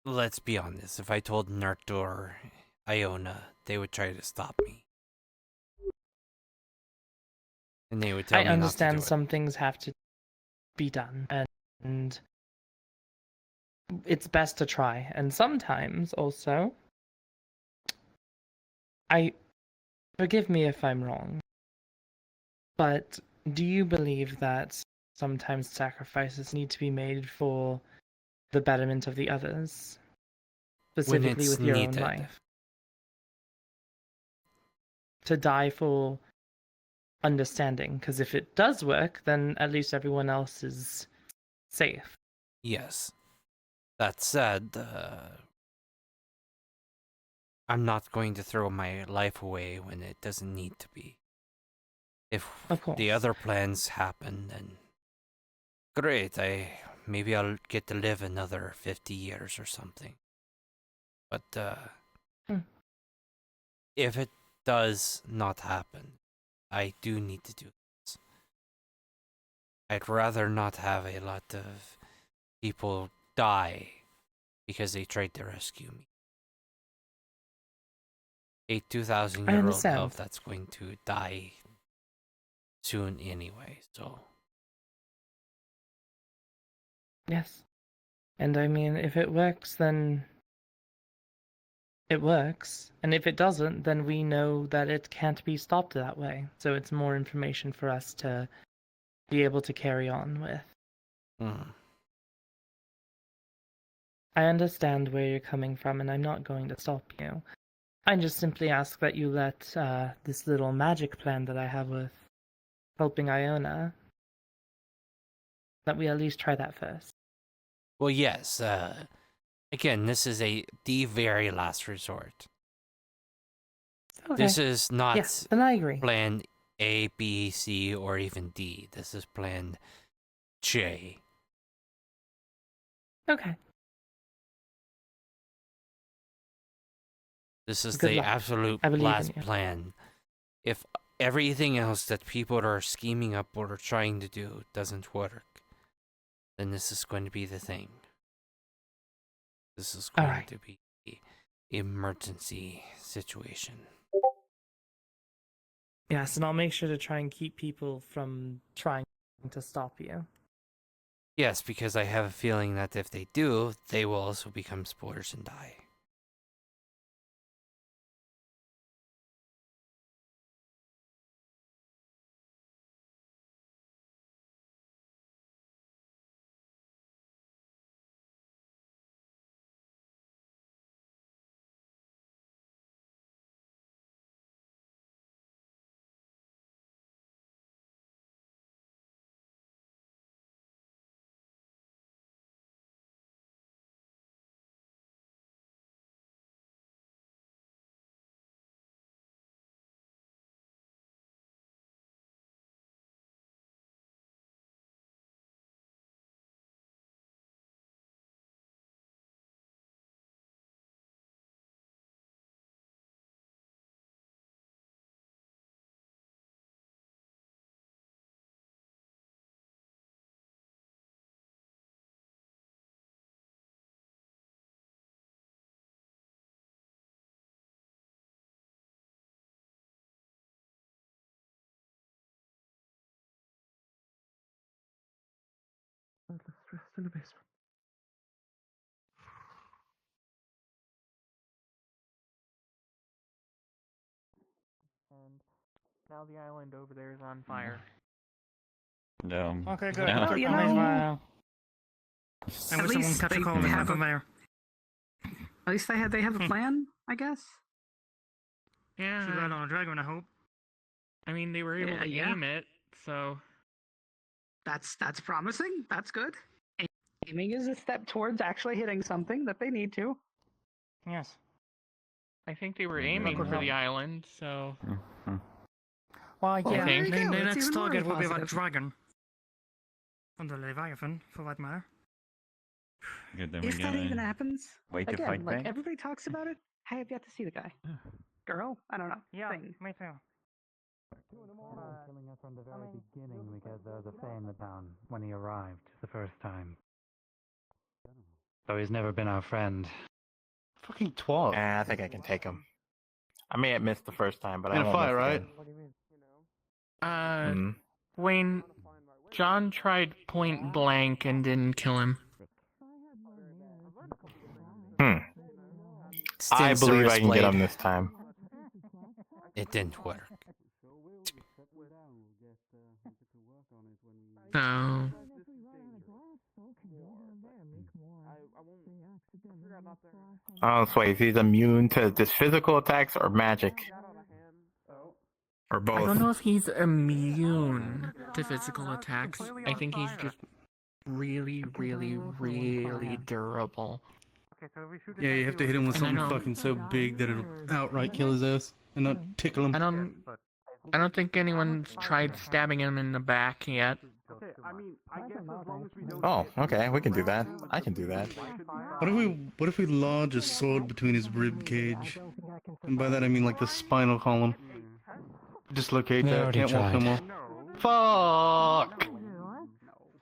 A: Let's be honest, if I told Nert or Iona, they would try to stop me. And they would tell
P: I
A: me not to
P: understand
A: do it.
P: some things have to be done, and it's best to try. And sometimes also, forgive me if I'm wrong, but do you believe that sometimes sacrifices need to be made for the betterment of the others? Specifically with your own life? To die for understanding, because if it does work, then at least everyone else is safe.
A: Yes. That said, I'm not going to throw my life away when it doesn't need to be. If the other plans happen, then great. Maybe I'll get to live another 50 years or something. But if it does not happen, I do need to do this. I'd rather not have a lot of people die because they tried to rescue me. A 2,000-year-old elf that's going to die soon anyway, so...
P: Yes. And I mean, if it works, then it works. And if it doesn't, then we know that it can't be stopped that way. So it's more information for us to be able to carry on with. I understand where you're coming from, and I'm not going to stop you. I just simply ask that you let this little magic plan that I have with helping Iona, that we at least try that first.
A: Well, yes. Again, this is the very last resort.
P: Okay.
A: This is not
P: Yes, then I agree.
A: plan A, B, C, or even D. This is plan J.
P: Okay.
A: This is
P: Good
A: the
P: luck.
A: absolute
P: I believe in
A: last
P: you.
A: plan. If everything else that people are scheming up or trying to do doesn't work, then this is going to be the thing. This is going to be an emergency situation.
P: Yes, and I'll make sure to try and keep people from trying to stop you.
A: Yes, because I have a feeling that if they do, they will also become spores and die.
K: Stressed in the basement.
C: Now the island over there is on fire.
T: No.
P: Okay, good.
T: No.
P: Well,
D: you
P: I
D: know,
P: wish
D: at
P: someone
D: least
P: catch a
D: they
P: call and
D: have
P: have
D: a,
P: there.
D: at least they have a plan, I guess.
J: Yeah.
P: Should ride on a dragon, I hope.
J: I mean, they were able to
D: Yeah.
J: aim it, so.
D: That's promising. That's good. Aiming is a step towards actually hitting something that they need to.
P: Yes.
J: I think they were aiming for the island, so.
P: Well,
J: I
P: yeah,
J: think.
P: the
D: That's
P: next
D: even more
P: target will be a
D: positive.
P: dragon. And the Leviathan, for that matter.
T: Good, then
D: If
T: we
D: that
T: gotta
D: even happens,
T: wait to
D: again,
T: fight
D: like
T: back.
D: everybody talks about it. I have yet to see the guy. Girl, I don't know.
P: Yeah,
D: Thing.
P: me too.
H: Killing us from the very beginning because there was a Fae in the town when he arrived the first time. So he's never been our friend.
S: Fucking 12. I think I can take him. I may have missed the first time, but I
F: In a
S: won't
F: fight,
S: miss
F: right?
S: again.
J: Wayne, John tried point blank and didn't kill him.
S: I
A: Stands to
S: believe I
A: wrist
S: can get
A: blade.
S: him this time.
A: It didn't work.
J: So.
S: Oh, so wait, he's immune to just physical attacks or magic? Or
J: I
S: both?
J: don't know if he's immune to physical attacks. I think he's just really, really, really durable.
F: Yeah, you have to hit him with
J: And I
F: something
J: know-
F: fucking so big that it'll outright kill his ass and not tickle him.
J: I don't think anyone's tried stabbing him in the back yet.
S: Oh, okay, we can do that. I can do that.
F: What if we lodge a sword between his rib cage? And by that I mean like the spinal column. Dislocate
H: We
F: that,
H: already
F: can't walk no
H: tried.
F: more. Fuck!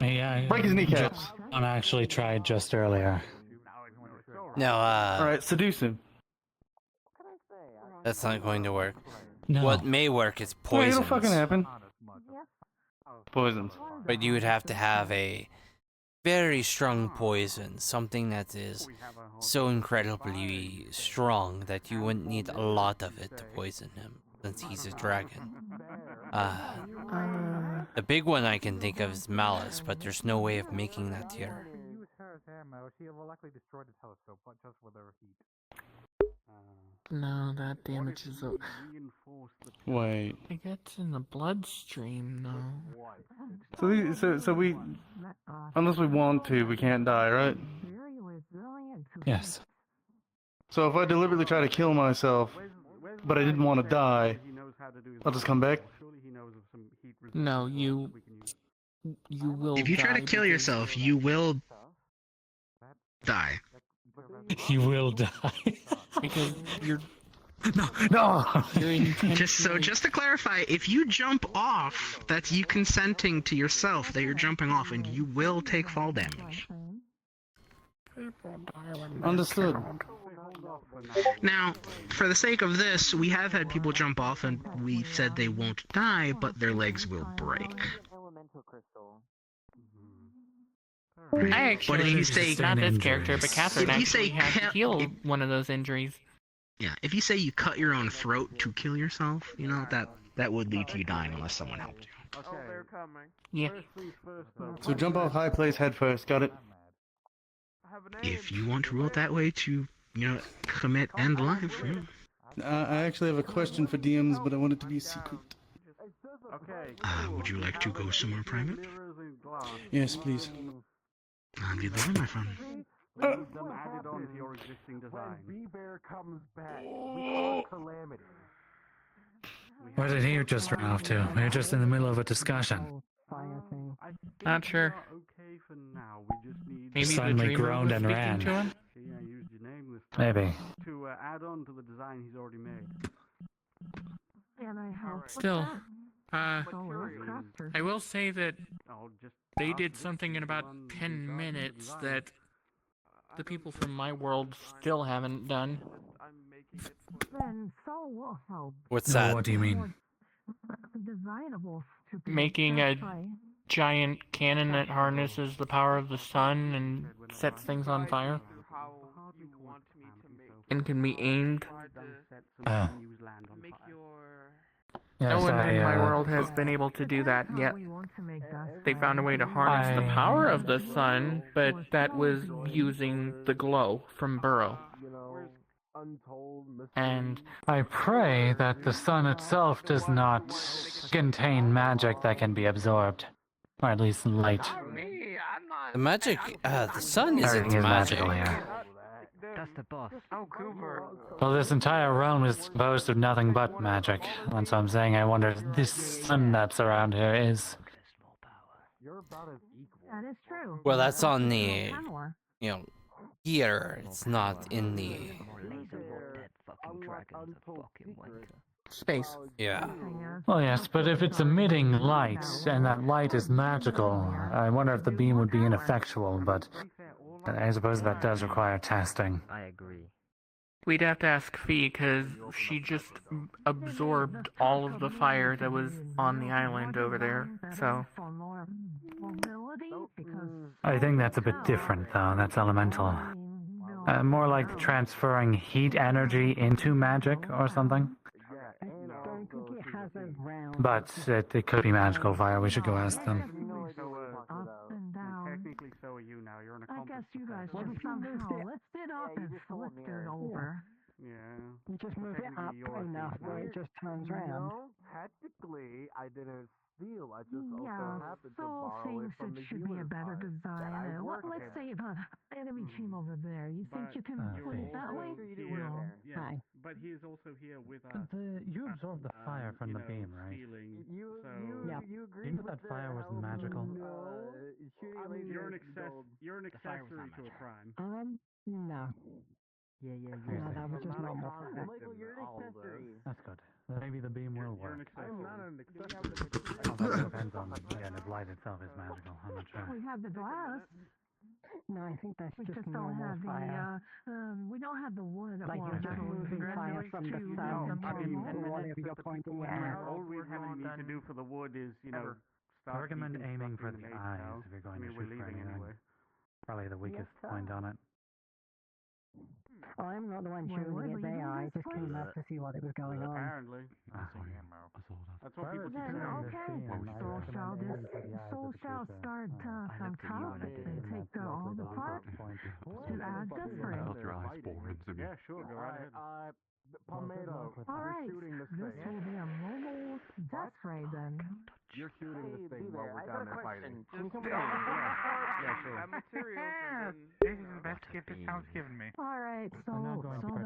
H: Yeah,
F: Break his kneecaps.
H: John actually tried just earlier.
A: No,
F: Alright, seduce him.
A: that's not going to work.
H: No.
A: What may work is
F: Yeah,
A: poison.
F: it'll fucking happen. Poisons.
A: But you would have to have a very strong poison, something that is so incredibly strong that you wouldn't need a lot of it to poison him, since he's a dragon. The big one I can think of is malice, but there's no way of making that here.
J: No, that damages the.
F: Wait.
J: It gets in the bloodstream, though.
F: So we, unless we want to, we can't die, right?
H: Yes.
F: So if I deliberately try to kill myself, but I didn't want to die, I'll just come back?
J: No, you will.
D: If you try to
J: die
D: kill
J: because-
D: yourself, you will die.
H: You will die.
J: Because you're.
F: No!
D: Just to clarify, if you jump off, that's you consenting to yourself that you're jumping off, and you will take fall damage.
F: Understood.
D: Now, for the sake of this, we have had people jump off and we said they won't die, but their legs will break.
J: I actually,
D: But if you say
J: not this character, but Catherine
D: if you say
J: actually had to heal one of those injuries.
D: Yeah, if you say you cut your own throat to kill yourself, you know, that would lead to you dying unless someone helped you.
C: Oh, they're coming.
J: Yeah.
F: So jump off high place head first, got it?
D: If you want to rule it that way to, you know, commit end life, yeah.
F: I actually have a question for DMs, but I want it to be a secret.
D: Would you like to go somewhere private?
F: Yes, please.
D: I'll be there, my friend.
H: Where did he just run off to? We were just in the middle of a discussion.
J: Not sure. Maybe the
H: Suddenly
J: dreamer
H: groaned
J: was
H: and
J: speaking
H: ran.
J: to him?
H: Maybe.
M: To add on to the design he's already made.
J: Still, I will say that they did something in about 10 minutes that the people from my world still haven't done.
A: What's that?
H: What do you mean?
J: Making a giant cannon that harnesses the power of the sun and sets things on fire. And can be aimed. No one in my world has been able to do that yet. They found a way to harness the power of the sun, but that was using the glow from Burrow. And
H: I pray that the sun itself does not contain magic that can be absorbed. Or at least light.
A: The magic, the sun isn't
H: Everything is
A: magic.
H: magical here.
O: That's the boss. Oh, Cooper.
H: Well, this entire realm is composed of nothing but magic. That's what I'm saying. I wonder if this sun that's around here is.
N: That is true.
A: Well, that's on the, here. It's not in the
D: space.
A: Yeah.
H: Well, yes, but if it's emitting light, and that light is magical, I wonder if the beam would be ineffectual, but I suppose that does require testing.
O: I agree.
J: we'd have to ask Fee, because she just absorbed all of the fire that was on the island over there, so...
H: I think that's a bit different, though. That's elemental. More like transferring heat energy into magic or something. But it could be magical fire. We should go ask them.
M: Technically, so are you now. You're an
N: I
M: accomplice.
N: guess you guys should somehow lift it up and flip it over.
M: Yeah.
B: You just move it up enough where it just turns round.
I: No, technically, I didn't steal. I just
N: Yeah,
I: also happened to
N: Soul
I: borrow
N: thinks
I: it from
N: it
I: the
N: should be a
I: healer's
N: better
I: card
N: design.
I: that I worked
N: Let's
I: in.
N: say the enemy team over there. You think you can put it that way? No.
M: Yes,
B: Hi.
M: but he is also here with us.
H: You absorbed the fire from the beam, right?
M: Stealing, so...
I: You agreed
H: You knew that fire was magical?
I: No,
M: you're an accessory to a crime.
B: No.
O: Yeah.
B: No, that was just normal fire.
I: Michael, you're an accessory.
H: That's good. Maybe the beam will
M: You're an
H: work.
M: accessory.
I: I'm not an
H: Although it depends on, again, if light itself is magical. I'm not sure.
N: We have the glass.
B: No, I think that's
N: We
B: just
N: just don't
B: normal
N: have
B: fire.
N: we don't have the wood
B: Like
N: or
B: you're just
N: metal
B: moving fire
N: to
B: from the
N: make
B: sun
N: them
B: to
N: normal.
B: whatever you're pointing at.
M: All we really need to do for the wood is, start
H: I recommend
M: keeping
H: aiming
M: stuff
H: for
M: in
H: the
M: base
H: eyes
M: now.
H: if you're going
M: I mean,
H: to
M: we're
H: shoot for
M: leaving
H: anything.
M: anyway.
H: Probably the weakest point on it.
B: I'm not the one
N: Wait,
B: shooting
N: we're
B: it. They
N: leaving
B: are. I
N: this
B: just came
N: place?
B: up to see what was going on.
M: Apparently. That's what people keep
N: Then
M: saying.
N: okay, Soul shall start from top and take all the parts to add this ray.
M: Yeah, sure, go right ahead.
I: Palmetto,
N: All
I: you're
N: right,
I: shooting this
N: this
I: thing.
N: will be a mobile death ray then.
I: You're shooting this thing while we're down there fighting.
M: Can you come with
I: Yeah, sure.
C: This is the best gift this town's given me.
N: All right, Soul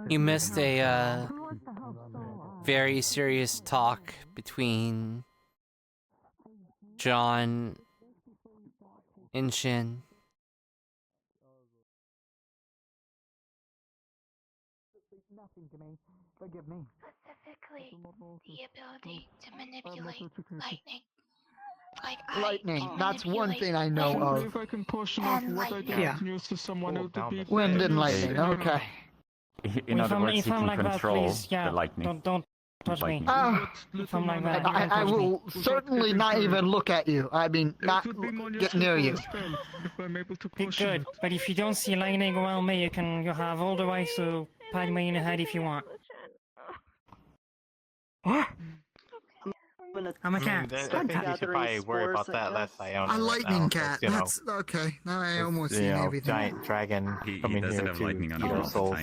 A: You missed a
N: Who wants to help Soul?
A: very serious talk between John and Shin.
B: Nothing to me. Forgive me.
R: Specifically, the ability to manipulate lightning. Like
G: Lightning,
R: I can
G: that's one
R: manipulate
G: thing I know
R: wind
G: of.
F: If I can portion off
R: and
F: what I
R: lightning.
F: get and use to someone who to be...
G: Wind and lightning, okay.
Q: In other words, he can control the lightning.
P: Don't touch me. Something like that.
G: I will certainly not even look at you. I mean, not get near you.
F: If I'm able to
P: Be
F: portion
P: good, but if you don't see lightning around me, you have all the ways to pat me in the head if you want. I'm a cat.
Q: I think you should probably worry about that less Iona.
G: A lightning cat. That's okay. Now I almost seen everything.
Q: Giant dragon coming here to eat our souls.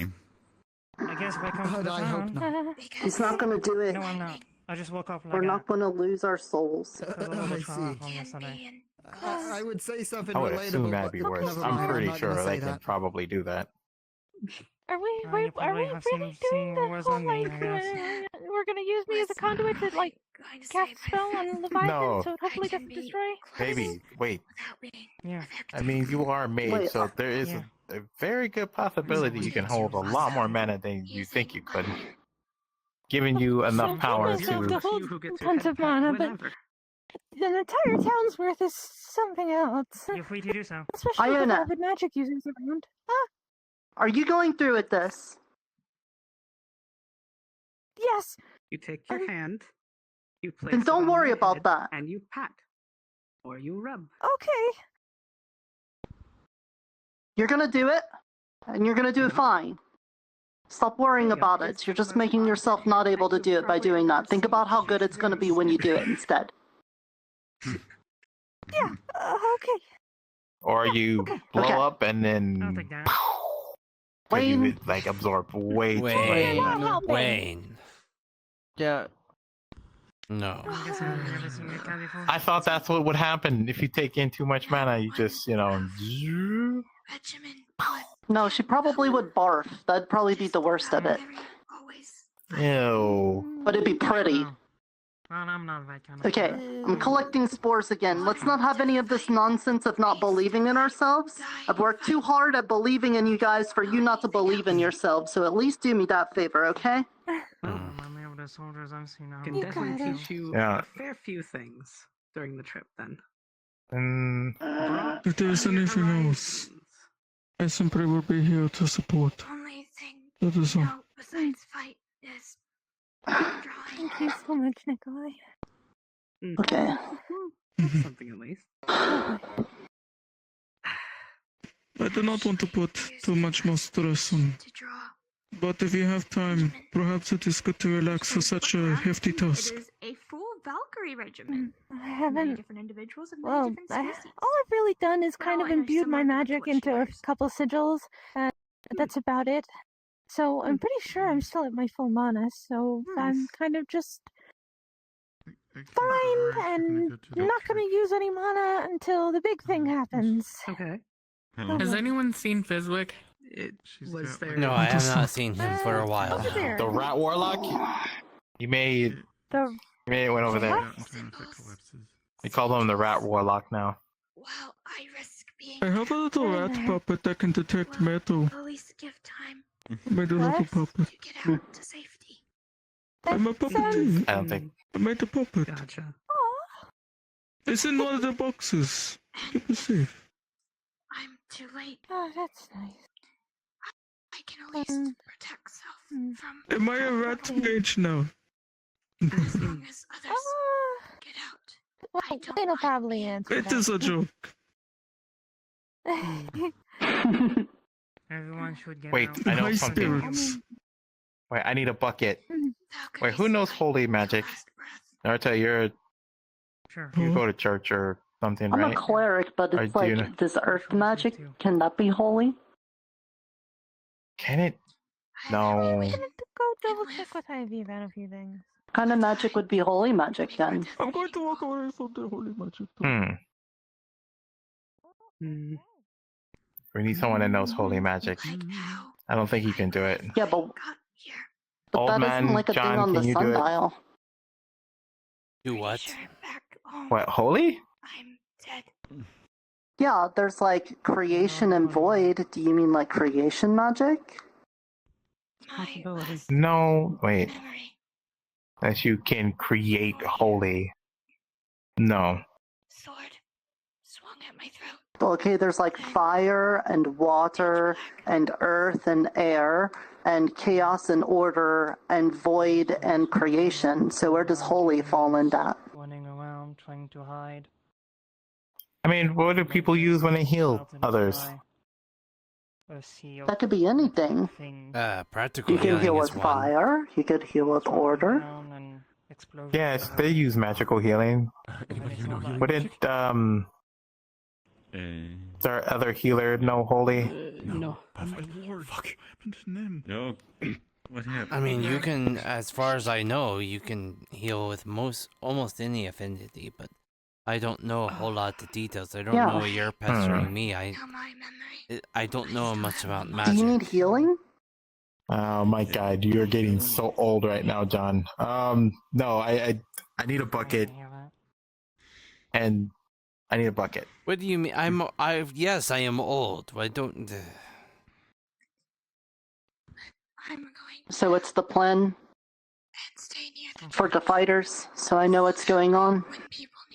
P: I guess if I come to the
G: I hope
P: town...
G: not.
E: He's not gonna do it.
P: No, I'm not. I just woke up like
E: We're not gonna lose our souls.
G: I see. I would say something
Q: I would
G: relatable,
Q: assume
G: but
Q: that'd be worse.
G: never
Q: I'm
G: mind,
Q: pretty
G: not
Q: sure
G: gonna
Q: they
G: say
Q: can
G: that.
Q: probably do that.
V: Are we
P: you
V: really
P: probably have
V: doing
P: seen
V: the
P: wars
V: whole
P: on me,
V: like
P: I guess.
V: we're gonna use me as a conduit to like cast a spell on Leviathan
Q: No.
V: so it hopefully doesn't destroy?
Q: Baby, wait.
P: Yeah.
Q: I mean, you are a mage,
V: Wait,
Q: so there is a very good possibility you can hold a lot more mana than you think you could. Giving you enough power
V: myself
Q: to...
V: to hold tons of mana, but an entire town's worth is something else.
P: You're free to do so.
V: Especially with
E: Iona.
V: all the magic users around.
E: Are you going through with this?
V: Yes.
X: You take your hand, you place
E: Then
X: it
E: don't
X: on
E: worry
X: your
E: about
X: head,
E: that.
X: and you pat. Or you rub.
V: Okay.
E: You're gonna do it, and you're gonna do it fine. Stop worrying about it. You're just making yourself not able to do it by doing that. Think about how good it's going to be when you do it instead.
V: Yeah, okay.
Q: Or you blow up and then
E: Wayne.
Q: you like absorb way too much.
A: Wayne.
K: Yeah.
A: No.
Q: I thought that's what would happen if you take in too much mana. You just,
E: No, she probably would barf. That'd probably be the worst of it.
Q: Ew.
E: But it'd be pretty.
C: I'm not that kind of
E: Okay, I'm collecting spores again. Let's not have any of this nonsense of not believing in ourselves. I've worked too hard at believing in you guys for you not to believe in yourselves, so at least do me that favor, okay?
X: Can definitely teach you
Q: Yeah.
X: a fair few things during the trip then.
F: If there's anything else, I simply will be here to support.
R: Only thing
F: That is all.
R: besides fight is
V: Thank you so much, Nikolai.
E: Okay.
X: That's something at least.
F: I do not want to put too much more stress on. But if you have time, perhaps it is good to relax for such a hefty task.
R: It is a full Valkyrie regiment.
V: I
R: Many
V: haven't.
R: different individuals and
V: Well,
R: many different species.
V: all I've really done is kind of imbued my magic into a couple sigils, and that's about it. So I'm pretty sure I'm still at my full mana, so I'm kind of just fine and not going to use any mana until the big thing happens.
X: Okay.
J: Has anyone seen Fizwick?
X: Was there?
A: No, I have not seen him for a while.
Q: The Rat Warlock? You may went over there. They call him the Rat Warlock now.
F: I have a little rat puppet that can detect metal.
R: At least give time
F: I made a little puppet.
R: to safety.
F: I'm a puppeteer.
Q: I don't think.
F: I made a puppet.
X: Gotcha.
F: It's in one of the boxes. Keep it safe.
R: I'm too late.
V: Oh, that's nice.
R: I can at least protect self from.
F: Am I a rat mage now?
R: As long as others get out.
V: Well, Wayne will probably answer
F: It
V: that.
F: is a joke.
C: Everyone should get
Q: Wait,
C: out.
Q: I know
F: High
Q: something.
F: spirits.
Q: Wait, I need a bucket. Wait, who knows holy magic? Naruto, you go to church or something,
E: I'm
Q: right?
E: a cleric, but
Q: Or
E: it's
Q: do you
E: like,
Q: know-
E: this earth magic, can that be holy?
Q: Can it? No.
V: Go double check with Ivy about a few things.
E: What kind of magic would be holy magic then?
F: I'm going to walk away from the holy magic.
Q: We need someone that knows holy magic. I don't think he can do it.
E: Yeah, but
Q: Old
E: that
Q: man
E: isn't like a
Q: John,
E: thing on the
Q: can you do it?
E: sundial.
A: Do what?
Q: What, holy?
E: Yeah, there's like creation and void. Do you mean like creation magic?
Q: No, wait. That you can create holy. No.
E: Well, okay, there's like fire and water and earth and air and chaos and order and void and creation. So where does holy fall in that?
P: Running around trying to hide.
Q: I mean, what do people use when they heal others?
E: That could be anything.
A: Practical
E: You can
A: healing
E: heal
A: is
E: with
A: one.
E: fire. You could heal with order.
Q: Yes, they use magical healing. Wouldn't, is there other healer know holy?
X: No.
K: No. What happened?
A: I mean, you can, as far as I know, you can heal with almost any affinity, but I don't know a whole lot of details. I don't
E: Yeah.
A: know you're pestering me. I don't know much about
E: Do you
A: magic.
E: need healing?
Q: Oh my god, you're getting so old right now, John. No, I need a bucket. And I need a bucket.
A: What do you mean? Yes, I am old. I don't.
E: So what's the plan for the fighters? So I know what's going on.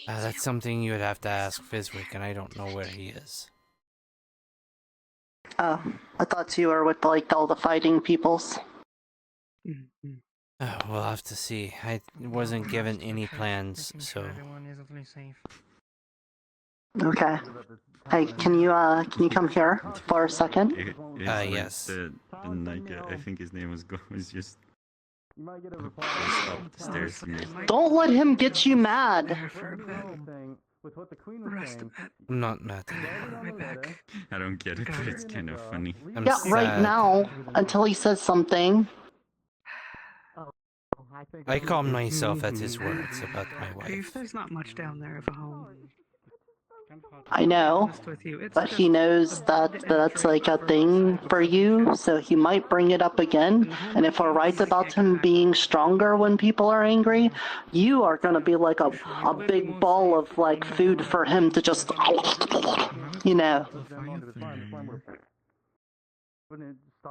A: That's something you would have to ask Fizwick, and I don't know where he is.
E: Oh, I thought you were with like all the fighting peoples.
A: We'll have to see. I wasn't given any plans, so.
C: Everyone is at least safe.
E: Okay. Hey, can you come here for a second?
A: Yes.
K: I think his name was just up the stairs.
E: Don't let him get you mad.
A: I'm not mad.
K: I don't get it, but it's kind of funny.
A: I'm
E: Yeah,
A: sad.
E: right now, until he says something.
A: I calm myself at his words about my
X: If
A: wife.
X: there's not much down there of a home.
E: I know, but he knows that that's like a thing for you, so he might bring it up again. And if we're right about him being stronger when people are angry, you are gonna be like a big ball of like food for him to just, you know.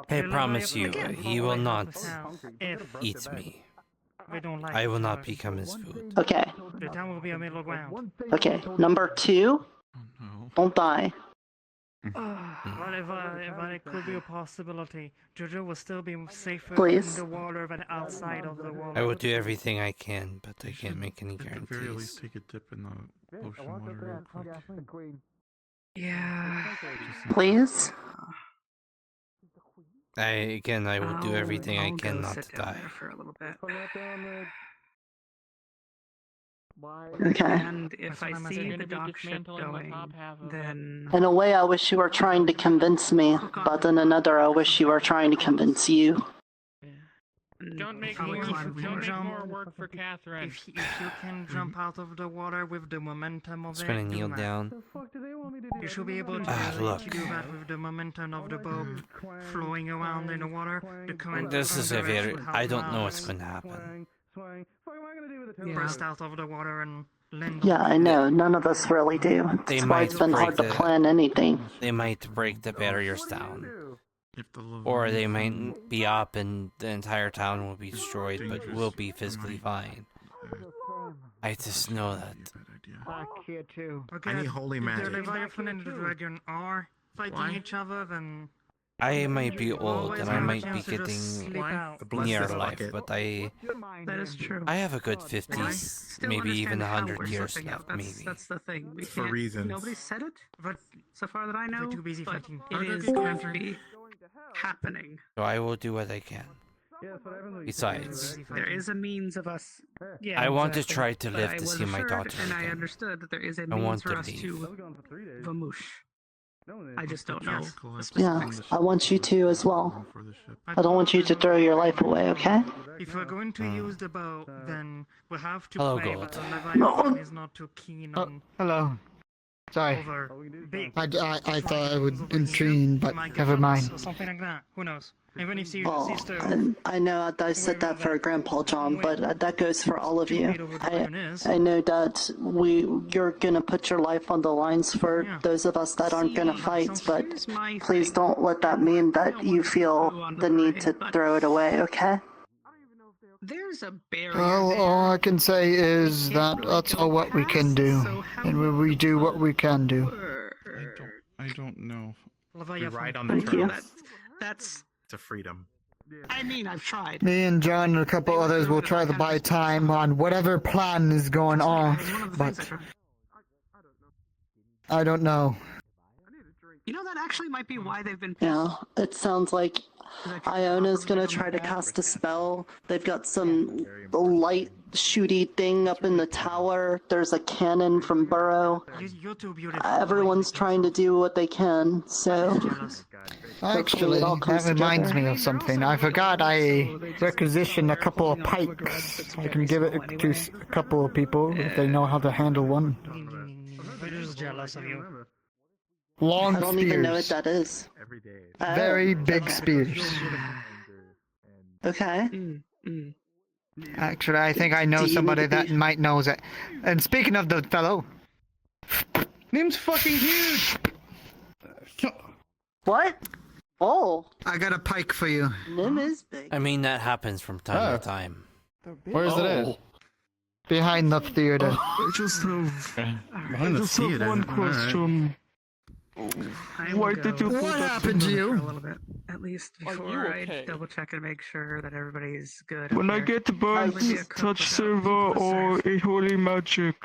A: I promise you, he will not eat me. I will not become his food.
E: Okay.
P: The town will be a middle ground.
E: Okay. Number 2, don't die.
P: Well, if it could be a possibility, Jojo will still be safer
E: Please.
P: in the water than outside of the water.
A: I will do everything I can, but I can't make any
K: At the very
A: guarantees.
K: least, take a dip in the ocean water real quick.
X: Yeah.
E: Please?
A: I will do everything I
X: I'll
A: can
X: go
A: not
X: sit
A: to
X: down
A: die.
X: there for a little bit.
E: Okay.
X: And if I see the dock ship going, then
E: In a way, I wish you were trying to convince me, but in another, I wish you were trying to convince you.
P: Don't make
X: I'll
P: more,
X: climb
P: don't make
X: jump.
P: more work for Catherine. If you can jump out of the water with the momentum of
A: Just
P: it,
A: gonna
P: do
A: kneel
P: that.
A: down.
P: You should be able to
A: Look.
P: do that with the momentum of the boat flowing around in the water. The current
A: This is a very...
P: direction,
A: I don't know
P: how
A: what's
P: loud
A: going to happen.
P: burst out of the water and land.
E: Yeah, I know. None of us really do.
A: They
E: That's why
A: might
E: it's been hard to
A: break the-
E: plan anything.
A: They might break the barriers down.
K: If the
A: Or they might be up and the entire town will be destroyed, but we'll be physically fine. I just know that.
G: Back here too.
P: Okay,
Q: I need holy
P: if
Q: magic.
P: the Leviathan and the dragon are fighting each other, then
A: I might be old
P: always
A: and I
P: have a
A: might be
P: chance to just
A: getting
P: sleep out.
A: near life, but
X: that is true.
A: I have a good 50s,
X: Still
A: maybe even
X: understand how
A: 100
X: we're
A: years
X: slipping out.
A: left,
X: That's,
A: maybe.
X: That's the thing. We
Q: For
X: can't,
Q: reasons.
X: Nobody said it, but so far that I know,
P: too busy
X: but
P: fighting.
X: it is going to be happening.
A: So I will do what I can. Besides,
X: There is a means of us. Yeah,
A: I want to
X: exactly.
A: try to
X: But
A: live
X: I
A: to
X: was
A: see my
X: assured,
A: daughter
X: and I
A: again.
X: understood that there is a
A: I
X: means
A: want
X: for
A: to
X: us
A: leave.
X: to vamoosh. I just don't know. the
E: Yeah,
X: specifics.
E: I want you to as well. I don't want you to throw your life away, okay?
P: If we're going to use the bow, then we'll have to
A: Hello,
P: play,
A: Gold.
P: but the Leviathan is not too keen on
G: Hello. Sorry.
P: over big.
G: I thought I would intervene, but never mind.
P: Or something like that. Who knows? Even if you
E: Well,
P: sister.
E: I know I said that for Grandpa John, but that goes for all of you. I know that you're gonna put your life on the lines for those of us that aren't gonna fight, but please don't let that mean that you feel the need to throw it away, okay?
X: There's a barrier.
G: Well, all I can say is that that's all what we can do, and we do what we can do.
K: I don't know.
X: Leviathan.
Q: ride on the
E: Thank you.
X: That's.
Q: To freedom.
X: I mean, I've tried.
G: Me and John and a couple others will try to buy time on whatever plan is going on, but I don't know.
X: You know, that actually might be why they've been.
E: Yeah, it sounds like Iona's gonna try to cast a spell. They've got some light shooty thing up in the tower. There's a cannon from Burrow.
P: You're too beautiful.
E: Everyone's trying to do what they can, so
G: Actually,
E: it all
G: that
E: comes
G: reminds
E: together.
G: me of something. I forgot I requisitioned a couple of pikes. I can give it to a couple of people if they know how to handle one.
P: We're just jealous of you.
G: Long
E: I don't even know what
G: spears.
E: that is. Oh,
G: Very big
E: okay.
G: spears.
E: Okay.
G: Actually, I think I know
E: Do you
G: somebody
E: need to
G: that
E: be-
G: might knows it. And speaking of the fellow,
J: Name's fucking huge.
E: What? Oh,
G: I got a pike for you.
E: Nim is big.
A: I mean, that happens from time to time.
Q: Where is it at?
G: Behind the theater.
F: I just have,
K: Behind the
F: just have
K: theater.
F: one question.
X: I
F: Why
X: will
F: did you
X: go
F: put
G: What
F: that
G: happened to
X: for a
G: you?
X: little bit, at least
J: Are
X: before
J: you
X: I
J: okay?
X: double check and make sure that everybody's good.
F: When
X: up
F: I
X: there.
F: get burnt,
X: Probably be a cook
F: touch
X: without
F: silver,
X: people to
F: or
X: serve.
F: a holy magic,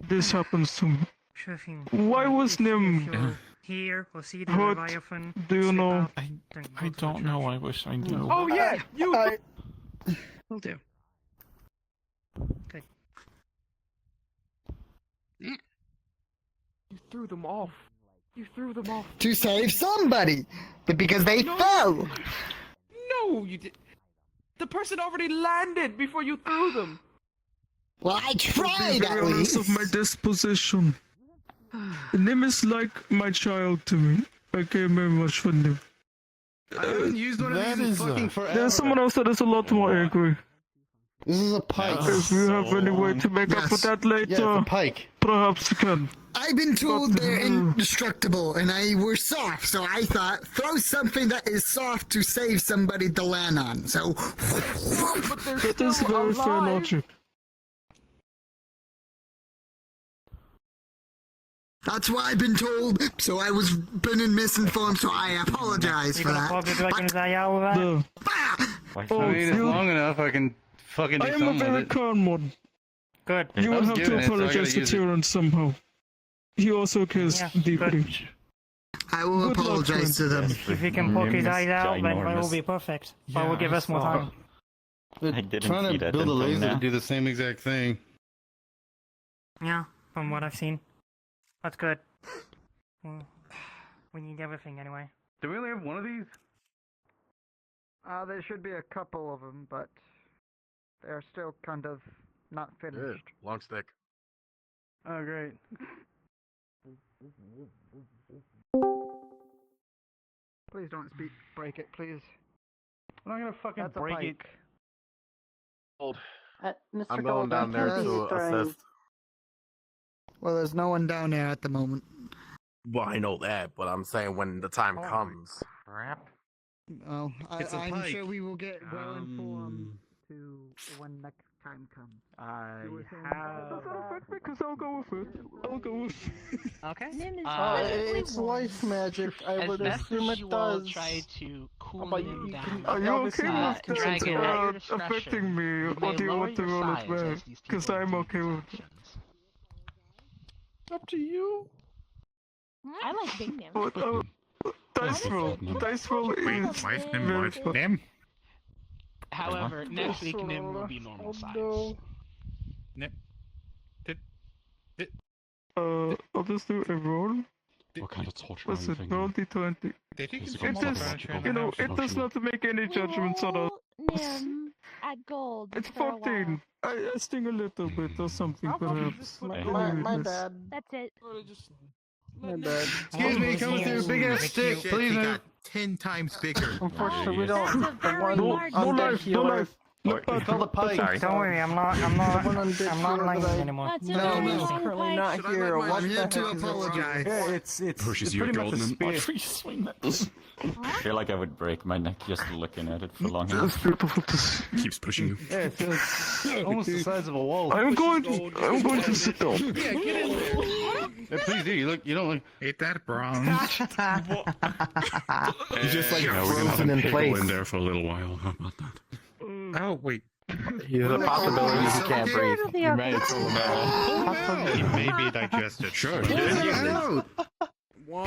F: this happens to me.
L: Sure thing.
F: Why was Nim
L: Here, we'll see the
F: hurt?
L: Leviathan.
F: Do you know?
K: I don't know. I wish I knew.
L: Oh yeah, you. Will do. Good.
X: You threw them off. You threw them off.
G: To save somebody, but because they fell.
X: No, you did. The person already landed before you threw them.
G: Well, I tried
F: Be
G: at
F: honest
G: least.
F: of my disposition. Nim is like my child to me. I care very much for Nim.
Q: I haven't used one of these in fucking forever.
F: There's someone else that is a lot more angry.
Q: This is a pike.
F: If you have any way to make up for that later,
Q: Yeah, it's a pike.
F: Perhaps you can.
G: I've been told they're indestructible, and I were soft, so I thought, throw something that is soft to save somebody to land on. So,
F: That is very fair logic.
G: that's what I've been told. So I was been misinformed. So I apologize for that.
F: No.
T: If I wait it long enough, I can fucking do
F: I am a
T: something with
F: very
T: it.
F: calm one.
P: Good.
F: You will have to
T: given it, so I
F: apologize
T: gotta
F: to
T: use it.
F: Tyrion somehow. He also cares deeply.
G: I will
F: Good luck,
G: apologize to them.
P: If we can poke his eyes out, then it will be perfect. But will give us more time.
T: They're trying to build a laser to do the same exact thing.
P: Yeah, from what I've seen. That's good. We need everything anyway.
T: Do we only have one of these?
B: There should be a couple of them, but they're still kind of not finished.
S: Long stick.
T: Oh, great.
B: Please don't break it, please.
T: I'm not gonna fucking
B: That's a
T: break it.
B: pike.
E: Mr.
S: I'm going down there to assist.
G: Well, there's no one down there at the moment.
S: Well, I know that, but I'm saying when the time comes.
T: Crap.
G: Well,
S: It's a
G: I'm
S: pike.
G: sure we will get well informed
B: to when next time comes.
F: Does that affect me? Because I'll go with it. I'll go with it.
U: Okay.
Q: It's life magic. I would assume it does.
U: Try to cool
Q: But
U: them
Q: you
U: down.
Q: can
F: Are you
Q: obviously
F: okay
Q: use
F: with
U: Dragon, at your discretion,
F: affecting me?
U: you
F: Or
U: may
F: do you
U: lower
F: want to
U: your
F: roll it
U: size
F: back?
U: as these
F: Because
U: people
F: I'm
U: take
F: okay with it.
U: actions.
Q: Up to you.
V: I like big names.
F: But, dice roll. Dice roll is very fun.
T: Name?
U: However, next week Nim will be normal size.
T: Nip.
F: I'll just do a roll.
K: What kind of torture
F: What's
K: are you
F: it?
K: thinking?
F: Roll d20.
T: Did he
K: Is it
F: It
K: gonna
F: does,
K: stop magical?
F: you know, it does not make any judgments on us.
V: Nim at gold.
F: It's
V: for a while.
F: 14. I sting a little bit or something, perhaps.
Q: My bad.
V: That's it.
Q: My bad.
T: Excuse me, coming through. Big ass stick, please.
Q: He
T: Man.
Q: got 10 times bigger.
B: Unfortunately, we don't.
V: That's a
B: The
V: very
B: one
V: large
F: No
B: undead
F: life, no
B: healer.
F: life. No
Q: It's called a pike.
T: Sorry.
P: Don't worry, I'm not lying anymore.
V: That's a
B: No,
V: very
B: no.
V: long
B: Currently
V: pipe.
B: not here. What
G: I'm
B: the
G: here
B: heck
G: to
B: is this?
G: apologize.
W: Yeah, it's
K: Pushes you,
W: pretty much a
K: Golden.
W: spear.
K: Watch me swing that.
W: I feel like I would break my neck just looking at it for long
F: That's
W: enough.
F: beautiful to see.
K: Keeps pushing you.
T: Yeah, it's almost the size of a wall.
F: I'm going to sit down.
T: Yeah, get in there. Yeah, please do. You don't look.
Q: Eat that bronze.
K: He's
Q: just like
K: we're gonna have
Q: frozen
K: him
Q: in
K: pickle
Q: place.
K: in there for a little while. How about that?
Q: Oh, wait.
S: There's a possibility he can't breathe.
V: You
Q: may
T: It may be digested.
K: Sure.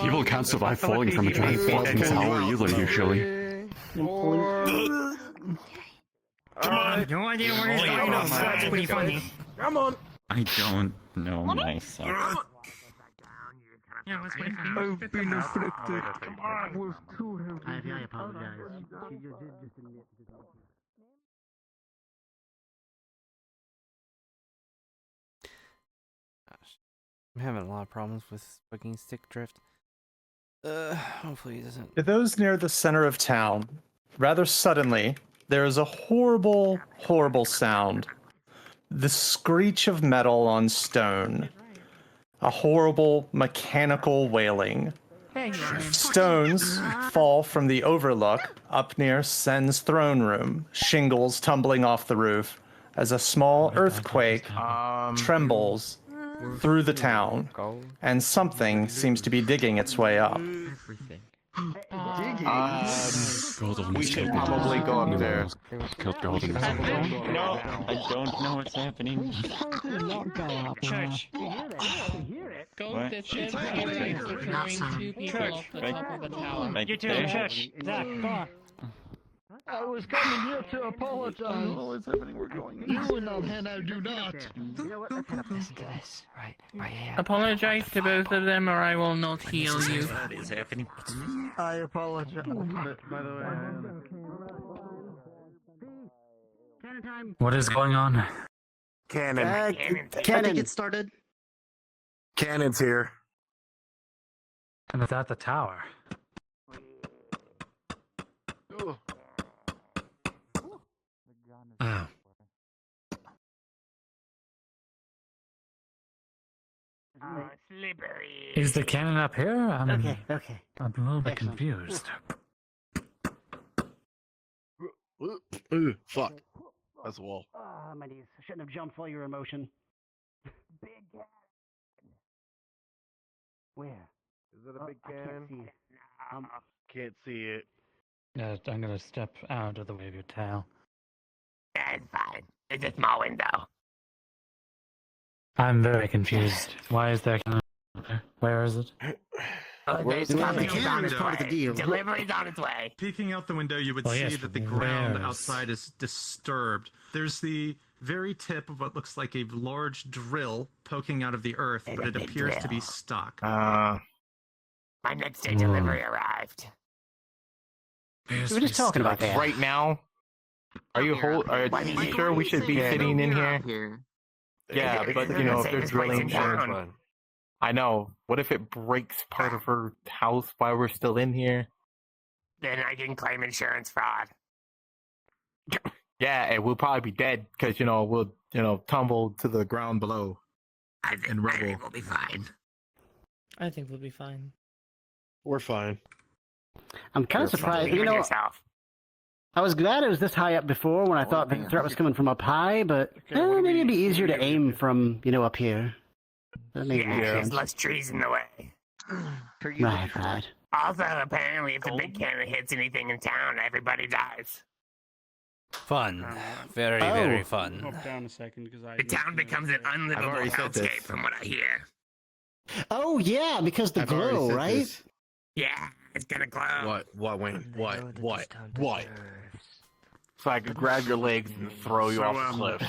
Q: People
K: can't survive falling from a giant fucking tower either, usually.
P: No idea where he's going. That's pretty funny.
B: Come on.
W: I don't know myself.
P: Yeah, that's pretty funny.
F: I've been afflicted with two heavy.
O: I apologize.
A: I'm having a lot of problems with fucking stick drift. Hopefully it doesn't.
Y: To those near the center of town, rather suddenly, there is a horrible, horrible sound. The screech of metal on stone. A horrible, mechanical wailing. Stones fall from the overlook up near Sen's throne room, shingles tumbling off the roof as a small earthquake trembles through the town, and something seems to be digging its way up.
K: Golden
S: We should probably go up there.
K: Killed Golden.
W: No, I don't know what's happening.
B: Not go up.
P: Church.
B: You hear it.
J: Go
T: What?
J: that says copyright for throwing 2 people off the top of a tower.
T: Make
L: You
T: it
L: two,
T: fair.
L: shush. Zach, come on.
F: I was coming here to apologize. I don't know what's happening. We're going in. You and I do not.
O: You know what? Let's head up listen to this. Right here.
J: Apologize to both of them, or I will not heal you.
T: What is happening?
B: I apologize. By the way,
L: Cannon time.
D: What is going on?
S: Cannon.
E: Cannon. Get started.
S: Cannon's here.
D: And it's at the tower. Oh.
L: Slippery.
D: Is the cannon up here?
L: Okay.
D: I'm a little bit confused.
S: Ooh, fuck. That's a wall.
L: Ah, my knees. I shouldn't have jumped while you were in motion. Big cat. Where?
S: Is it a big
L: I can't see it.
S: Can't see it.
D: I'm gonna step out of the way of your tail.
L: It's fine. It's a small window.
D: I'm very confused. Why is there a cannon up there? Where is it?
L: There's coming. It's on its way. Delivery's on its way.
H: Peeking out the window, you would
D: Oh,
H: see
D: yes,
H: that the ground
D: where is-
H: outside is disturbed. There's the very tip of what looks like a large drill poking out of the earth, but it appears to be stuck.
L: My next day delivery arrived.
D: We
L: were just talking about that.
Q: Right now? Are you sure we should be sitting in here? Yeah, but you know, if they're drilling down. I know. What if it breaks part of her house while we're still in here?
L: Then I can claim insurance fraud.
Q: Yeah, and we'll probably be dead because, we'll, tumble to the ground below.
L: I think we'll be fine.
P: I think we'll be fine.
S: We're fine.
I: I'm kind of surprised. I was glad it was this high up before when I thought the threat was coming from up high, but maybe it'd be easier to aim from, up here. That makes
L: There's
I: sense.
L: less trees in the way.
I: Right.
L: Also, apparently, if the big cannon hits anything in town, everybody dies.
A: Fun. Very fun.
M: Hop down a second because
L: The town becomes an unlivable hellscape, from what I hear.
I: Oh, yeah, because the glow, right?
L: Yeah, it's gonna glow.
S: What, Wayne? What?
Q: So I could grab your legs and throw you off the cliff.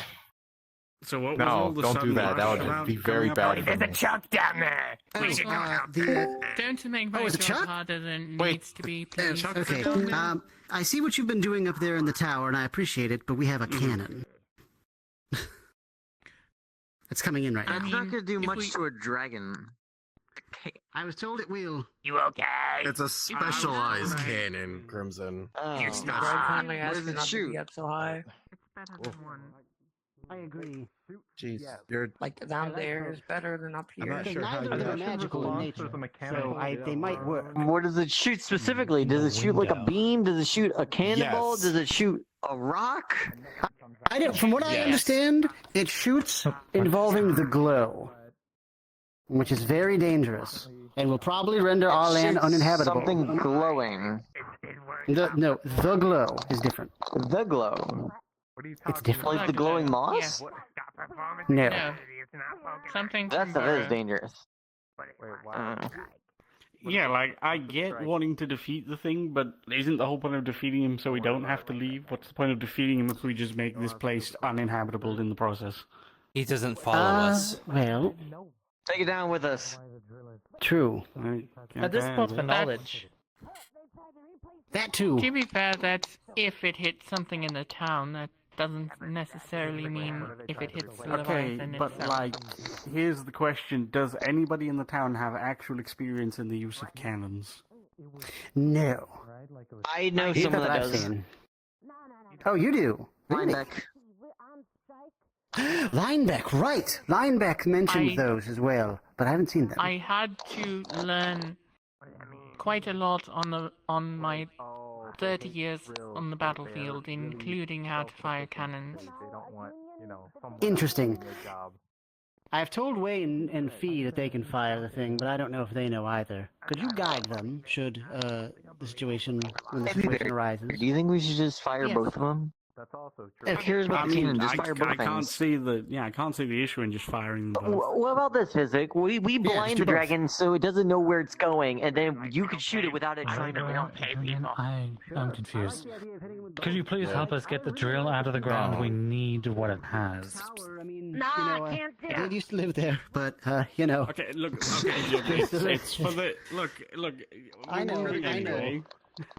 M: So what was
Q: No,
M: all the
Q: don't do
M: sudden
Q: that. That
M: rush
Q: would
M: about
Q: be very
M: coming up
Q: bad
M: out
Q: for
M: of
Q: me.
L: There's a chuck down there. We should go out.
J: Don't make my
I: is it
J: job
I: Chuck?
J: harder than it
I: Wait.
J: needs to be, please.
I: Okay, I see what you've been doing up there in the tower, and I appreciate it, but we have a cannon. It's coming in right now.
N: It's not going to do much to a dragon.
I: I was told it will.
L: You okay?
S: It's a specialized cannon, Crimson.
L: You're not.
N: What does it shoot?
O: So high.
L: It's better than one.
O: I agree.
S: Jeez, you're
O: Like down there is better than up here.
I: Okay, neither of them are magical in nature, so they might work.
N: What does it shoot specifically? Does it shoot like a beam? Does it shoot a cannonball?
S: Yes.
N: Does it shoot a rock?
I: I don't. From what I understand, it shoots involving the glow, which is very dangerous and will probably render our land
N: Shoots
I: uninhabitable.
N: Something glowing.
I: The glow is different.
N: The glow.
I: It's different.
N: Like the glowing moss?
I: No.
J: No. Something
N: That
J: from
N: stuff is
J: Burrow.
N: dangerous.
M: Yeah, like, I get wanting to defeat the thing, but isn't the whole point of defeating him so we don't have to leave? What's the point of defeating him if we just make this place uninhabitable in the process?
A: He doesn't follow us.
I: Well,
N: Take it down with us.
I: true.
P: At this point for knowledge.
I: That too.
J: To be fair, that's if it hits something in the town. That doesn't necessarily mean if it hits the
M: Okay,
J: Leviathan
M: but
J: itself.
M: like, here's the question. Does anybody in the town have actual experience in the use of cannons?
I: No.
N: I know
I: Not
N: someone that
I: I've
N: does.
I: seen. Oh, you do? Really? Linebeck, right. Linebeck mentioned those as well, but I haven't seen them.
J: I had to learn quite a lot on my 30 years on the battlefield, including how to fire cannons.
I: Interesting. I've told Wayne and Fee that they can fire the thing, but I don't know if they know either. Could you guide them should when the situation arises?
N: Do you think we should just fire
J: Yes.
N: both of them?
T: That's also true.
N: Who cares about
M: I
N: the
M: mean,
N: cannon? Just
M: I
N: fire both
M: can't
N: things.
M: see I can't see the issue in just firing them both.
N: What about this, Physic? We blind
M: do
N: the
M: both.
N: dragon so it doesn't know where it's going, and then you could shoot it without it trying to.
O: We don't pay people.
D: I'm confused. Could you please help us get the drill out of the ground? We need what it has.
I: I mean,
O: I can't do
I: I used to live there, but you know.
M: Okay, look, it's for the look.
I: I know,
M: moving
I: I know.
M: anyway.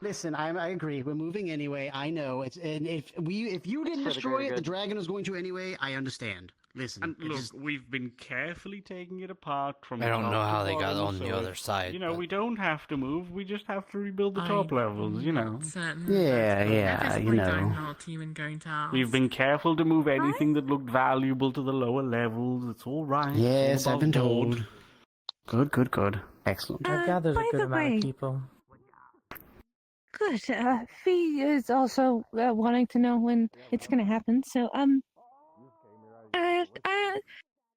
I: Listen, I agree. We're moving anyway. I know it's, and if you didn't destroy it, the dragon was going to anyway. I understand. Listen,
M: And look, we've been carefully taking it apart from.
A: I don't
M: top
A: know
M: to
A: how they got
M: bottom,
A: on the
M: so
A: other side.
M: You know, we don't have to move. We just have to rebuild the top levels. You know.
I: Yeah, you know.
M: We've been careful to move anything that looked valuable to the lower levels. It's all right.
I: Yes,
M: All
I: I've been
M: above board.
I: Good. Excellent.
P: I've gathered
V: by
P: a good
V: the
P: amount
V: way-
P: of people.
V: Good. Fee is also wanting to know when it's gonna happen. So,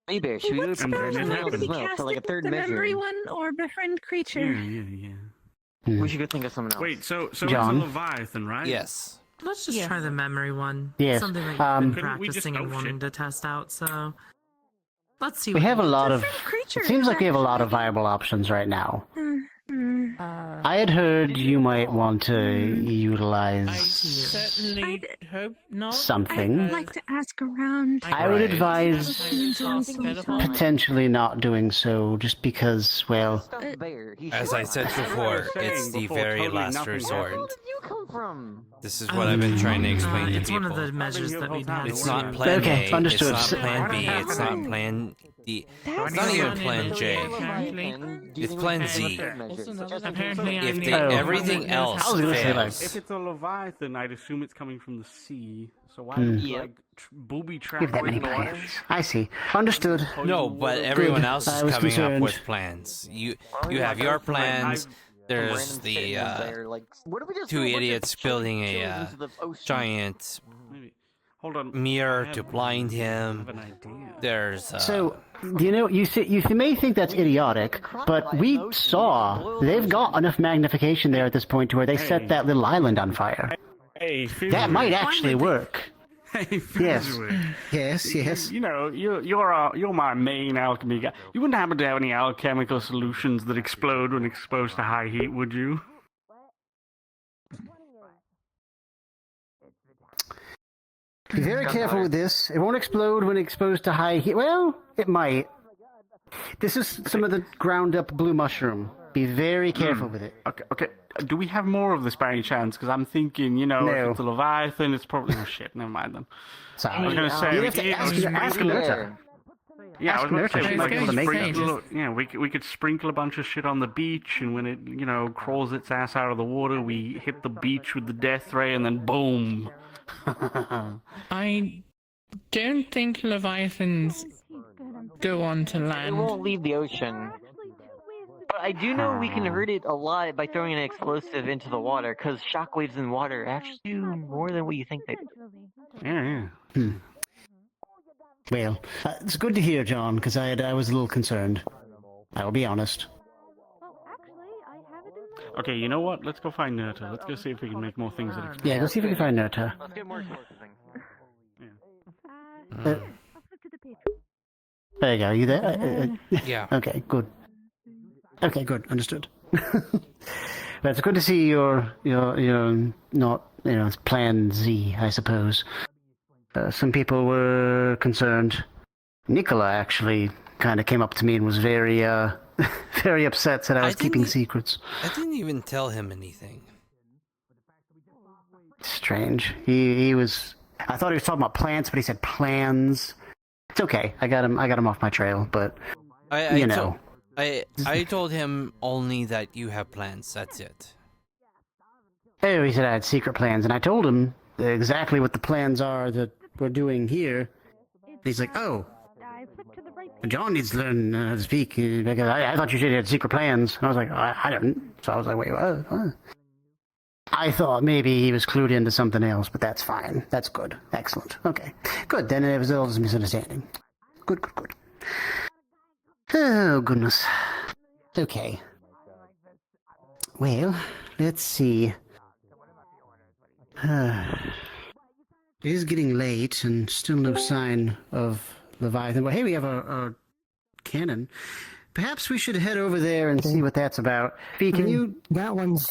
N: Hey, Bear, should we do it
V: what's
N: for
V: better
N: something
V: to
N: else as
V: be
N: well, for like a
V: casted,
N: third
V: the
N: measure?
V: memory one or befriend creature?
M: Yeah.
N: We should go think of something else.
M: Wait, so it's a
I: John?
M: Leviathan, right?
A: Yes.
P: Let's just try the memory one.
I: Yes,
P: Something that you've
I: um,
P: been
M: Couldn't we just-
P: practicing and
M: oh,
P: wanting
M: shit.
P: to test out, so let's see
I: We
P: what
I: have a lot of.
V: creature
I: It seems
V: is
I: like we have a lot of viable options right now.
V: Mm-hmm.
I: I had heard you might want to utilize
J: Certainly hope not.
I: something.
V: I'd like to ask around.
I: I would advise
V: Potential.
I: potentially not doing so, just because, well,
A: As I said before, it's the very last resort.
N: Where did you come from?
A: This is what I've been trying to explain to
P: it's
A: people.
P: one of the measures that we'd had
A: It's
P: to
A: not plan
I: Okay,
A: A,
I: understood.
A: it's not plan B, it's not plan D. It's not even plan J. It's plan Z.
J: Apparently,
A: If
J: I'm
A: they,
J: the only
A: everything
J: one that knows
A: else
J: how to
I: say, like-
A: fails,
M: If it's a Leviathan, I'd assume it's coming from the sea. So why
I: Hmm.
M: would you, like booby trap
I: give that
M: right
I: many
M: in the water?
I: plans. I see. Understood.
A: no, but everyone
I: Good.
A: else
I: I
A: is
I: was
A: coming up
I: concerned.
A: with plans. You have your plans. There's the two idiots building a giant
M: Hold on.
A: mirror to blind him. There's
I: So, you know, you may think that's idiotic, but we saw they've got enough magnification there at this point to where they set that little island on fire.
M: Hey,
I: That might actually work.
M: Hey,
I: Yes.
M: Fizzy.
I: Yes.
M: You know, you're my main alchemy guy. You wouldn't happen to have any alchemical solutions that explode when exposed to high heat, would you?
I: Be very careful with this. It won't explode when exposed to high heat. Well, it might. This is some of the ground up blue mushroom. Be very careful with it.
M: Okay. Do we have more of this by any chance? Because I'm thinking, you know,
I: No.
M: if it's a Leviathan, it's probably... Oh, shit, never mind then.
I: Sorry.
M: I was going to say...
I: You have to ask Nerta.
M: Yeah, I was going to say,
I: Ask Nerta.
M: like,
I: She's able to make
M: sprinkle,
I: those.
M: yeah, we could sprinkle a bunch of shit on the beach, and when it, you know, crawls its ass out of the water, we hit the beach with the death ray, and then boom.
J: I don't think Leviathans go on to
N: It
J: land.
N: won't leave the ocean. But I do know we can hurt it a lot by throwing an explosive into the water, because shockwaves in water actually do more than what you think they do.
M: Yeah.
I: Well, it's good to hear, John, because I was a little concerned. I will be honest.
M: Okay, you know what? Let's go find Nerta. Let's go see if we can make more things that explode.
I: Yeah, go see if we can find Nerta.
N: Let's get more explosives.
I: There you go. You there?
A: Yeah.
I: Okay, good. Okay, good. Understood. But it's good to see you're not, it's plan Z, I suppose. Some people were concerned. Nicola actually kind of came up to me and was very, very upset, said I was keeping secrets.
A: I didn't even tell him anything.
I: Strange. He was. I thought he was talking about plants, but he said plans. It's okay. I got him off my trail, but you know.
A: I told him only that you have plans. That's it.
I: Oh, he said I had secret plans, and I told him exactly what the plans are that we're doing here. He's like, oh, John needs to learn how to speak, because I thought you said you had secret plans. And I was like, I didn't. So I was like, wait, what? I thought maybe he was clued into something else, but that's fine. That's good. Excellent. Okay. Good. Then it was all just a misunderstanding. Good. Oh, goodness. Okay. Well, let's see. It is getting late, and still no sign of Leviathan. But hey, we have a cannon. Perhaps we should head over there and see what that's about. Fee, can you...
C: That one's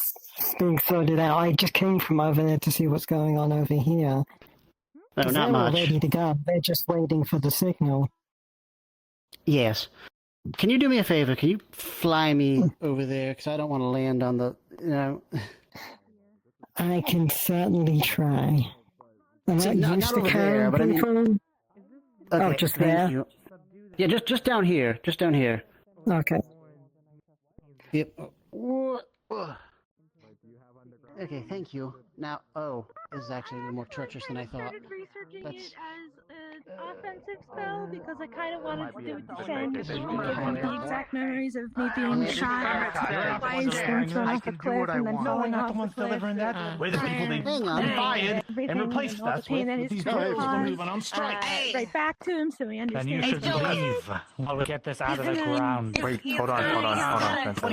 C: being sorted out. I just came from over there to see what's going on over here.
I: Oh, not much.
C: They're ready to go. They're just waiting for the signal.
I: Yes. Can you do me a favor? Can you fly me over there? Because I don't want to land on the...
C: I can certainly try.
I: Not over there, but I mean... Okay,
C: just
I: thank
C: there?
I: you. Yeah, just down here. Just down here.
C: Okay.
I: Yep. Okay, thank you. Now, this is actually a little more treacherous than I thought.
V: I started researching it as an offensive spell because I kind of wanted to do it defend. It gives me the exact memories of me being shot twice and thrown off a cliff and then falling off the cliff.
Q: We're the people they fired and replaced us with these guys who are moving on strike.
V: Right back to him so he
D: Then
V: understands.
D: you should leave while we get this out of the ground.
Q: Wait, hold on, Princess.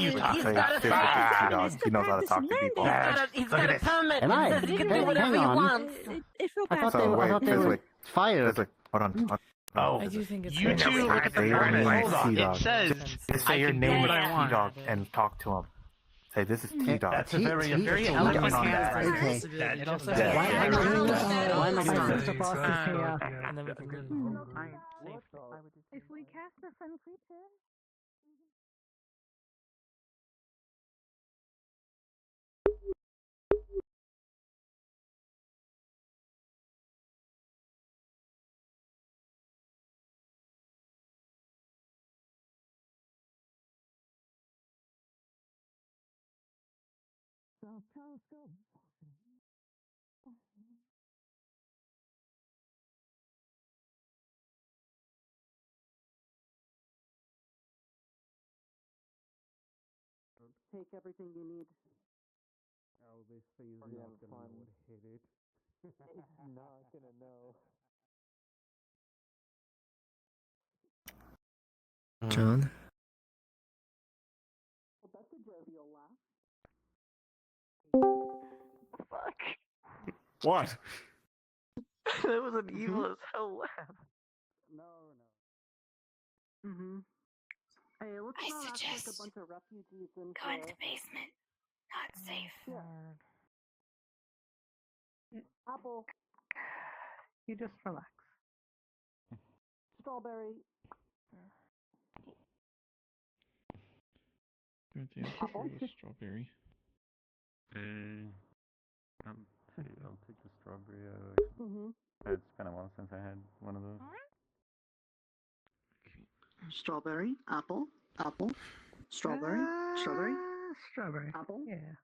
Q: He knows how to talk to people.
V: He's got a permit.
I: Am I?
V: He can
I: Hey,
V: do whatever
I: hang
V: he
I: on.
V: wants. It felt bad.
I: I thought they were fired.
Q: Hold on.
V: I do think it's
Q: You two look at the permit. Hold on.
V: It says
Q: Just say your name is T-Dog and talk to him. Say, this is T-Dog.
D: That's a very elegant answer.
I: Okay.
D: It also
I: Yeah.
D: says
I: Why am I doing this?
V: And then we can if we cast a friend creature.
E: Take everything you need.
K: Oh, this thing is not gonna know what hit it. It's not gonna know.
G: John?
E: That's a jovial laugh.
N: Fuck.
M: What?
N: That was an evil as hell laugh.
E: No. Mm-hmm. Hey, let's not act like a bunch of refugees in
V: Go into the basement. Not safe.
E: Apple,
V: You just relax.
E: strawberry,
K: Strawberry.
W: I'll take the strawberry.
E: Mhm.
W: It's been a while since I had one of those.
E: strawberry, apple, strawberry,
V: Strawberry.
E: apple,
V: Yeah.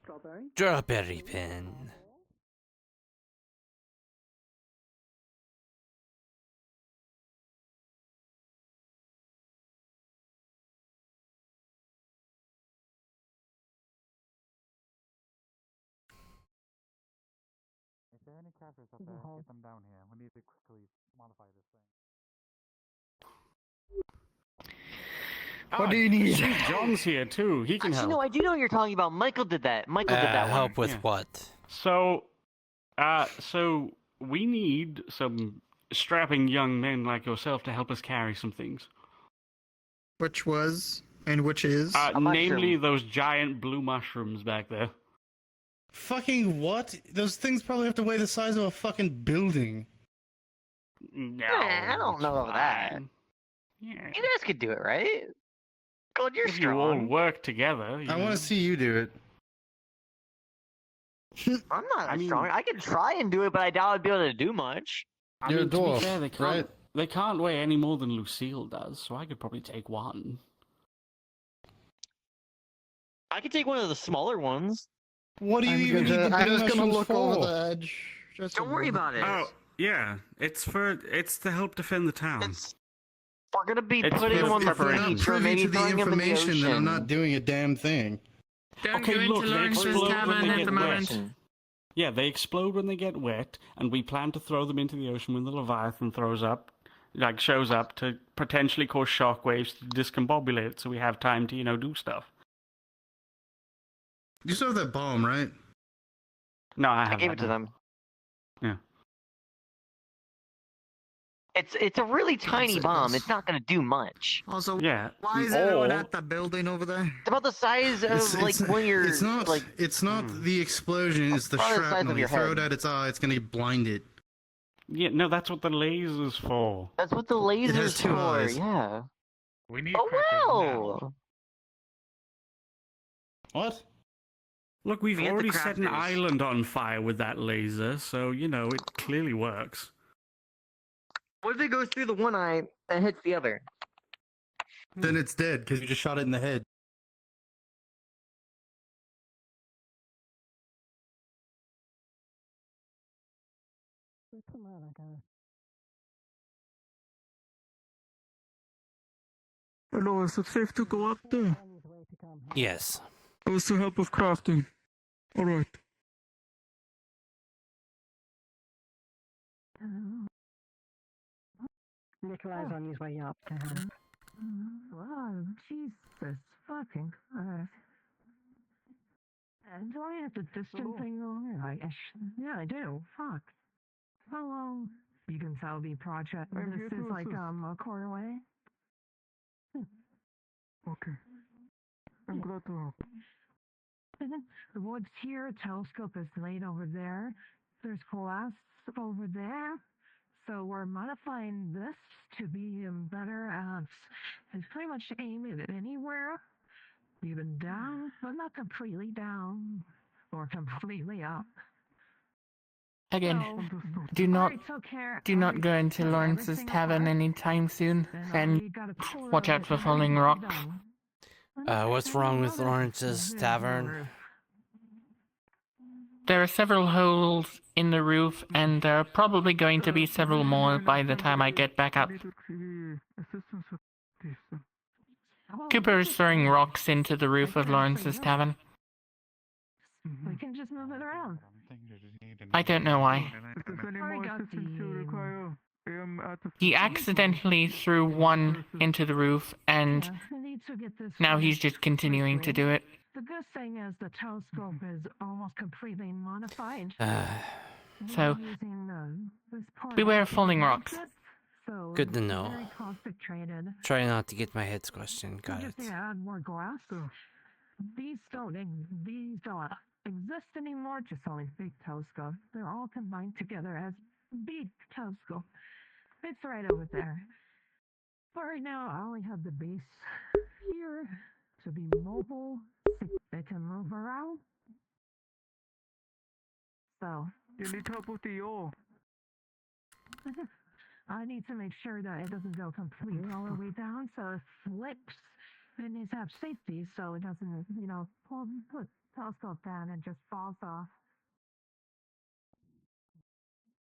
E: strawberry.
A: Strawberry pin.
K: If there are any crackers up there, get them down here. We need to quickly modify this thing.
M: What do you need? John's here too. He can
N: Actually,
M: help.
N: no, I do know what you're talking about. Michael did that. Michael did that one.
A: Help with
M: Yeah.
A: what?
M: So we need some strapping young men like yourself to help us carry some things.
G: Which was and which is?
M: Namely those giant blue mushrooms back there.
G: Fucking what? Those things probably have to weigh the size of a fucking building.
M: No,
N: I don't know about that.
M: Yeah.
N: You guys could do it, right? God, you're
M: If you all
N: strong.
M: work together.
G: I want to see you do it.
N: I'm not strong. I could try and do it, but I doubt I'd be able to do much.
M: I
G: You're
M: mean,
G: a
M: to be
G: dwarf,
M: fair,
G: right?
M: They can't weigh any more than Lucille does, so I could probably take one.
N: I could take one of the smaller ones.
G: What do you even need the
N: I'm
G: big
N: just gonna
G: mushrooms
N: look over
G: for?
N: the
G: edge.
N: Don't worry about it.
M: Oh, yeah. It's to help defend the town.
N: We're gonna be
M: It's
N: putting them on the
G: If we're not
N: beach or
G: privy
N: maybe
G: to the
N: throwing them in the
G: information, then I'm
N: ocean.
G: not doing a damn thing.
J: Don't
M: Okay,
J: go into
M: look, they
J: Lawrence's
M: explode when
J: tavern
M: they
J: at
M: get
J: the moment.
M: wet. Yeah, they explode when they get wet, and we plan to throw them into the ocean when the Leviathan shows up to potentially cause shockwaves to discombobulate it, so we have time to, do stuff.
G: You still have that bomb, right?
M: No, I
N: I
M: have
N: gave it to them.
M: Yeah.
N: It's a really tiny bomb. It's not gonna do much.
G: Also,
M: yeah.
G: why is everyone at the building over there?
N: It's about the size of one of your.
G: It's not.
N: Like,
G: it's not the explosion. It's the
N: probably the size
G: shrapnel.
N: of
G: You
N: your
G: throw
N: head.
G: it at its eye. It's gonna blind it.
M: Yeah, no, that's what the laser's for.
N: That's what the
G: It has
N: laser's
G: two
N: for.
G: eyes.
N: Yeah.
K: We need
N: Oh well.
G: What?
M: Look, we've
N: We have the
M: already set an
N: crafters.
M: island on fire with that laser, so, you know, it clearly works.
N: What if it goes through the one eye and hits the other?
G: Then it's dead because you just shot it in the head.
K: Hello, is it safe to go up there?
A: Yes.
K: With the help of crafting. Alright.
C: Nikolai's on his way up.
F: Wow, Jesus fucking Christ. And do I have the distant thing on? Yeah, I do. Fuck. Hello. You can tell the project.
K: I'm
F: This
K: here
F: is
K: to
F: like
K: assist.
F: a quarter away.
K: Okay. I'm glad to help.
F: The woods here, telescope is laid over there. There's glass over there. So we're modifying this to be better at, it's pretty much aiming it anywhere. Even down, but not completely down. Or completely up.
J: Again,
F: So,
J: do not
F: alright, so Kara,
J: do not go into
F: everything
J: Lawrence's tavern
F: apart.
J: anytime soon,
F: Then
J: and
F: we got a quarter
J: watch
F: of
J: out
F: it
J: for falling rocks.
F: done.
A: What's wrong with Lawrence's tavern?
J: There are several holes in the roof, and there are probably going to be several more by the time I get back up.
K: Assistance with this.
J: Cooper is throwing rocks into the roof of Lawrence's tavern.
F: We can just move it around.
J: I don't know why.
K: If there's any more assistance you require, I am at the...
J: He accidentally threw one into the roof, and
F: We need to get this
J: now he's
F: finished
J: just continuing to
F: quickly.
J: do it.
F: The good thing is the telescope is almost completely modified.
J: So,
F: We're using, this part
J: beware
F: of
J: of falling
F: the
J: rocks.
F: budget, so
A: Good to
F: it's
A: know.
F: Very concentrated.
A: Try not to get my head squished in.
F: We
A: Got
F: just
A: it.
F: need to add more glass. These don't exist anymore. Just only big telescope. They're all combined together as big telescope. It's right over there. But right now, I only have the base here to be mobile. So they can move around. So
K: You need help with the ore.
F: I need to make sure that it doesn't go completely all the way down, so it flips. It needs to have safety, so it doesn't, put telescope down and just falls off.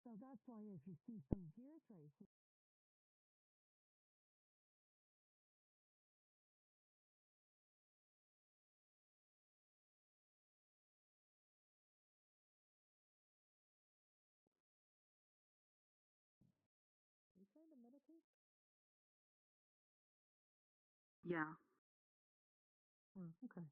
F: So that's why if you see some gear traces.
E: Yeah.
F: Okay.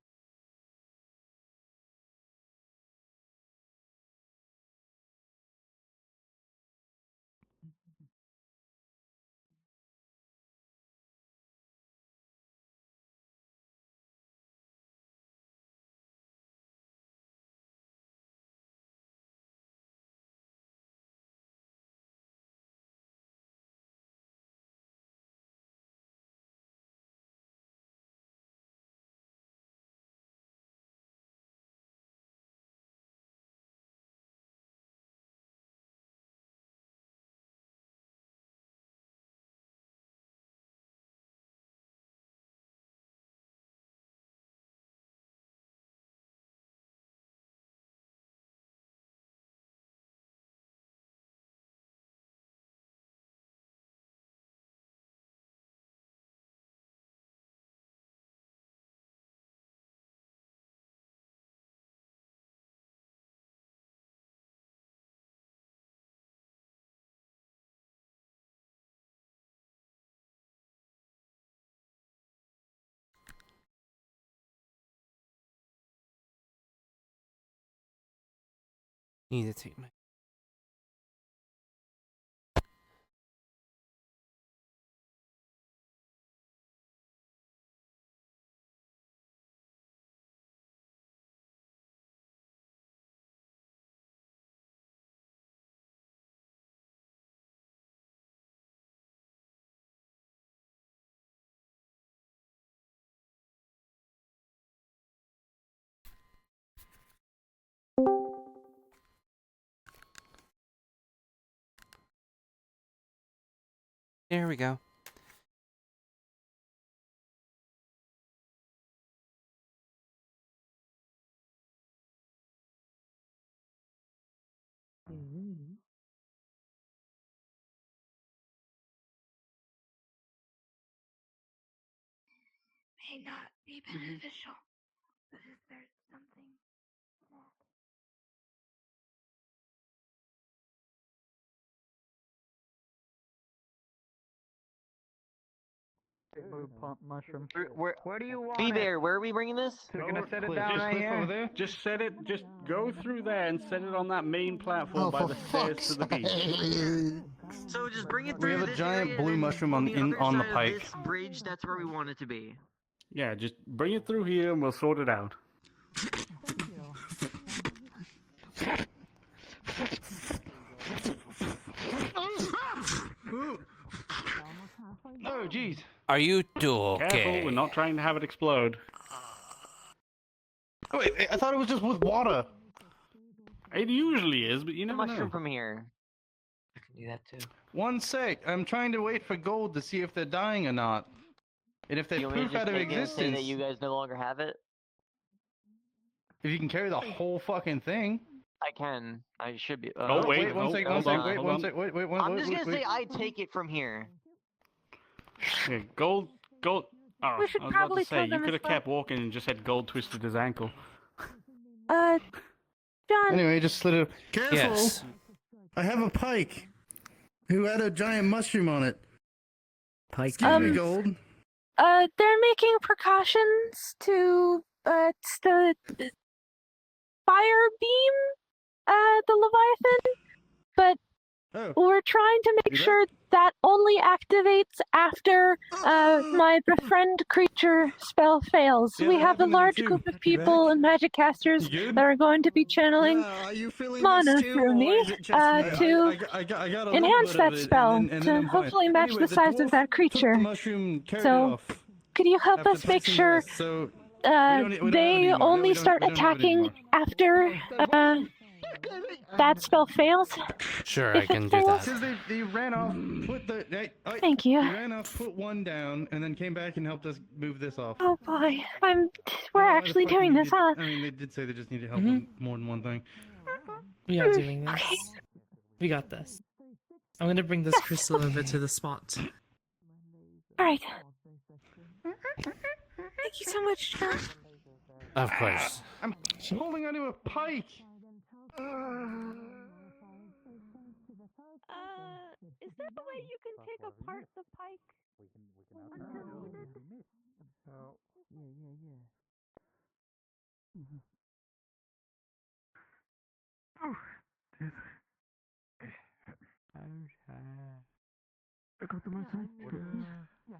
A: Need to take my Here we go.
V: May not be beneficial. Is there something?
N: Big blue
K: mushroom.
N: Where
K: do you want
N: Bear, where are we bringing this?
K: We're gonna set it down right here.
M: Just set it. Just go through there and set it on that main platform
S: Oh,
M: by
S: for
M: the stairs to the beach.
N: So just bring it
G: We
N: through
G: have a
N: this
G: giant
N: area,
G: blue
N: and then
G: mushroom
N: on
G: on
N: the other
G: the
N: side of
G: pike.
N: This bridge, that's where we want it to be.
M: Yeah, just bring it through here and we'll sort it out.
G: Oh, jeez.
A: Are you two okay?
M: Careful, we're not trying to have it explode.
G: Oh, wait, I thought it was just with water.
M: It usually is, but you never
N: Mushroom
M: know.
N: from here. I can do that too.
G: 1 sec. I'm trying to wait for gold to see if they're dying or not. And if they're
N: You want me to
G: proof
N: just
G: out of
N: take it and say
G: existence.
N: that you guys no longer have it?
G: If you can carry the whole fucking thing.
N: I can. I should be.
M: Oh, wait,
G: one sec, one
M: hold
G: sec,
M: on,
G: wait,
M: hold
G: one
M: on.
G: sec, wait,
N: I'm just gonna say I take it from here.
M: Okay, gold. Oh,
V: We should
M: I was about
V: probably
M: to say,
V: tell
M: you
V: them
M: could
V: as
M: have kept walking and just had gold twisted his ankle.
V: John.
G: Anyway, just slid it. Careful!
A: Yes.
G: I have a pike who had a giant mushroom on it.
C: Pike.
G: Excuse me, gold.
V: They're making precautions to fire beam the Leviathan, but we're trying to make sure that only activates after my befriend creature spell fails.
G: Yeah,
V: we
G: that
V: have a
G: happened to me
V: large
G: too.
V: group of people and magic casters that are going to be channeling mana through me to
G: I got a little
V: enhance
G: bit
V: that
G: of it,
V: spell
G: and then
V: to
G: I'm fine.
V: hopefully match
G: Anyway,
V: the size of that
G: dwarf took
V: creature.
G: the mushroom, carried it
V: So,
G: off
V: could you help
G: after
V: us make
G: passing
V: sure
G: the rest, so we don't have it
V: they
G: anymore.
V: only
G: We don't-
V: start
G: we don't have it
V: attacking
G: anymore.
V: after that spell fails?
A: Sure,
V: If
A: I can
V: it
A: do
V: fails,
A: that.
G: Because they ran off, put the...
V: Thank you.
G: They ran off, put one down, and then came back and helped us move this off.
V: Oh boy, we're
G: Why the
V: actually
G: fuck
V: doing
G: they
V: this,
G: did-
V: huh?
G: I mean, they did say they just needed help with more than one thing.
P: We are doing this. We got this. I'm gonna bring this crystal over to the spot.
V: Alright. Thank you so much, John.
A: Of course.
G: I'm holding onto a pike!
V: Is there a way you can take apart the pike?
K: I got the message.
F: Yeah.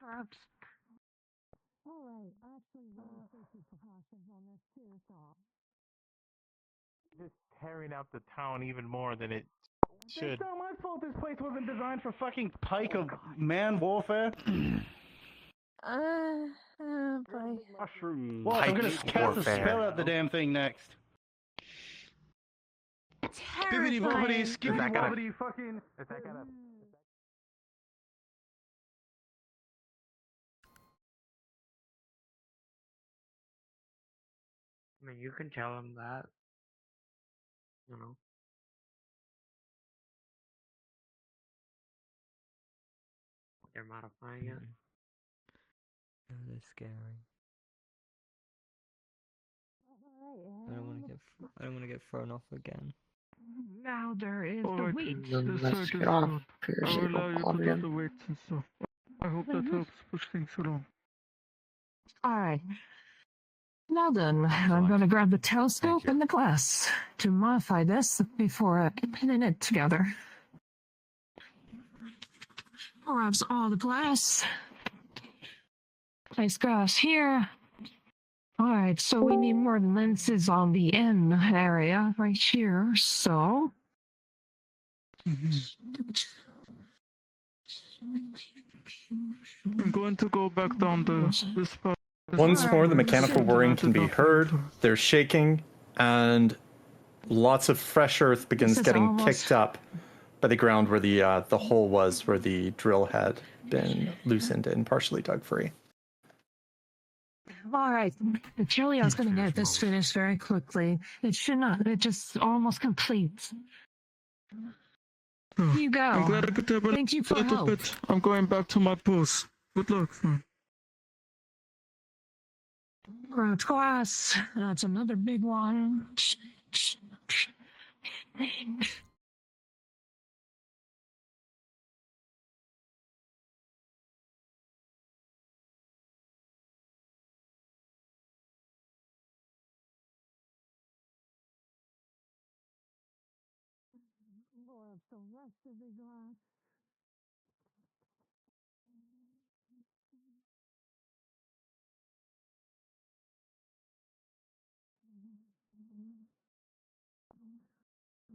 F: Perhaps.
V: Alright, actually, we're taking precautions on this too, so.
Q: Just tearing out the town even more than it should.
G: It's not my fault this place wasn't designed for fucking pike of man warfare.
V: Boy.
M: Mushroom.
G: Well, I'm gonna
Q: Pike
G: cast a
Q: warfare.
G: spell at the damn thing next. Skibbity bobbity, skibbity bobbity, fucking.
Q: Is that gonna...
O: I mean, you can tell them that. You know. They're modifying it.
B: That is scary. I don't want to get thrown off again.
F: Now there is the
K: Alright,
F: wheat.
K: the
F: search
K: search
F: is
K: is
F: on.
K: on. I will allow you to do the weights and stuff. I hope that helps push things along.
F: Alright. Now then, I'm gonna grab the telescope and the glass to modify this before pinning it together. Grabs all the glass. Place glass here. Alright, so we need more lenses on the end area right here, so.
K: I'm going to go back down this part.
R: Once more, the mechanical whirring can be heard. There's shaking, and lots of fresh earth begins
F: This is
R: getting
F: almost-
R: kicked up by the ground where the hole was, where the drill had been loosened and partially dug free.
F: All right, Julia's going to get this finished very quickly. It should not. It just almost complete. Here you go.
J: I'm glad I could help a
F: Thank you for
J: little
F: help.
J: bit. I'm going back to my post. Good luck.
F: Glass. That's another big one. The rest of the glass.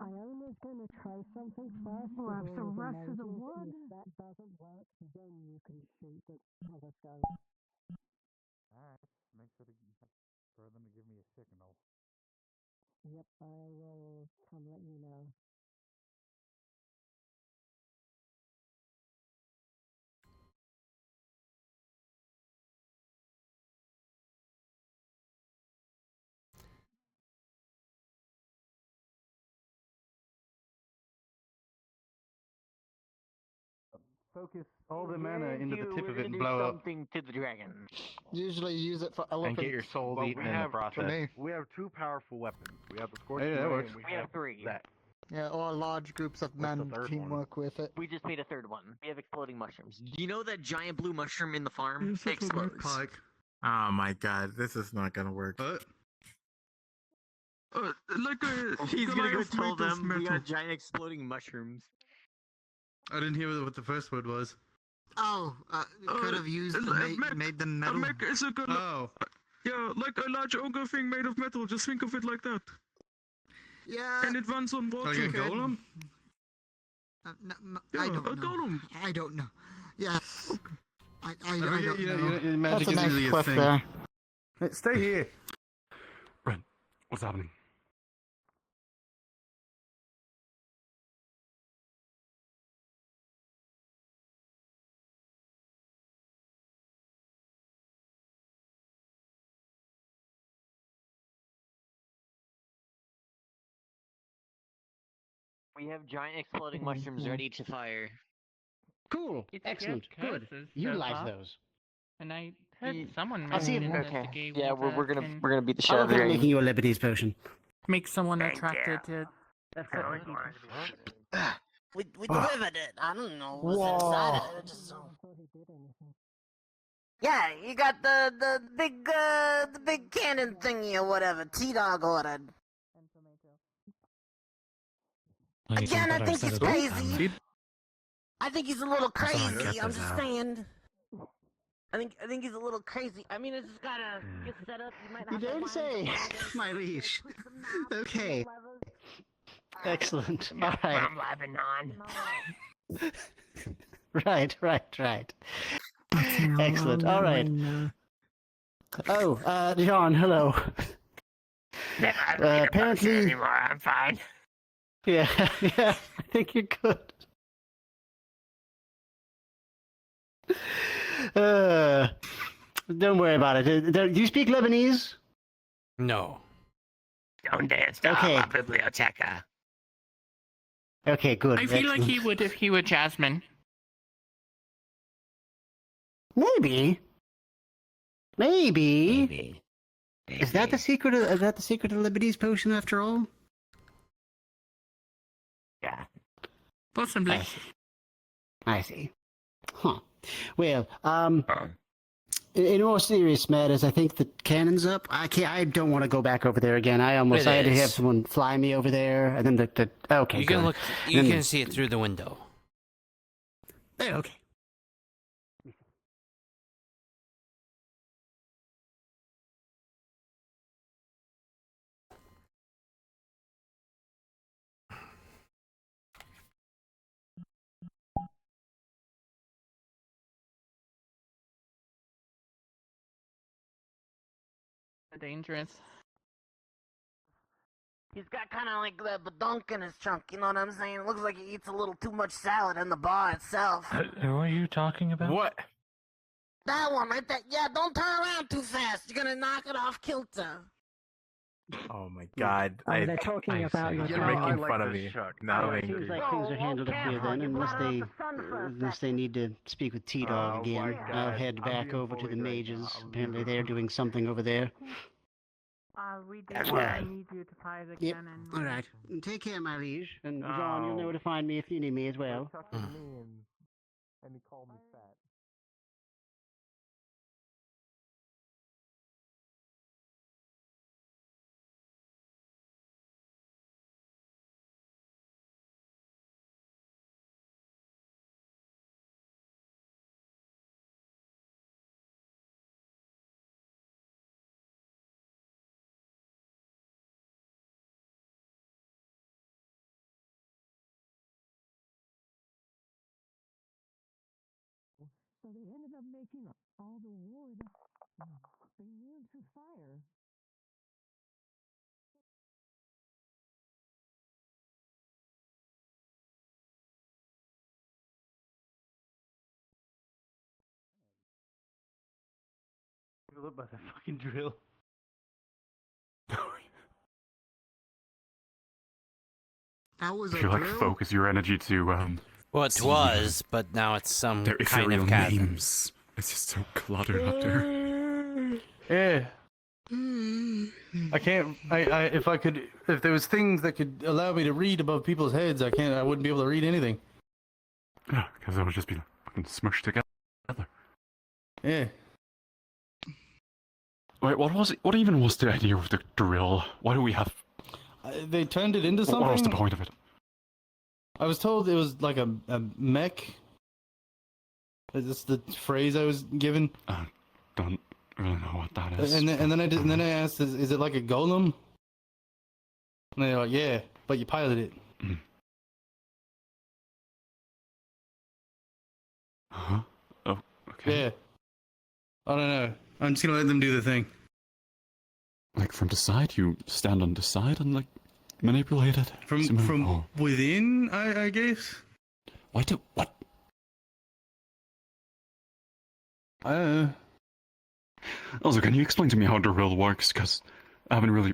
C: I was going to try something first.
F: Grab the rest of the wood.
C: If that doesn't work, then you can shoot the other guy.
K: Alright, make sure to for them to give me a signal.
C: Yep, I will come let you know.
S: Focus all the mana
N: Yeah,
S: into the
N: dude,
S: tip
N: we're
S: of it
N: gonna
S: and
N: do
S: blow up.
N: something to the dragon.
T: Usually use it for elephants.
S: And get your soul
T: Well,
S: eaten
T: we
S: in the
T: have-
S: process.
T: for me.
S: We have two powerful weapons. We have the Scorched
T: Hey, that
S: Ray
T: works.
S: and
N: We have three.
S: that.
T: Yeah, or large groups of
S: What's the
T: men
S: third
T: teamwork with it.
N: We just made a third one. We have exploding mushrooms. Do you know that giant blue mushroom in the farm?
J: Yes,
N: It
J: it will work.
N: explodes.
Q: Oh my god, this is not gonna work.
J: Like
N: He's gonna go
J: Goliath
N: tell
J: made of
N: them we
J: metal.
N: got giant exploding mushrooms.
G: I didn't hear what the first word was.
T: Oh, could have used made them metal.
J: A mech is a yeah, like a large ogre thing made of metal. Just think of it like that.
T: Yeah.
J: And it runs on water.
G: Like a golem?
J: Yeah,
T: I don't
J: a
T: know.
J: golem.
T: I don't know. Yes. I don't
G: you
T: know.
G: know, magic
I: That's a
G: is
I: nice
G: really a
I: cliff
G: thing.
I: there.
S: Hey, stay here.
Q: Brent, what's happening?
N: We have giant exploding mushrooms ready to fire.
I: Cool.
P: It's
I: Excellent.
P: just
I: Good.
P: curses,
I: Utilize
P: Silva.
I: those.
P: And I heard someone
I: I'll see
P: mention
I: you.
P: that
N: Okay.
P: the gay
N: Yeah,
P: Walter
N: we're
P: can
N: gonna beat the shit
I: I'll
N: out of the
I: avoid
N: dragon.
I: making you a Liberties potion.
J: Make someone attracted to.
H: We delivered it. I don't know what's
I: Whoa.
H: inside of it. Just so... Yeah, you got the big cannon thingy or whatever. T-Dog ordered. Again, I think he's crazy. I think he's a little crazy. I'm just saying. I think he's a little crazy. I mean, it's just gotta get set up. You might
I: You
H: have to
I: don't say, my liege. Okay. Excellent. All right.
H: I'm Lebanon.
I: Right. Excellent. All right. Oh, John, hello. Apparently,
H: anymore. I'm fine.
I: yeah, I think you're good. Don't worry about it. Do you speak Lebanese?
A: No.
H: Don't dare stop
I: Okay.
H: our biblioteca.
I: Okay, good.
J: I feel like he
I: Excellent.
J: would if he were Jasmine.
I: Maybe.
H: Maybe.
I: Is that the secret? Is that the secret of the Lebanese potion after all?
H: Yeah.
J: Possibly.
I: I see. Huh. Well, in all serious matters, I think the cannon's up. I don't want to go back over there again. I
A: It
I: had to have
A: is.
I: someone fly me over there, and then okay.
A: You can
I: good.
A: look. You
I: Then-
A: can see it through the window.
I: Okay.
J: Dangerous.
H: He's got kind of like the badunk in his trunk, you know what I'm saying? It looks like he eats a little too much salad in the bar itself.
K: Who are you talking about?
S: What?
H: That one right there. Yeah, don't turn around too fast. You're gonna knock it off kilter.
S: Oh my god.
C: Oh, they're talking about your
S: You're
C: dog.
S: making fun of me. Now I'm
I: It seems
S: angry.
I: like things are handled up here then, unless they need to speak with T-Dog again. I'll head back over to the mages. Apparently they're doing something over there.
O: We do
I: Alright.
O: need you to tie the
I: Yep.
O: cannon.
I: All right. Take care, my liege. And John, you'll know where to find me if you need me as well.
K: And he called me fat.
F: So they ended up making all the wood immune to fire.
K: You look by the fucking drill.
I: That was
D: If you like focus your energy to
A: Well, it was, but now it's some
D: their
A: kind
D: ethereal
A: of chasm.
D: names. It's just so cluttered up there.
K: Yeah. I can't. If there was things that could allow me to read above people's heads, I wouldn't be able to read anything.
D: Yeah, because it would just be fucking smushed together.
K: Yeah.
D: Wait, what was it? What even was the idea of the drill? Why do we have?
K: They turned it into something.
D: What was the point of it?
K: I was told it was like a mech. That's the phrase I was given.
D: Don't really know what that is.
K: And then I asked, is it like a golem? And they're like, yeah, but you pilot it.
D: Huh? Oh, okay.
K: Yeah. I don't know. I'm just gonna let them do the thing.
D: Like from the side, you stand on the side and like manipulate it.
K: From within, I guess.
D: What? Also, can you explain to me how the drill works? Because I haven't really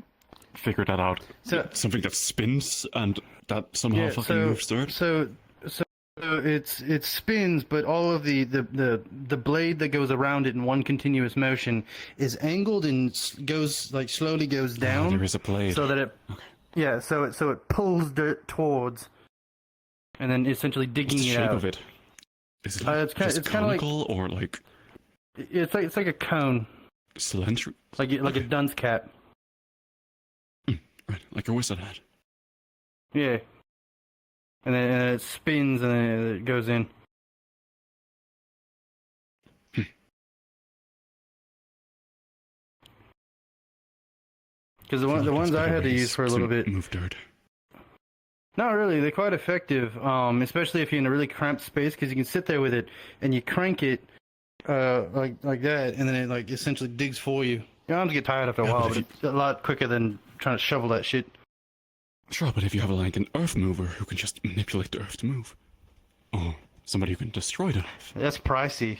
D: figured that out.
K: So
D: something that spins and that somehow fucking moves through it.
K: So it spins, but all of the blade that goes around it in one continuous motion is angled and slowly goes down.
D: There is a blade.
K: So that yeah, so it pulls dirt towards, and then essentially digging
D: What's the
K: it
D: shape
K: out.
D: of it? Is it
K: It's kind of like
D: conical or like?
K: It's like a cone.
D: Cylindrical.
K: Like a dunce cap.
D: Right, like a wizard hat.
K: Yeah. And then it spins and then it goes in. Because the ones I had to use for a little bit.
D: Move dirt.
K: Not really. They're quite effective, especially if you're in a really cramped space, because you can sit there with it and you crank it like that, and then it like essentially digs for you. Your arms get tired after a while, but it's a lot quicker than trying to shovel that shit.
D: Sure, but if you have like an earth mover who can just manipulate the earth to move, or somebody who can destroy the earth.
K: That's pricey.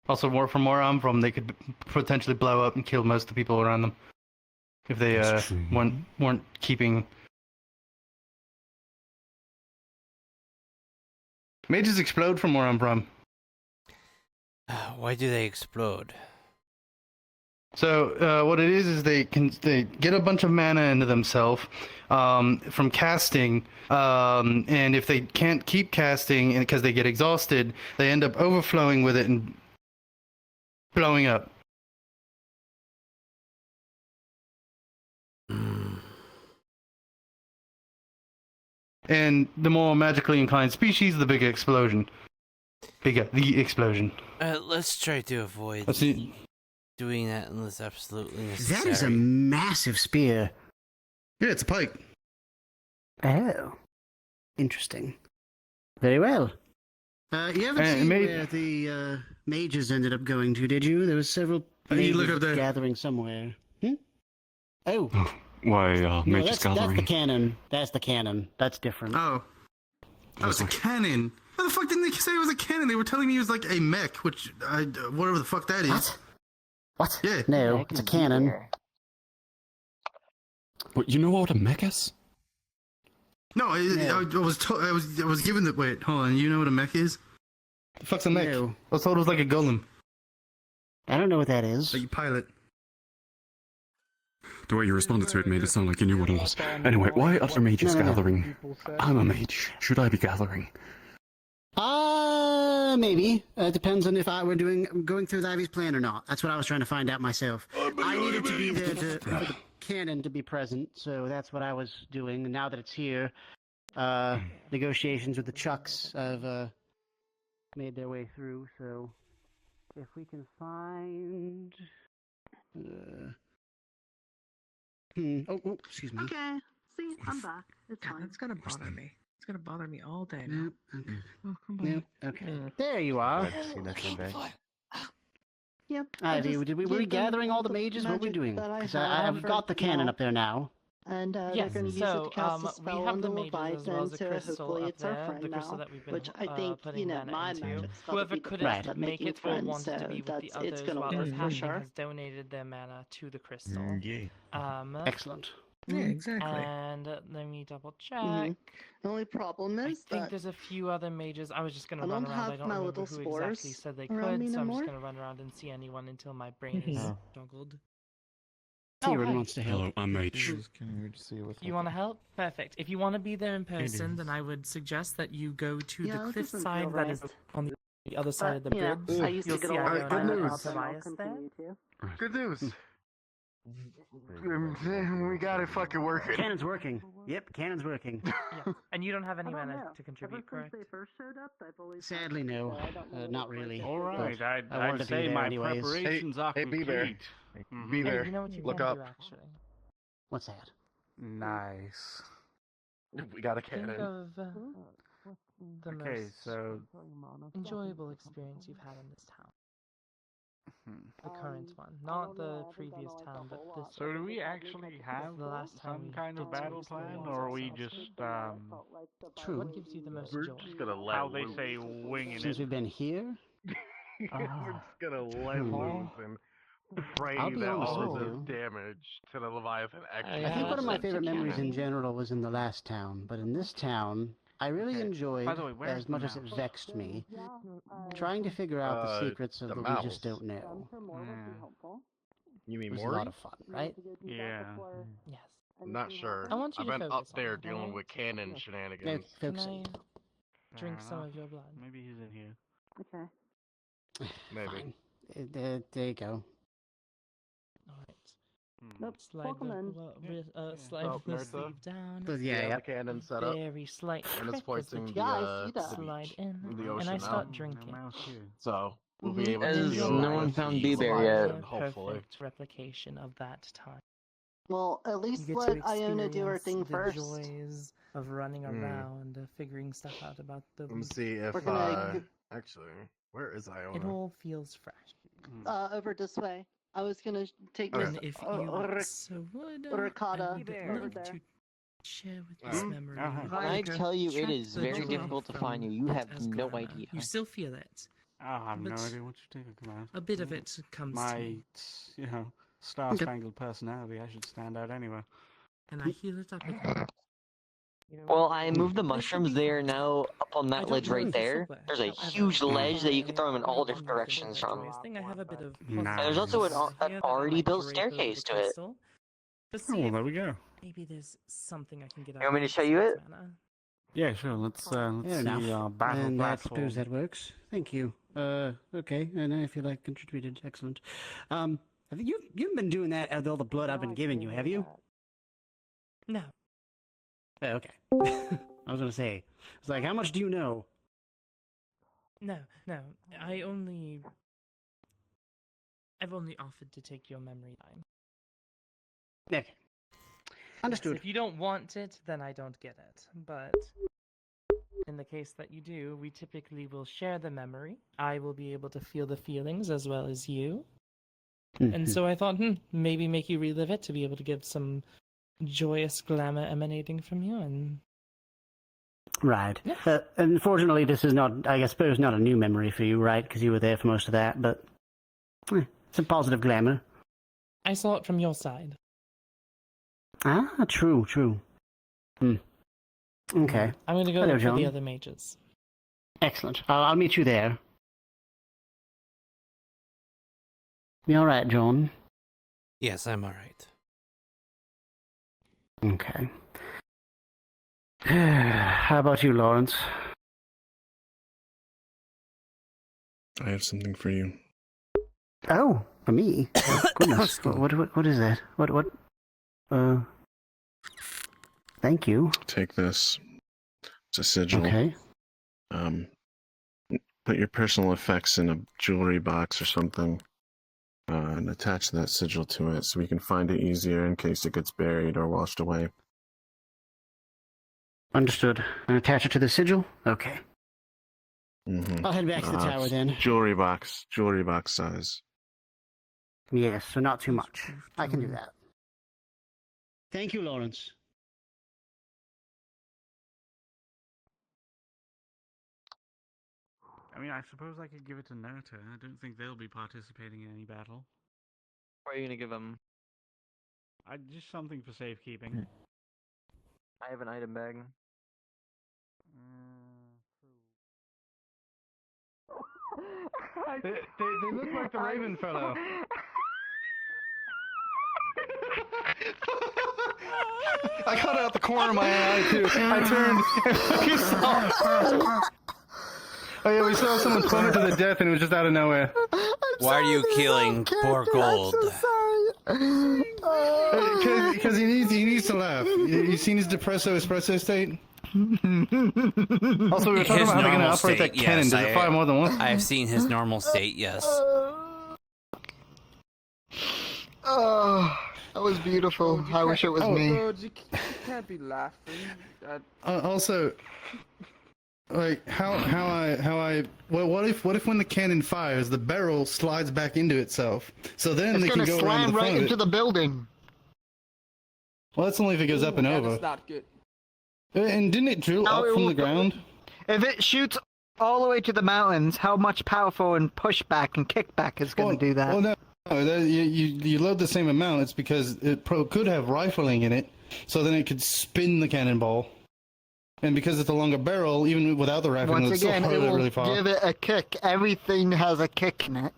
K: Also, from where I'm from, they could potentially blow up and kill most of the people around them if they weren't keeping. Mages explode from where I'm from.
A: Why do they explode?
K: So what it is they get a bunch of mana into themselves from casting, and if they can't keep casting because they get exhausted, they end up overflowing with it and blowing up. And the more magically inclined species, the bigger explosion. The explosion.
A: Let's try to avoid doing that unless absolutely necessary.
I: That is a massive spear.
K: Yeah, it's a pike.
I: Oh. Interesting. Very well. You haven't seen where the mages ended up going to, did you? There was several
K: you look
I: mages
K: up there.
I: gathering somewhere. Oh.
D: Why,
I: No,
D: Mage's
I: that's
D: Gathering?
I: the cannon. That's the cannon. That's different.
K: Oh. Oh, it's a cannon. How the fuck didn't they say it was a cannon? They were telling me it was like a mech, which whatever the fuck that is.
I: What?
K: Yeah.
I: No, it's a cannon.
D: But you know what a mech is?
K: No, I was given the wait. Hold on. You know what a mech is? The fuck's a mech?
I: No.
K: I was told it was like a golem.
I: I don't know what that is.
K: Like you pilot.
D: The way you responded to it made it sound like you knew what it was. Anyway, why other mages gathering? I'm a mage. Should I be gathering?
I: Maybe. It depends on if I were going through Ivy's plan or not. That's what I was trying to find out myself. I needed to be there for the cannon to be present, so that's what I was doing. And now that it's here, negotiations with the Chucks have made their way through. So if we can find. Oh, excuse me.
E: Okay. See, I'm back. It's fine.
F: It's gonna bother me. It's gonna bother me all day now.
I: Nope. Okay.
F: Oh, come on.
I: Nope. Okay. There you are.
E: Yep.
I: Ivy, were we gathering all the mages? What were we doing? Because I've got the cannon up there now.
E: And
P: Yes,
E: they're going to use
P: so
E: it to cast a spell
P: we have
E: on
P: the
E: the
P: mages as
E: Leviathan,
P: well as a
E: so
P: crystal
E: hopefully
P: up
E: it's our
P: there,
E: friend
P: the
E: now.
P: crystal that we've been
E: Which I think,
P: putting mana
E: my
P: into.
E: magic's got
P: Whoever
E: to be the
P: couldn't
E: best at
P: make
E: making
P: it or
E: friends,
P: wanted to
E: so
P: be with
E: that's
P: the others
E: it's going to
P: while
E: work
P: it was
E: for
P: happening
E: sure.
P: has donated their mana to the crystal.
I: Excellent.
F: Yeah, exactly.
P: And let me double check.
E: The only problem
P: I
E: is
P: think
E: that
P: there's a few other mages. I was just gonna
E: I
P: run
E: don't
P: around. I
E: have
P: don't
E: my
P: remember
E: little
P: who exactly
E: spores
P: said they
E: around me
P: could, so
E: no
P: I'm just
E: more.
P: gonna run around and see anyone until my brain is joggled.
I: Tyrion wants to help.
D: Hello, I'm Mage.
P: You want to help? Perfect. If you want to be there in person, then I would suggest that you go to
E: Yeah,
P: the
E: that
P: cliff
E: doesn't
P: side
E: feel
P: that is
E: right.
P: on the other side of the
E: you know,
P: bridge.
E: I used to
P: You'll
E: get
P: see
E: along
P: I
E: with
P: own
E: Tyler
P: an
E: enough, and I'll
P: Tobias there.
E: continue to.
S: Good news. We got it fucking working.
I: Cannon's working. Yep, cannon's working.
P: Yeah. And you don't have any
E: I don't
P: mana
E: know.
P: to contribute,
E: Ever
P: correct?
E: since they first showed up, I've always
I: Sadly, no. Not really.
M: All right,
I: But I
M: I'd
I: wanted to be
M: say
I: there
M: my
I: anyways.
M: preparations are
S: Hey,
M: complete.
S: Beaver. Beaver,
P: Hey, you know what you
S: look
P: can
S: up.
P: do, actually?
I: What's that?
S: Nice. We got a
P: Think
S: cannon.
P: of the
M: Okay,
P: most
M: so
P: enjoyable experience you've had in this town. The current one, not the previous town, but this
M: So
P: one.
M: do we actually have
P: The last time
M: some
P: we
M: kind of
P: did
M: battle
P: experience
M: plan, or are we
P: ourselves.
M: just
I: True.
P: What gives you the most
S: We're
P: joy?
S: just gonna let
M: how they
S: loose.
M: say winging
I: Since
M: it?
I: we've been here,
S: We're just gonna let loose and pray
I: I'll be
S: that
I: honest
S: all of
I: with
S: this
I: you.
S: damage to the Leviathan actually.
I: I think one of my
S: happens.
I: favorite memories in general was in the last town, but in this town, I really enjoyed,
M: By the way, where's
I: as
M: the
I: much as it
M: mouse?
I: vexed me, trying to figure out the secrets of
S: the
I: that we
S: mouse.
I: just don't know.
S: You
I: It
S: mean
I: was a
S: Maury?
I: lot of fun, right?
M: Yeah.
P: Yes.
S: I'm not sure.
P: I want you
S: I've
P: to
S: been
P: focus
S: up there
P: on it,
S: dealing
P: alright?
S: with cannon
I: No,
S: shenanigans.
P: Can
I: focus
P: I
I: it.
P: drink
M: Fair
P: some
M: enough.
P: of your blood?
M: Maybe he's in here.
E: Okay.
S: Maybe.
I: Fine. There you go.
P: Alright.
E: Nope.
P: Slide
E: Welcome in.
P: slide
S: Oh,
P: the
S: Nertha?
P: sleeve down.
I: But
S: We
I: yeah,
S: have
I: yeah.
S: the cannon set up,
P: Very slight
S: and it's
P: trick as the
S: pointing
P: tip
S: the,
E: Yeah, I see that.
P: slide in,
S: the
P: and
S: ocean
P: I
S: now.
P: start
M: No
P: drinking.
M: mouse here.
S: So we'll be able to
N: As
S: deal
N: no one
S: with
N: found
S: the
N: Bee-Bear
S: Leviathan,
N: yet.
S: hopefully.
P: Perfect replication of that time.
E: Well, at
P: You
E: least
P: get
E: let
P: to
E: Iona do her
P: experience
E: thing
P: the
E: first.
P: joys of running around, figuring stuff out about the
S: Let me
P: week.
S: see if
E: We're gonna
S: actually, where is
P: It
S: Iona?
P: all feels fresh.
E: over this way. I was gonna take
S: Okay.
E: Miss
P: And if you so would, I
E: Ricotta
P: would
E: over
P: love
E: there.
P: to share with this memory.
M: Uh-huh.
N: When I tell you, it
P: Track
N: is
P: the
N: very
P: joy
N: difficult to
P: from
N: find you. You have
P: as
N: no
P: glamour.
N: idea.
P: You still feel it.
M: I have no
P: But
M: idea what you're talking about.
P: A bit of it comes to
M: My,
P: me,
M: star-spangled personality. I should stand out anywhere.
P: and I heal it up again.
N: Well, I moved the mushrooms. They are now up on
P: I
N: that
P: don't
N: ledge
P: know
N: right
P: if this will
N: there.
P: work.
N: There's a
P: However,
N: huge ledge that you can
P: I
N: throw them in all
P: really
N: different
P: love the
N: directions
P: whole
N: from.
P: joyous thing. I have a bit of
N: And there's also an
P: here that I
N: already
P: might
N: built
P: drape over the
N: staircase to it.
P: crystal to see
M: Oh, well,
P: if
M: there we go.
P: maybe there's something I can get out
N: You want me
P: of
N: to show
P: this
N: you it?
P: mana.
M: Yeah, sure. Let's
I: Fair
M: see
I: enough.
M: battle
I: And I
M: platform.
I: suppose that works. Thank you. Okay, and I feel like contributed. Excellent. Have you've been doing that with all the blood I've been giving you, have you?
P: No.
I: Oh, okay. I was gonna say, it's like, how much do you know?
P: No. I've only offered to take your memory line.
I: Okay. Understood.
P: Yes, if you don't want it, then I don't get it. But in the case that you do, we typically will share the memory. I will be able to feel the feelings as well as you. And so I thought, maybe make you relive it to be able to give some joyous glamour emanating from you, and
I: Right. Unfortunately, this is not, I suppose, not a new memory for you, right? Because you were there for most of that, but it's a positive glamour.
P: I saw it from your side.
I: Ah, true. Okay.
P: I'm going to go
I: Hello,
P: look for
I: John.
P: the other mages.
I: Excellent. I'll meet you there. You all right, John?
A: Yes, I'm alright.
I: Okay. How about you, Lawrence?
T: I have something for you.
I: Oh, for me? Oh, goodness. What is that? What? Thank you.
T: Take this. It's a sigil.
I: Okay.
T: Put your personal effects in a jewelry box or something, and attach that sigil to it so we can find it easier in case it gets buried or washed away.
I: Understood. And attach it to the sigil? Okay.
T: Mm-hmm.
I: I'll head back to the tower then.
T: Jewelry box size.
I: Yes, so not too much. I can do that. Thank you, Lawrence.
M: I mean, I suppose I could give it to Nota. I don't think they'll be participating in any battle.
N: What are you gonna give them?
M: Just something for safekeeping.
N: I have an item bag.
K: They look like the Raven fellow. I caught it out the corner of my eye too. I turned and we saw. Oh yeah, we saw someone plummet to the death, and it was just out of nowhere.
A: Why are you killing poor Gold?
K: Because he needs to laugh. You seen his depresso espresso state? Also, we were talking about how they're going to operate that cannon. Does it fire more than once?
A: I've seen his normal state, yes.
L: Oh, that was beautiful. I wish it was me.
U: You can't be laughing.
K: Also, like what if when the cannon fires, the barrel slides back into itself? So then
L: It's
K: they can
L: gonna
K: go around
L: slam
K: the
L: right
K: front of
L: into
K: it.
L: the building.
K: Well, that's only if it goes up and over.
U: That's not good.
K: And didn't it drill up from the ground?
L: If it shoots all the way to the mountains, how much powerful and pushback and kickback is going to do that?
K: Well, no, you load the same amount. It's because it could have rifling in it, so then it could spin the cannonball. And because it's a longer barrel, even without the rifling,
L: Once
K: it'll
L: again,
K: still
L: it
K: hurl it
L: will
K: really far.
L: give it a kick. Everything has a kick in it.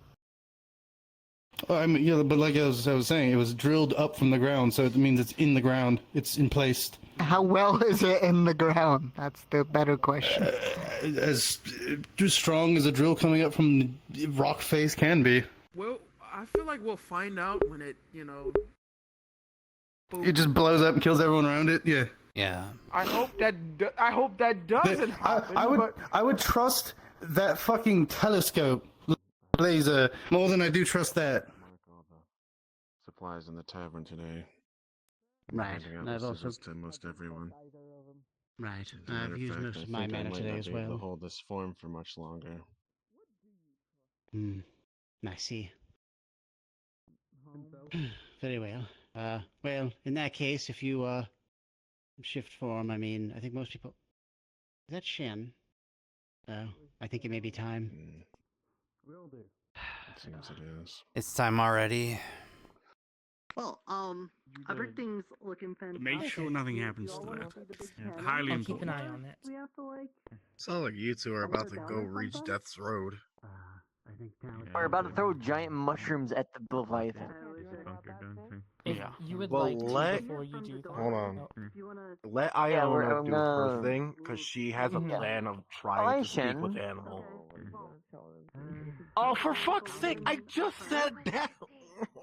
K: I mean, yeah, but like I was saying, it was drilled up from the ground, so it means it's in the ground. It's in place.
L: How well is it in the ground? That's the better question.
K: As strong as a drill coming up from the rock face can be.
U: Well, I feel like we'll find out when it,
K: It just blows up and kills everyone around it. Yeah.
A: Yeah.
U: I hope that doesn't happen.
K: I would trust that fucking telescope laser more than I do trust that.
T: Supplies in the tavern today.
I: Right.
T: And
I: I've also
T: to most everyone.
I: Right.
T: As a matter
I: I've
T: of
I: used
T: fact,
I: most
T: I
I: of my
T: think I
I: mana
T: might
I: today
T: not
I: as
T: be able to
I: well.
T: hold this form for much longer.
I: I see. Very well. Well, in that case, if you shift form, I mean, I think most people. Is that Shen? I think it may be time.
T: It seems it is.
A: It's time already.
E: Well, everything's looking fantastic.
M: Make sure nothing happens to that. Yeah, highly
P: I'll keep
M: important.
P: an eye on it.
E: We have to like.
S: Sounds like you two are about to go reach death's road.
I: I think
N: We're about to throw giant mushrooms at the Leviathan.
P: If you would
S: Well,
P: like
S: let-
P: to before you do that.
S: Hold on.
P: Oh.
S: Let
N: Yeah,
S: Iona do her
N: gonna-
S: thing, because she has a
N: Yeah.
S: plan of trying to speak
N: Shen.
S: with animal. Oh, for fuck's sake, I just said that!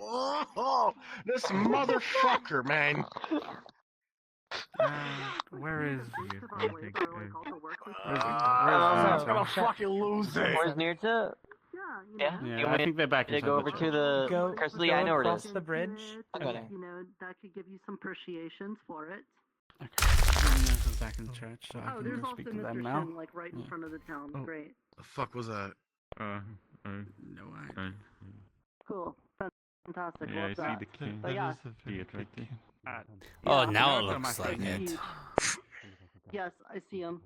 S: Oh, this motherfucker, man!
M: Where is
S: I'm gonna fucking lose it!
N: Where's Nirta? Yeah,
M: Yeah, I think they're back
N: to
M: inside
N: go
M: the
N: over
M: church.
N: to the
P: Go
N: Kersley. I know where it
P: across
N: is.
P: the bridge.
N: Okay.
E: That could give you some appreciations for it.
M: Nurse is back in the church, so I
E: Oh,
M: can
E: there's
M: go
E: also
M: speak to
E: Mr.
M: them now.
E: Shen, like right in front of the town.
S: Oh.
E: Great.
S: The fuck was that?
M: No,
E: Cool. Fantastic.
W: Yeah, I
E: Love
W: see
E: that.
W: the king.
E: But yeah.
W: See it right there.
A: Oh,
E: Yeah.
A: now it looks like it.
E: Yes, I see him.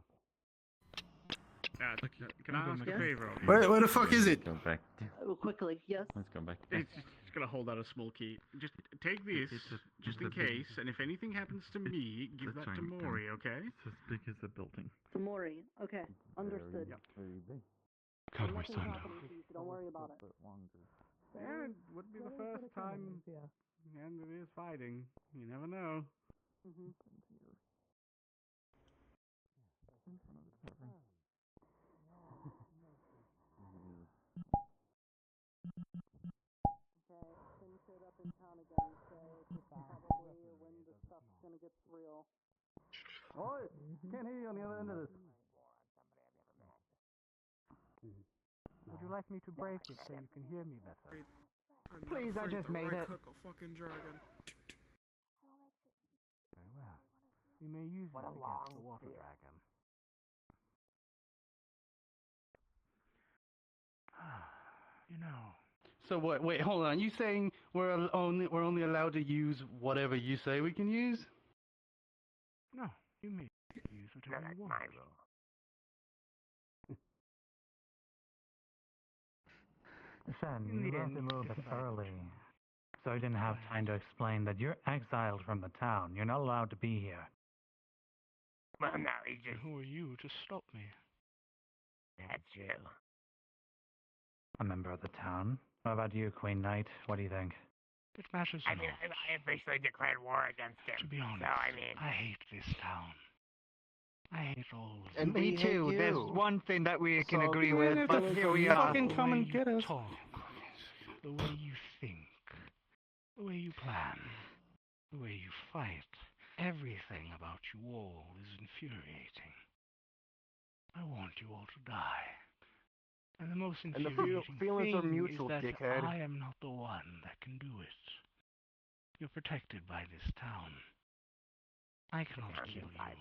G: Can I ask a
E: Yes?
G: favor?
K: Where the fuck is it?
O: Go back.
E: Quickly, yes.
O: Let's go back.
G: It's just gonna hold out a small key. Just take this, just in case, and if anything happens to me, give that to Maury, okay?
D: It's as big as the building.
E: To Maury. Okay, understood.
D: God, where's
E: Nothing's
D: Sundial?
E: happening to you, so don't worry about it.
G: Yeah, it wouldn't be the first time, and it is fighting. You never know.
E: Mm-hmm. Okay, Tim showed up in town again, so this is probably when the stuff's gonna get real.
K: Oh, can't hear you on the other end of this.
L: Would you like me to break it so you can hear me better?
U: I'm not
L: Please, I
U: afraid
L: just
U: to
L: made
U: right
L: it.
U: click a fucking dragon.
L: Very well. You may use it against the water dragon. You know.
K: So what? Wait, hold on. You saying we're only allowed to use whatever you say we can use?
L: No, you may use whatever you want. Shen, you left a little bit early, so I didn't have time to explain that you're exiled from the town. You're not allowed to be here.
H: Well, no, he just.
L: Who are you to stop me?
H: That's you.
L: A member of the town. What about you, Queen Knight? What do you think? It matters
H: I mean, I officially declared war against him.
L: To be honest,
H: so I mean,
L: I hate this town. I hate all of
S: And
L: you.
S: me too.
L: There's
S: One thing that we can agree
L: with,
S: with, but here we are.
K: Fucking come and get us.
L: Talk, the way you think, the way you plan, the way you fight. Everything about you all is infuriating. I want you all to die. And the most infuriating
S: feelings are
L: thing
S: mutual,
L: is that
S: dickhead.
L: I am not the one that can do it. You're protected by this town. I cannot kill you.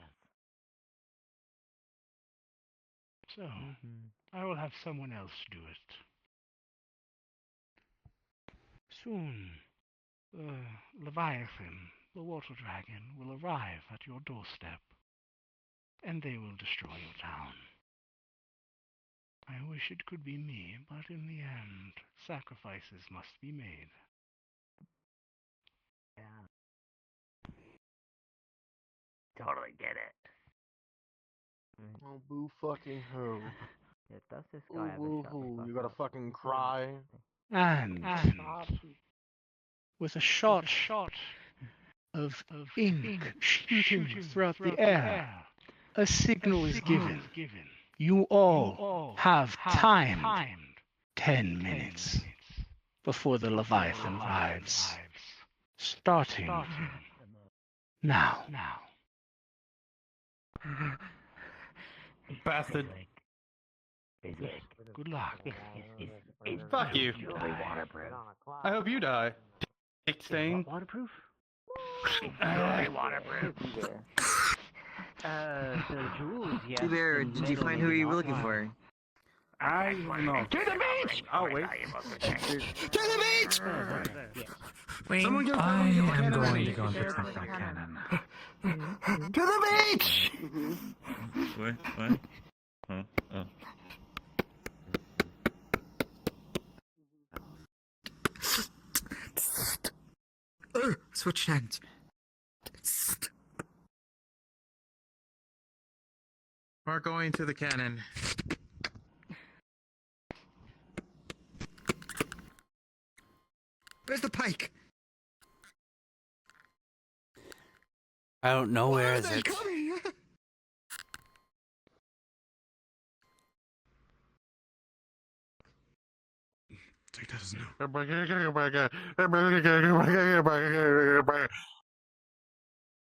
L: So, I will have someone else do it. Soon, the Leviathan, the water dragon, will arrive at your doorstep, and they will destroy your town. I wish it could be me, but in the end, sacrifices must be made.
H: yeah. Totally get it.
S: Oh, boo fucking who?
O: Yeah, does this
S: Ooh,
O: guy ever
S: woo
O: shut the
S: hoo.
O: fuck
S: You gotta
O: up?
S: fucking cry.
L: And with a shot of ink shooting throughout the air, a signal is given. You all have timed 10 minutes before the Leviathan arrives. Starting now.
K: Bastard.
L: Good luck.
K: Fuck you. I hope you die. Dick stain.
I: Waterproof?
H: Waterproof.
I: The jewels, yes.
N: Bear, did you find who you were looking for?
M: I don't know.
N: To the beach!
M: Oh, wait.
N: To the beach!
L: Wayne, I am going to go and fix that cannon.
N: To the beach!
T: What? Oh.
N: Switch hands.
L: We're going to the cannon.
N: Where's the pike?
A: I don't know where is it.
N: Coming?
D: Take that as no.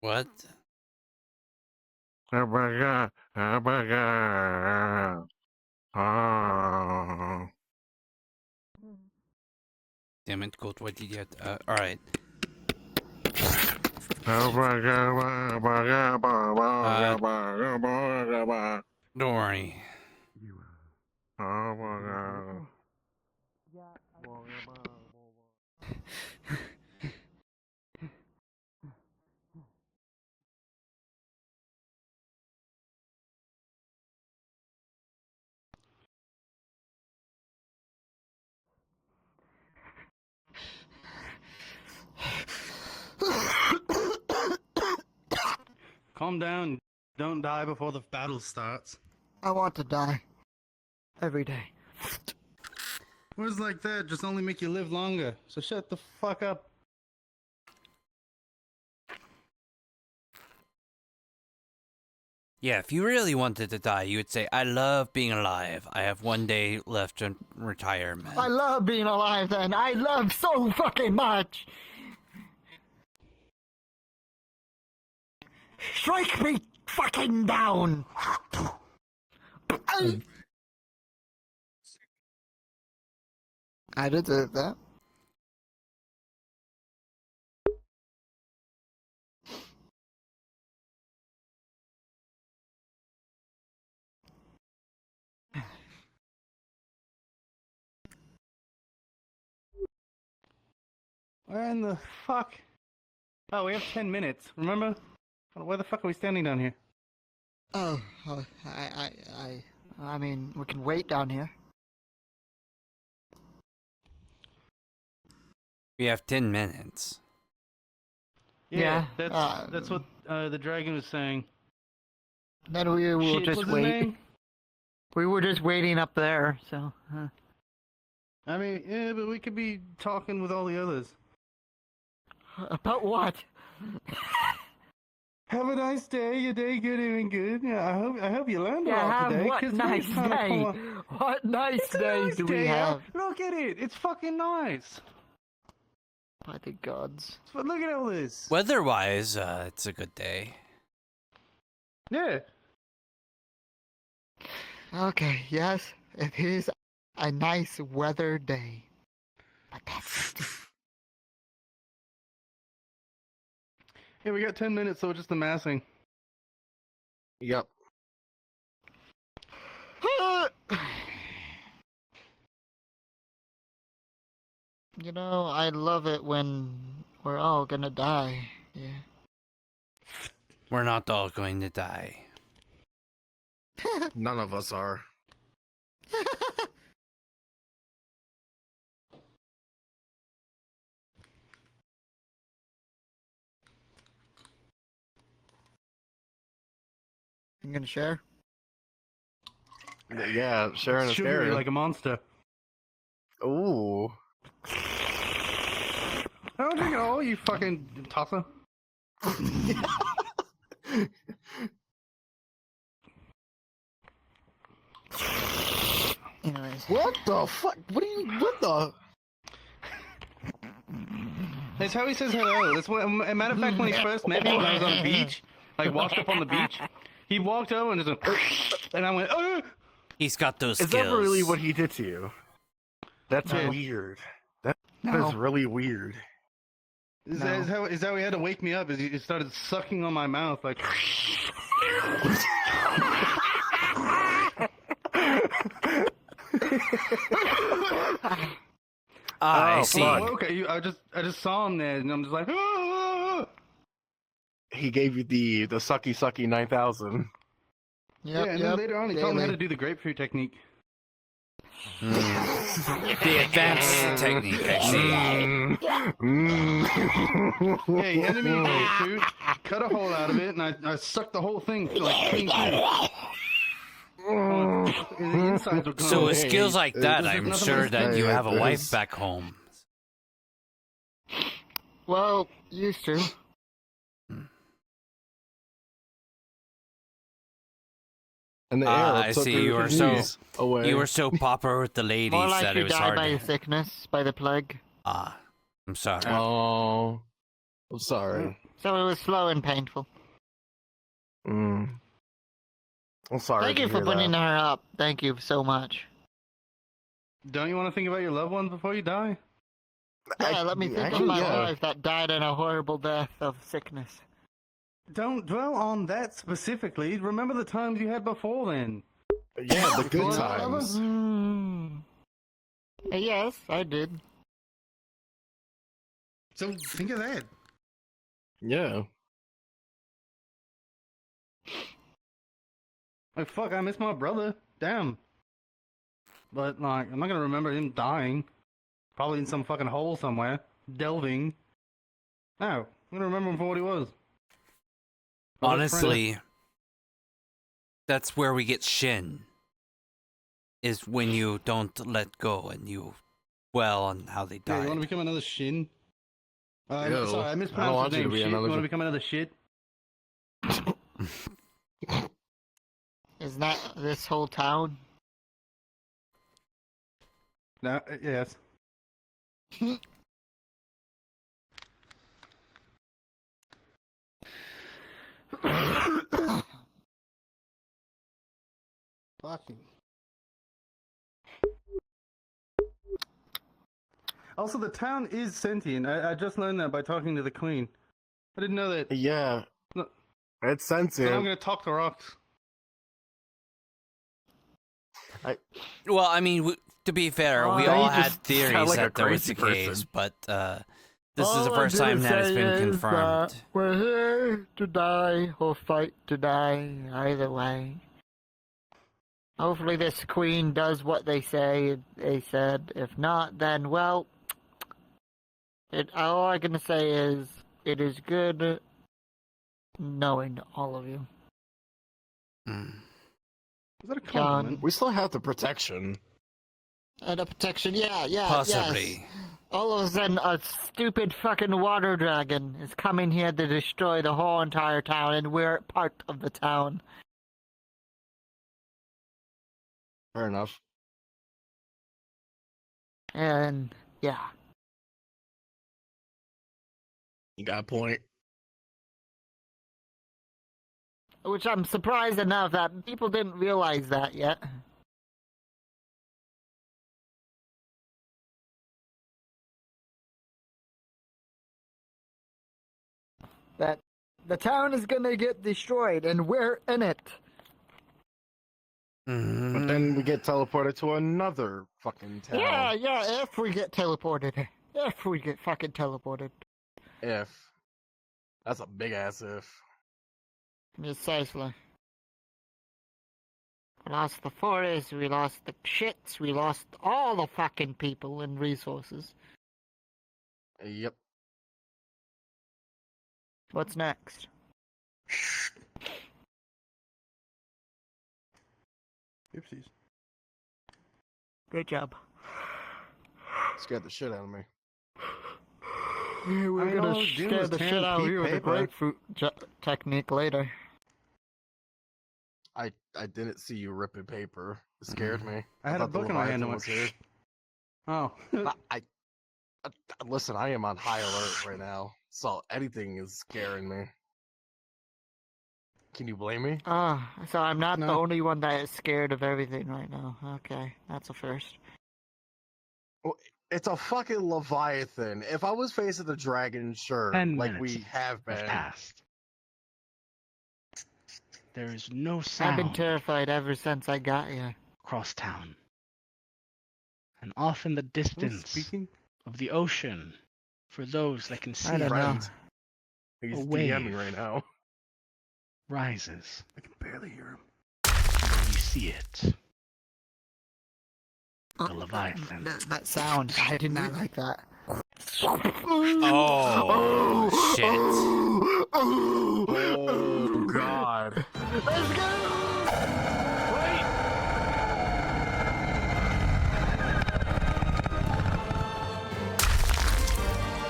A: What? Damn it, Gold, what did you have? Alright. Don't worry.
K: calm down. Don't die before the battle starts.
B: I want to die. Every day.
K: Words like that just only make you live longer, so shut the fuck up.
A: Yeah, if you really wanted to die, you would say, I love being alive. I have 1 day left in retirement.
B: I love being alive then. I love so fucking much. Strike me fucking down. I deserve that.
K: Where in the fuck? Oh, we have 10 minutes, remember? Where the fuck are we standing down here?
B: Oh, I mean, we can wait down here.
A: We have 10 minutes.
K: Yeah, that's what the dragon was saying.
B: Then we will
K: Shit,
B: just
K: what's his
B: wait.
K: name?
B: We were just waiting up there, so.
K: I mean, yeah, but we could be talking with all the others.
B: About what?
K: Have a nice day. Your day doing good. Yeah, I hope you learned a lot today.
B: What
K: 'cause
B: nice
K: it's kinda
B: day?
K: cool.
B: What nice
K: It's a
B: day
K: nice
B: do
K: day,
B: we
K: Al.
B: have?
K: Look at it. It's fucking nice.
B: By the gods.
K: But look at all this.
A: Weather-wise, it's a good day.
K: Yeah.
B: Okay, yes, it is a nice weather day. But that's
K: Yeah, we got 10 minutes, so we're just amassing.
S: Yep.
B: You know, I love it when we're all gonna die. Yeah.
A: We're not all going to die.
S: None of us are.
B: You gonna share?
S: Yeah, sharing is
K: Sugary
S: scary.
K: like a monster.
S: Ooh.
K: I don't drink it all, you fucking tosser.
B: Anyways.
S: What the fuck? What the?
K: That's how he says hello. That's what. As a matter of fact, when he first met me, when I was on the beach, like walked up on the beach, he walked over and just went, and I went, oh.
A: He's got those
S: Is
A: skills.
S: that really what he did to you? That's
K: No.
S: weird. That
K: No.
S: is really weird.
K: Is that how he had to wake me up? Is he started sucking on my mouth like.
A: I see.
K: Okay, I just saw him there, and I'm just like. Ah!
S: He gave you the sucky 9000.
K: Yeah, and then later on he taught me how to do the grapefruit technique.
A: The advanced technique, I see.
K: Hey, handed me a grapefruit, cut a hole out of it, and I sucked the whole thing like clean through. The insides were gone.
A: So with skills like that,
K: There's
A: I'm
K: nothing
A: sure
K: else
A: that
K: to
A: you
K: say.
A: have a wife back home.
B: Well, used to.
S: And the
A: I see. You were so popular with the ladies
B: More like
A: that
B: you
A: it was
B: died
A: hard.
B: by
A: to...
B: sickness, by the plague.
A: I'm sorry.
S: Oh, I'm sorry.
B: So it was slow and painful.
S: I'm sorry.
B: Thank you for putting her up. Thank you so much.
K: Don't you want to think about your loved ones before you die?
B: Yeah, let me think of my wife that died in a horrible death of sickness.
K: Don't dwell on that specifically. Remember the times you had before then.
S: Yeah, the good
K: Before
S: times.
B: Yes, I did.
K: So think of that.
S: Yeah.
K: Like, fuck, I miss my brother. Damn. But, like, I'm not gonna remember him dying. Probably in some fucking hole somewhere. Delving. No. I'm gonna remember him for what he was.
A: Honestly, that's where we get Shin. Is when you don't let go and you dwell on how they
K: Yeah,
A: died.
K: you want to become another Shin?
S: Ew.
K: Sorry, I
S: I don't
K: mispronounced
S: want
K: his
S: you to
K: name.
S: be
K: Shit.
S: another
K: You want to
S: Shin.
K: become another shit?
B: Is that this whole town?
K: No, yes. Fucking. Also, the town is sentient. I just learned that by talking to the queen. I didn't know that.
S: Yeah.
K: No.
S: It's
K: So
S: sentient.
K: I'm gonna talk to rocks.
A: Well, I mean, to be fair, we
S: Now
A: all
S: you
A: had
S: just sound
A: theories
S: like a
A: that there was
S: crazy
A: the case,
S: person.
A: but this is the first time that it's been confirmed.
B: We're here to die or fight to die, either way. Hopefully this queen does what they say they said. If not, then, well, all I can say is, it is good knowing all of you.
K: Is that a
B: compliment?
S: We still have the protection.
B: And a protection, yeah,
A: Possibly.
B: yes. All of a sudden, a stupid fucking water dragon is coming here to destroy the whole entire town, and we're part of the town.
S: Fair enough.
B: And, yeah.
S: You got a point.
B: Which I'm surprised enough that people didn't realize that yet. That the town is gonna get destroyed, and we're in it.
S: But then we get teleported to another fucking town.
B: Yeah, if we get teleported. If we get fucking teleported.
S: If. That's a big ass if.
B: Precisely. We lost the forest, we lost the shits, we lost all the fucking people and resources.
S: Yep.
B: What's next?
K: Oopsies.
B: Good job.
S: Scared the shit out of me.
B: Yeah, we're gonna scare the shit out of you with a grapefruit technique later.
S: I didn't see you ripping paper. It scared me.
K: I had a
S: thought the
K: book in my hand.
S: Leviathan was here.
K: Oh.
S: I listen, I am on high alert right now, so anything is scaring me. Can you blame me?
B: So I'm not the only one that is scared of everything right now. Okay, that's a first.
S: Well, it's a fucking Leviathan. If I was facing the dragon, sure,
L: 10
S: like
L: minutes
S: we have been.
L: passed. There is no
B: I've
L: sound
B: been terrified ever since I got here.
L: across town. And off in the distance of the ocean, for those that can see,
B: I don't know.
S: He's
L: a wave
S: DMing right now.
L: rises.
K: I can barely hear him.
L: You see it. The Leviathan.
B: That sound, I did not like that.
A: Oh, shit.
S: Oh, God.
B: Let's go!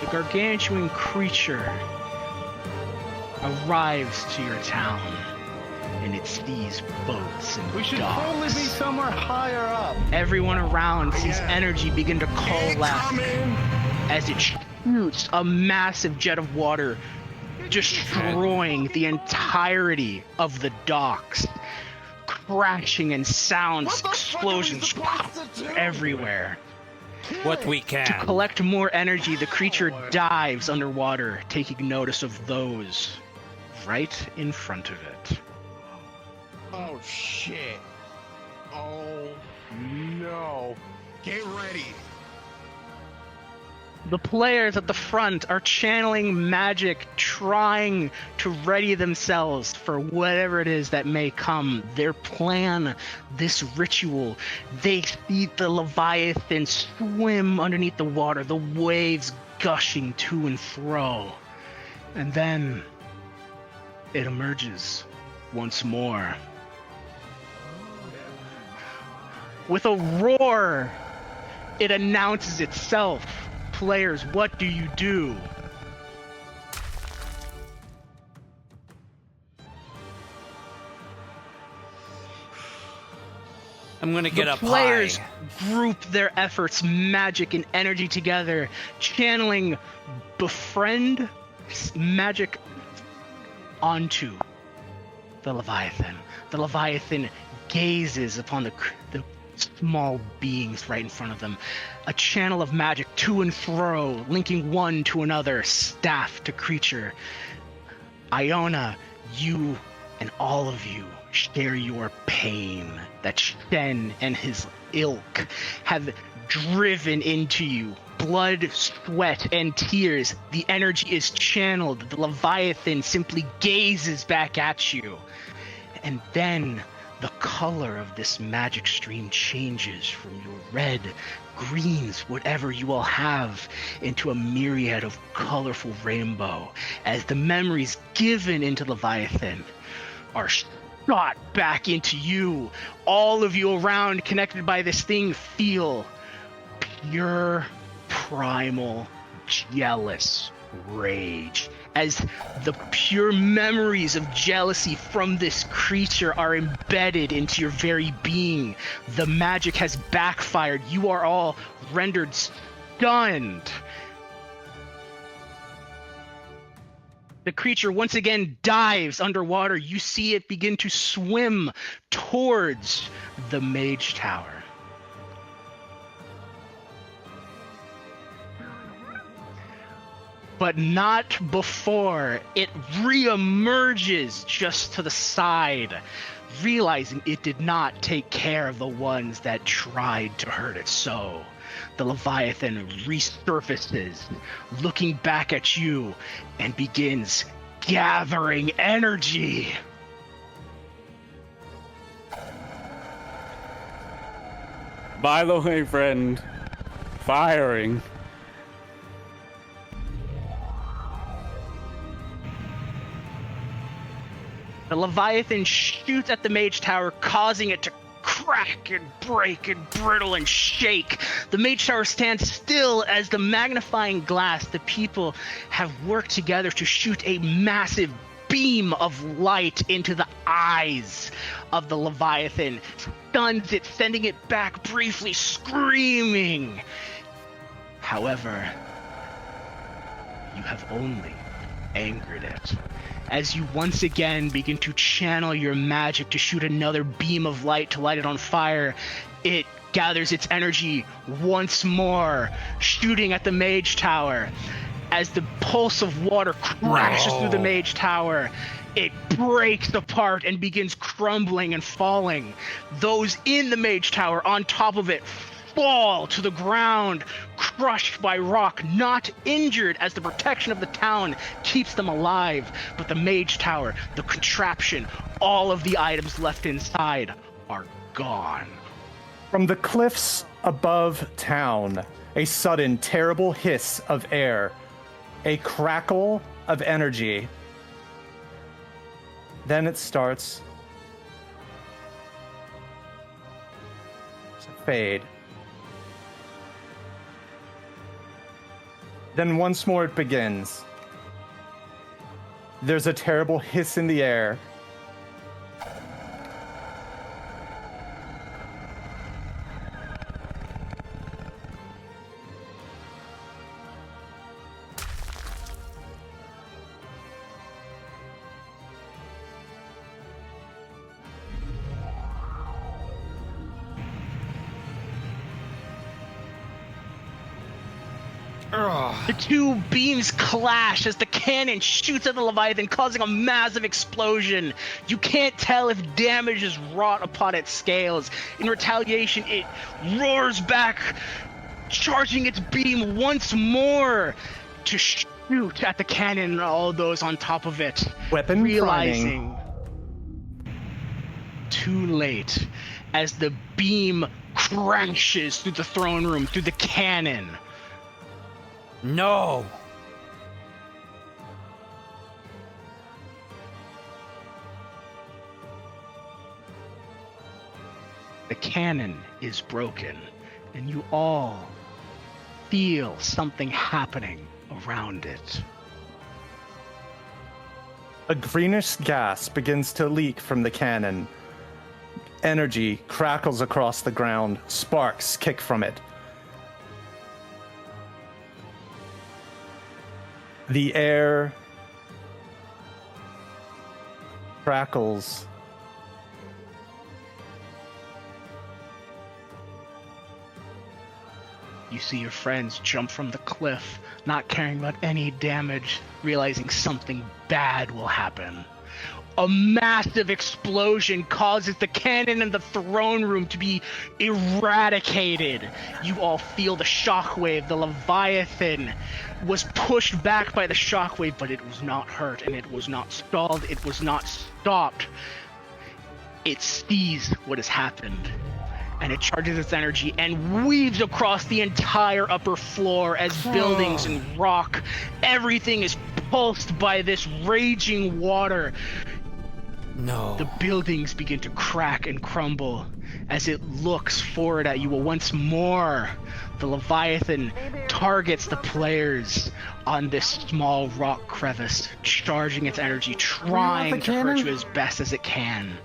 L: The gargantuan creature arrives to your town, and it sees boats and
K: We should
L: docks.
K: probably be somewhere higher up.
L: Everyone around sees energy begin to coalesce as it shoots a massive jet of water, destroying the entirety of the docks, crashing and sounds, explosions everywhere.
A: What we can.
L: To collect more energy, the creature dives underwater, taking notice of those right in front of it.
S: Oh, shit. Oh, no. Get ready.
L: The players at the front are channeling magic, trying to ready themselves for whatever it is that may come. Their plan, this ritual, they see the Leviathan swim underneath the water, the waves gushing to and fro. And then
R: it emerges once more. With a roar, it announces itself. Players, what do you do?
A: I'm gonna get
R: the
A: up
R: players
A: high.
R: group their efforts, magic and energy together, channeling befriend magic onto the Leviathan. The Leviathan gazes upon the small beings right in front of them. A channel of magic to and fro, linking one to another, staff to creature. Iona, you and all of you share your pain that Shen and his ilk have driven into you. Blood, sweat, and tears. The energy is channeled. The Leviathan simply gazes back at you. And then the color of this magic stream changes from your red, greens, whatever you all have, into a myriad of colorful rainbow as the memories given into Leviathan are shot back into you. All of you around, connected by this thing, feel pure, primal, jealous rage as the pure memories of jealousy from this creature are embedded into your very being. The magic has backfired. You are all rendered stunned. The creature once again dives underwater. You see it begin to swim towards the mage tower. But not before it re-emerges just to the side, realizing it did not take care of the ones that tried to hurt it so. The Leviathan resurfaces, looking back at you, and begins gathering energy.
M: By the way, friend, firing.
R: The Leviathan shoots at the mage tower, causing it to crack and break and brittle and shake. The mage tower stands still as the magnifying glass, the people have worked together to shoot a massive beam of light into the eyes of the Leviathan, stuns it, sending it back briefly, screaming. However, you have only angered it. As you once again begin to channel your magic to shoot another beam of light to light it on fire, it gathers its energy once more, shooting at the mage tower. As the pulse of water crashes through the mage tower, it breaks apart and begins crumbling and falling. Those in the mage tower on top of it fall to the ground, crushed by rock, not injured, as the protection of the town keeps them alive. But the mage tower, the contraption, all of the items left inside are gone.
V: From the cliffs above town, a sudden terrible hiss of air, a crackle of energy. Then it starts to fade. Then once more it begins. There's a terrible hiss in the air.
R: The two beams clash as the cannon shoots at the Leviathan, causing a massive explosion. You can't tell if damage is wrought upon its scales. In retaliation, it roars back, charging its beam once more to shoot at the cannon and all those on top of it.
V: Weapon
R: realizing too late as the beam crashes through the throne room, through the cannon.
A: No!
R: The cannon is broken, and you all feel something happening around it.
V: A greenish gas begins to leak from the cannon. Energy crackles across the ground. Sparks kick from it. The air crackles.
R: You see your friends jump from the cliff, not caring about any damage, realizing something bad will happen. A massive explosion causes the cannon in the throne room to be eradicated. You all feel the shockwave. The Leviathan was pushed back by the shockwave, but it was not hurt, and it was not stalled. It was not stopped. It sees what has happened, and it charges its energy and weaves across the entire upper floor as buildings and rock, everything is pulsed by this raging water.
A: No.
R: The buildings begin to crack and crumble as it looks forward at you. Once more, the Leviathan targets the players on this small rock crevice, charging its energy, trying to hurt you as best as it can.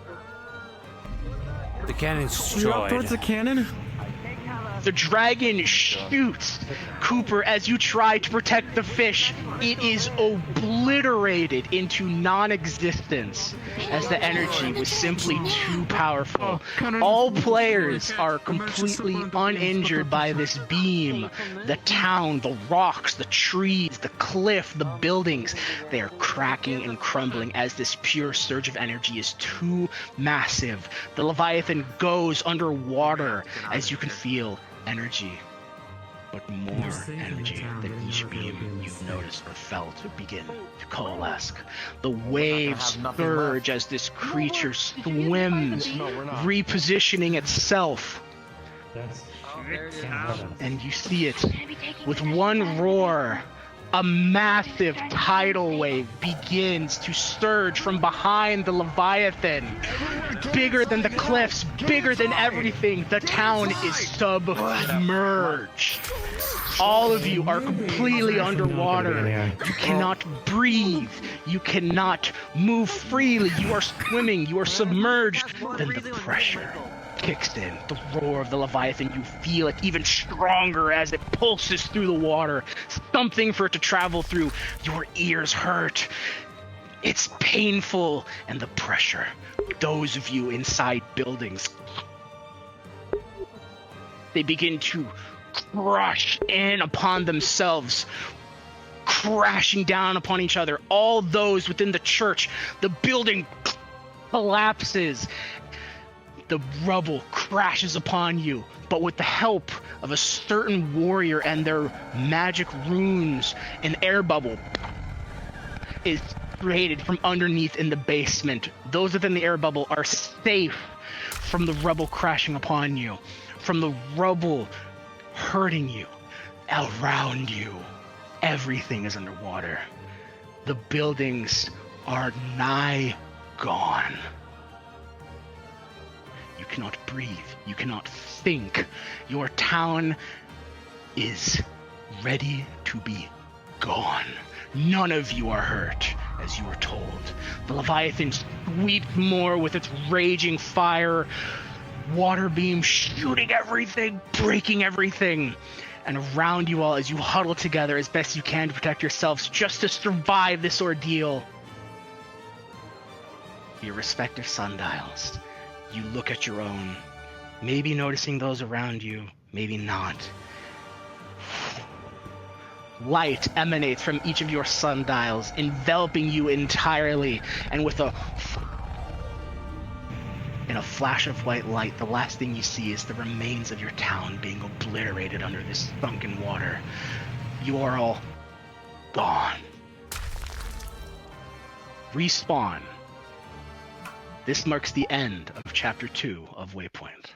A: The cannon's destroyed.
D: Towards the cannon?
R: The dragon shoots Cooper as you try to protect the fish. It is obliterated into non-existence as the energy was simply too powerful. All players are completely uninjured by this beam. The town, the rocks, the trees, the cliff, the buildings, they are cracking and crumbling as this pure surge of energy is too massive. The Leviathan goes underwater as you can feel energy, but more energy than each beam you've noticed or felt begin to coalesce. The waves surge as this creature swims, repositioning itself. And you see it with one roar. A massive tidal wave begins to surge from behind the Leviathan. Bigger than the cliffs, bigger than everything. The town is submerged. All of you are completely underwater. You cannot breathe. You cannot move freely. You are swimming. You are submerged. Then the pressure kicks in. The roar of the Leviathan, you feel it even stronger as it pulses through the water. Something for it to travel through. Your ears hurt. It's painful. And the pressure. Those of you inside buildings, they begin to crush in upon themselves, crashing down upon each other. All those within the church, the building collapses. The rubble crashes upon you, but with the help of a certain warrior and their magic runes, an air bubble is created from underneath in the basement. Those within the air bubble are safe from the rubble crashing upon you, from the rubble hurting you. Around you, everything is underwater. The buildings are nigh gone. You cannot breathe. You cannot think. Your town is ready to be gone. None of you are hurt, as you were told. The Leviathan sweeps more with its raging fire, water beam shooting everything, breaking everything. And around you all, as you huddle together as best you can to protect yourselves, just to survive this ordeal. Your respective sundials. You look at your own, maybe noticing those around you, maybe not. Light emanates from each of your sundials, enveloping you entirely, and in a flash of white light, the last thing you see is the remains of your town being obliterated under this sunken water. You are all gone. Respawn. This marks the end of Chapter 2 of Waypoint.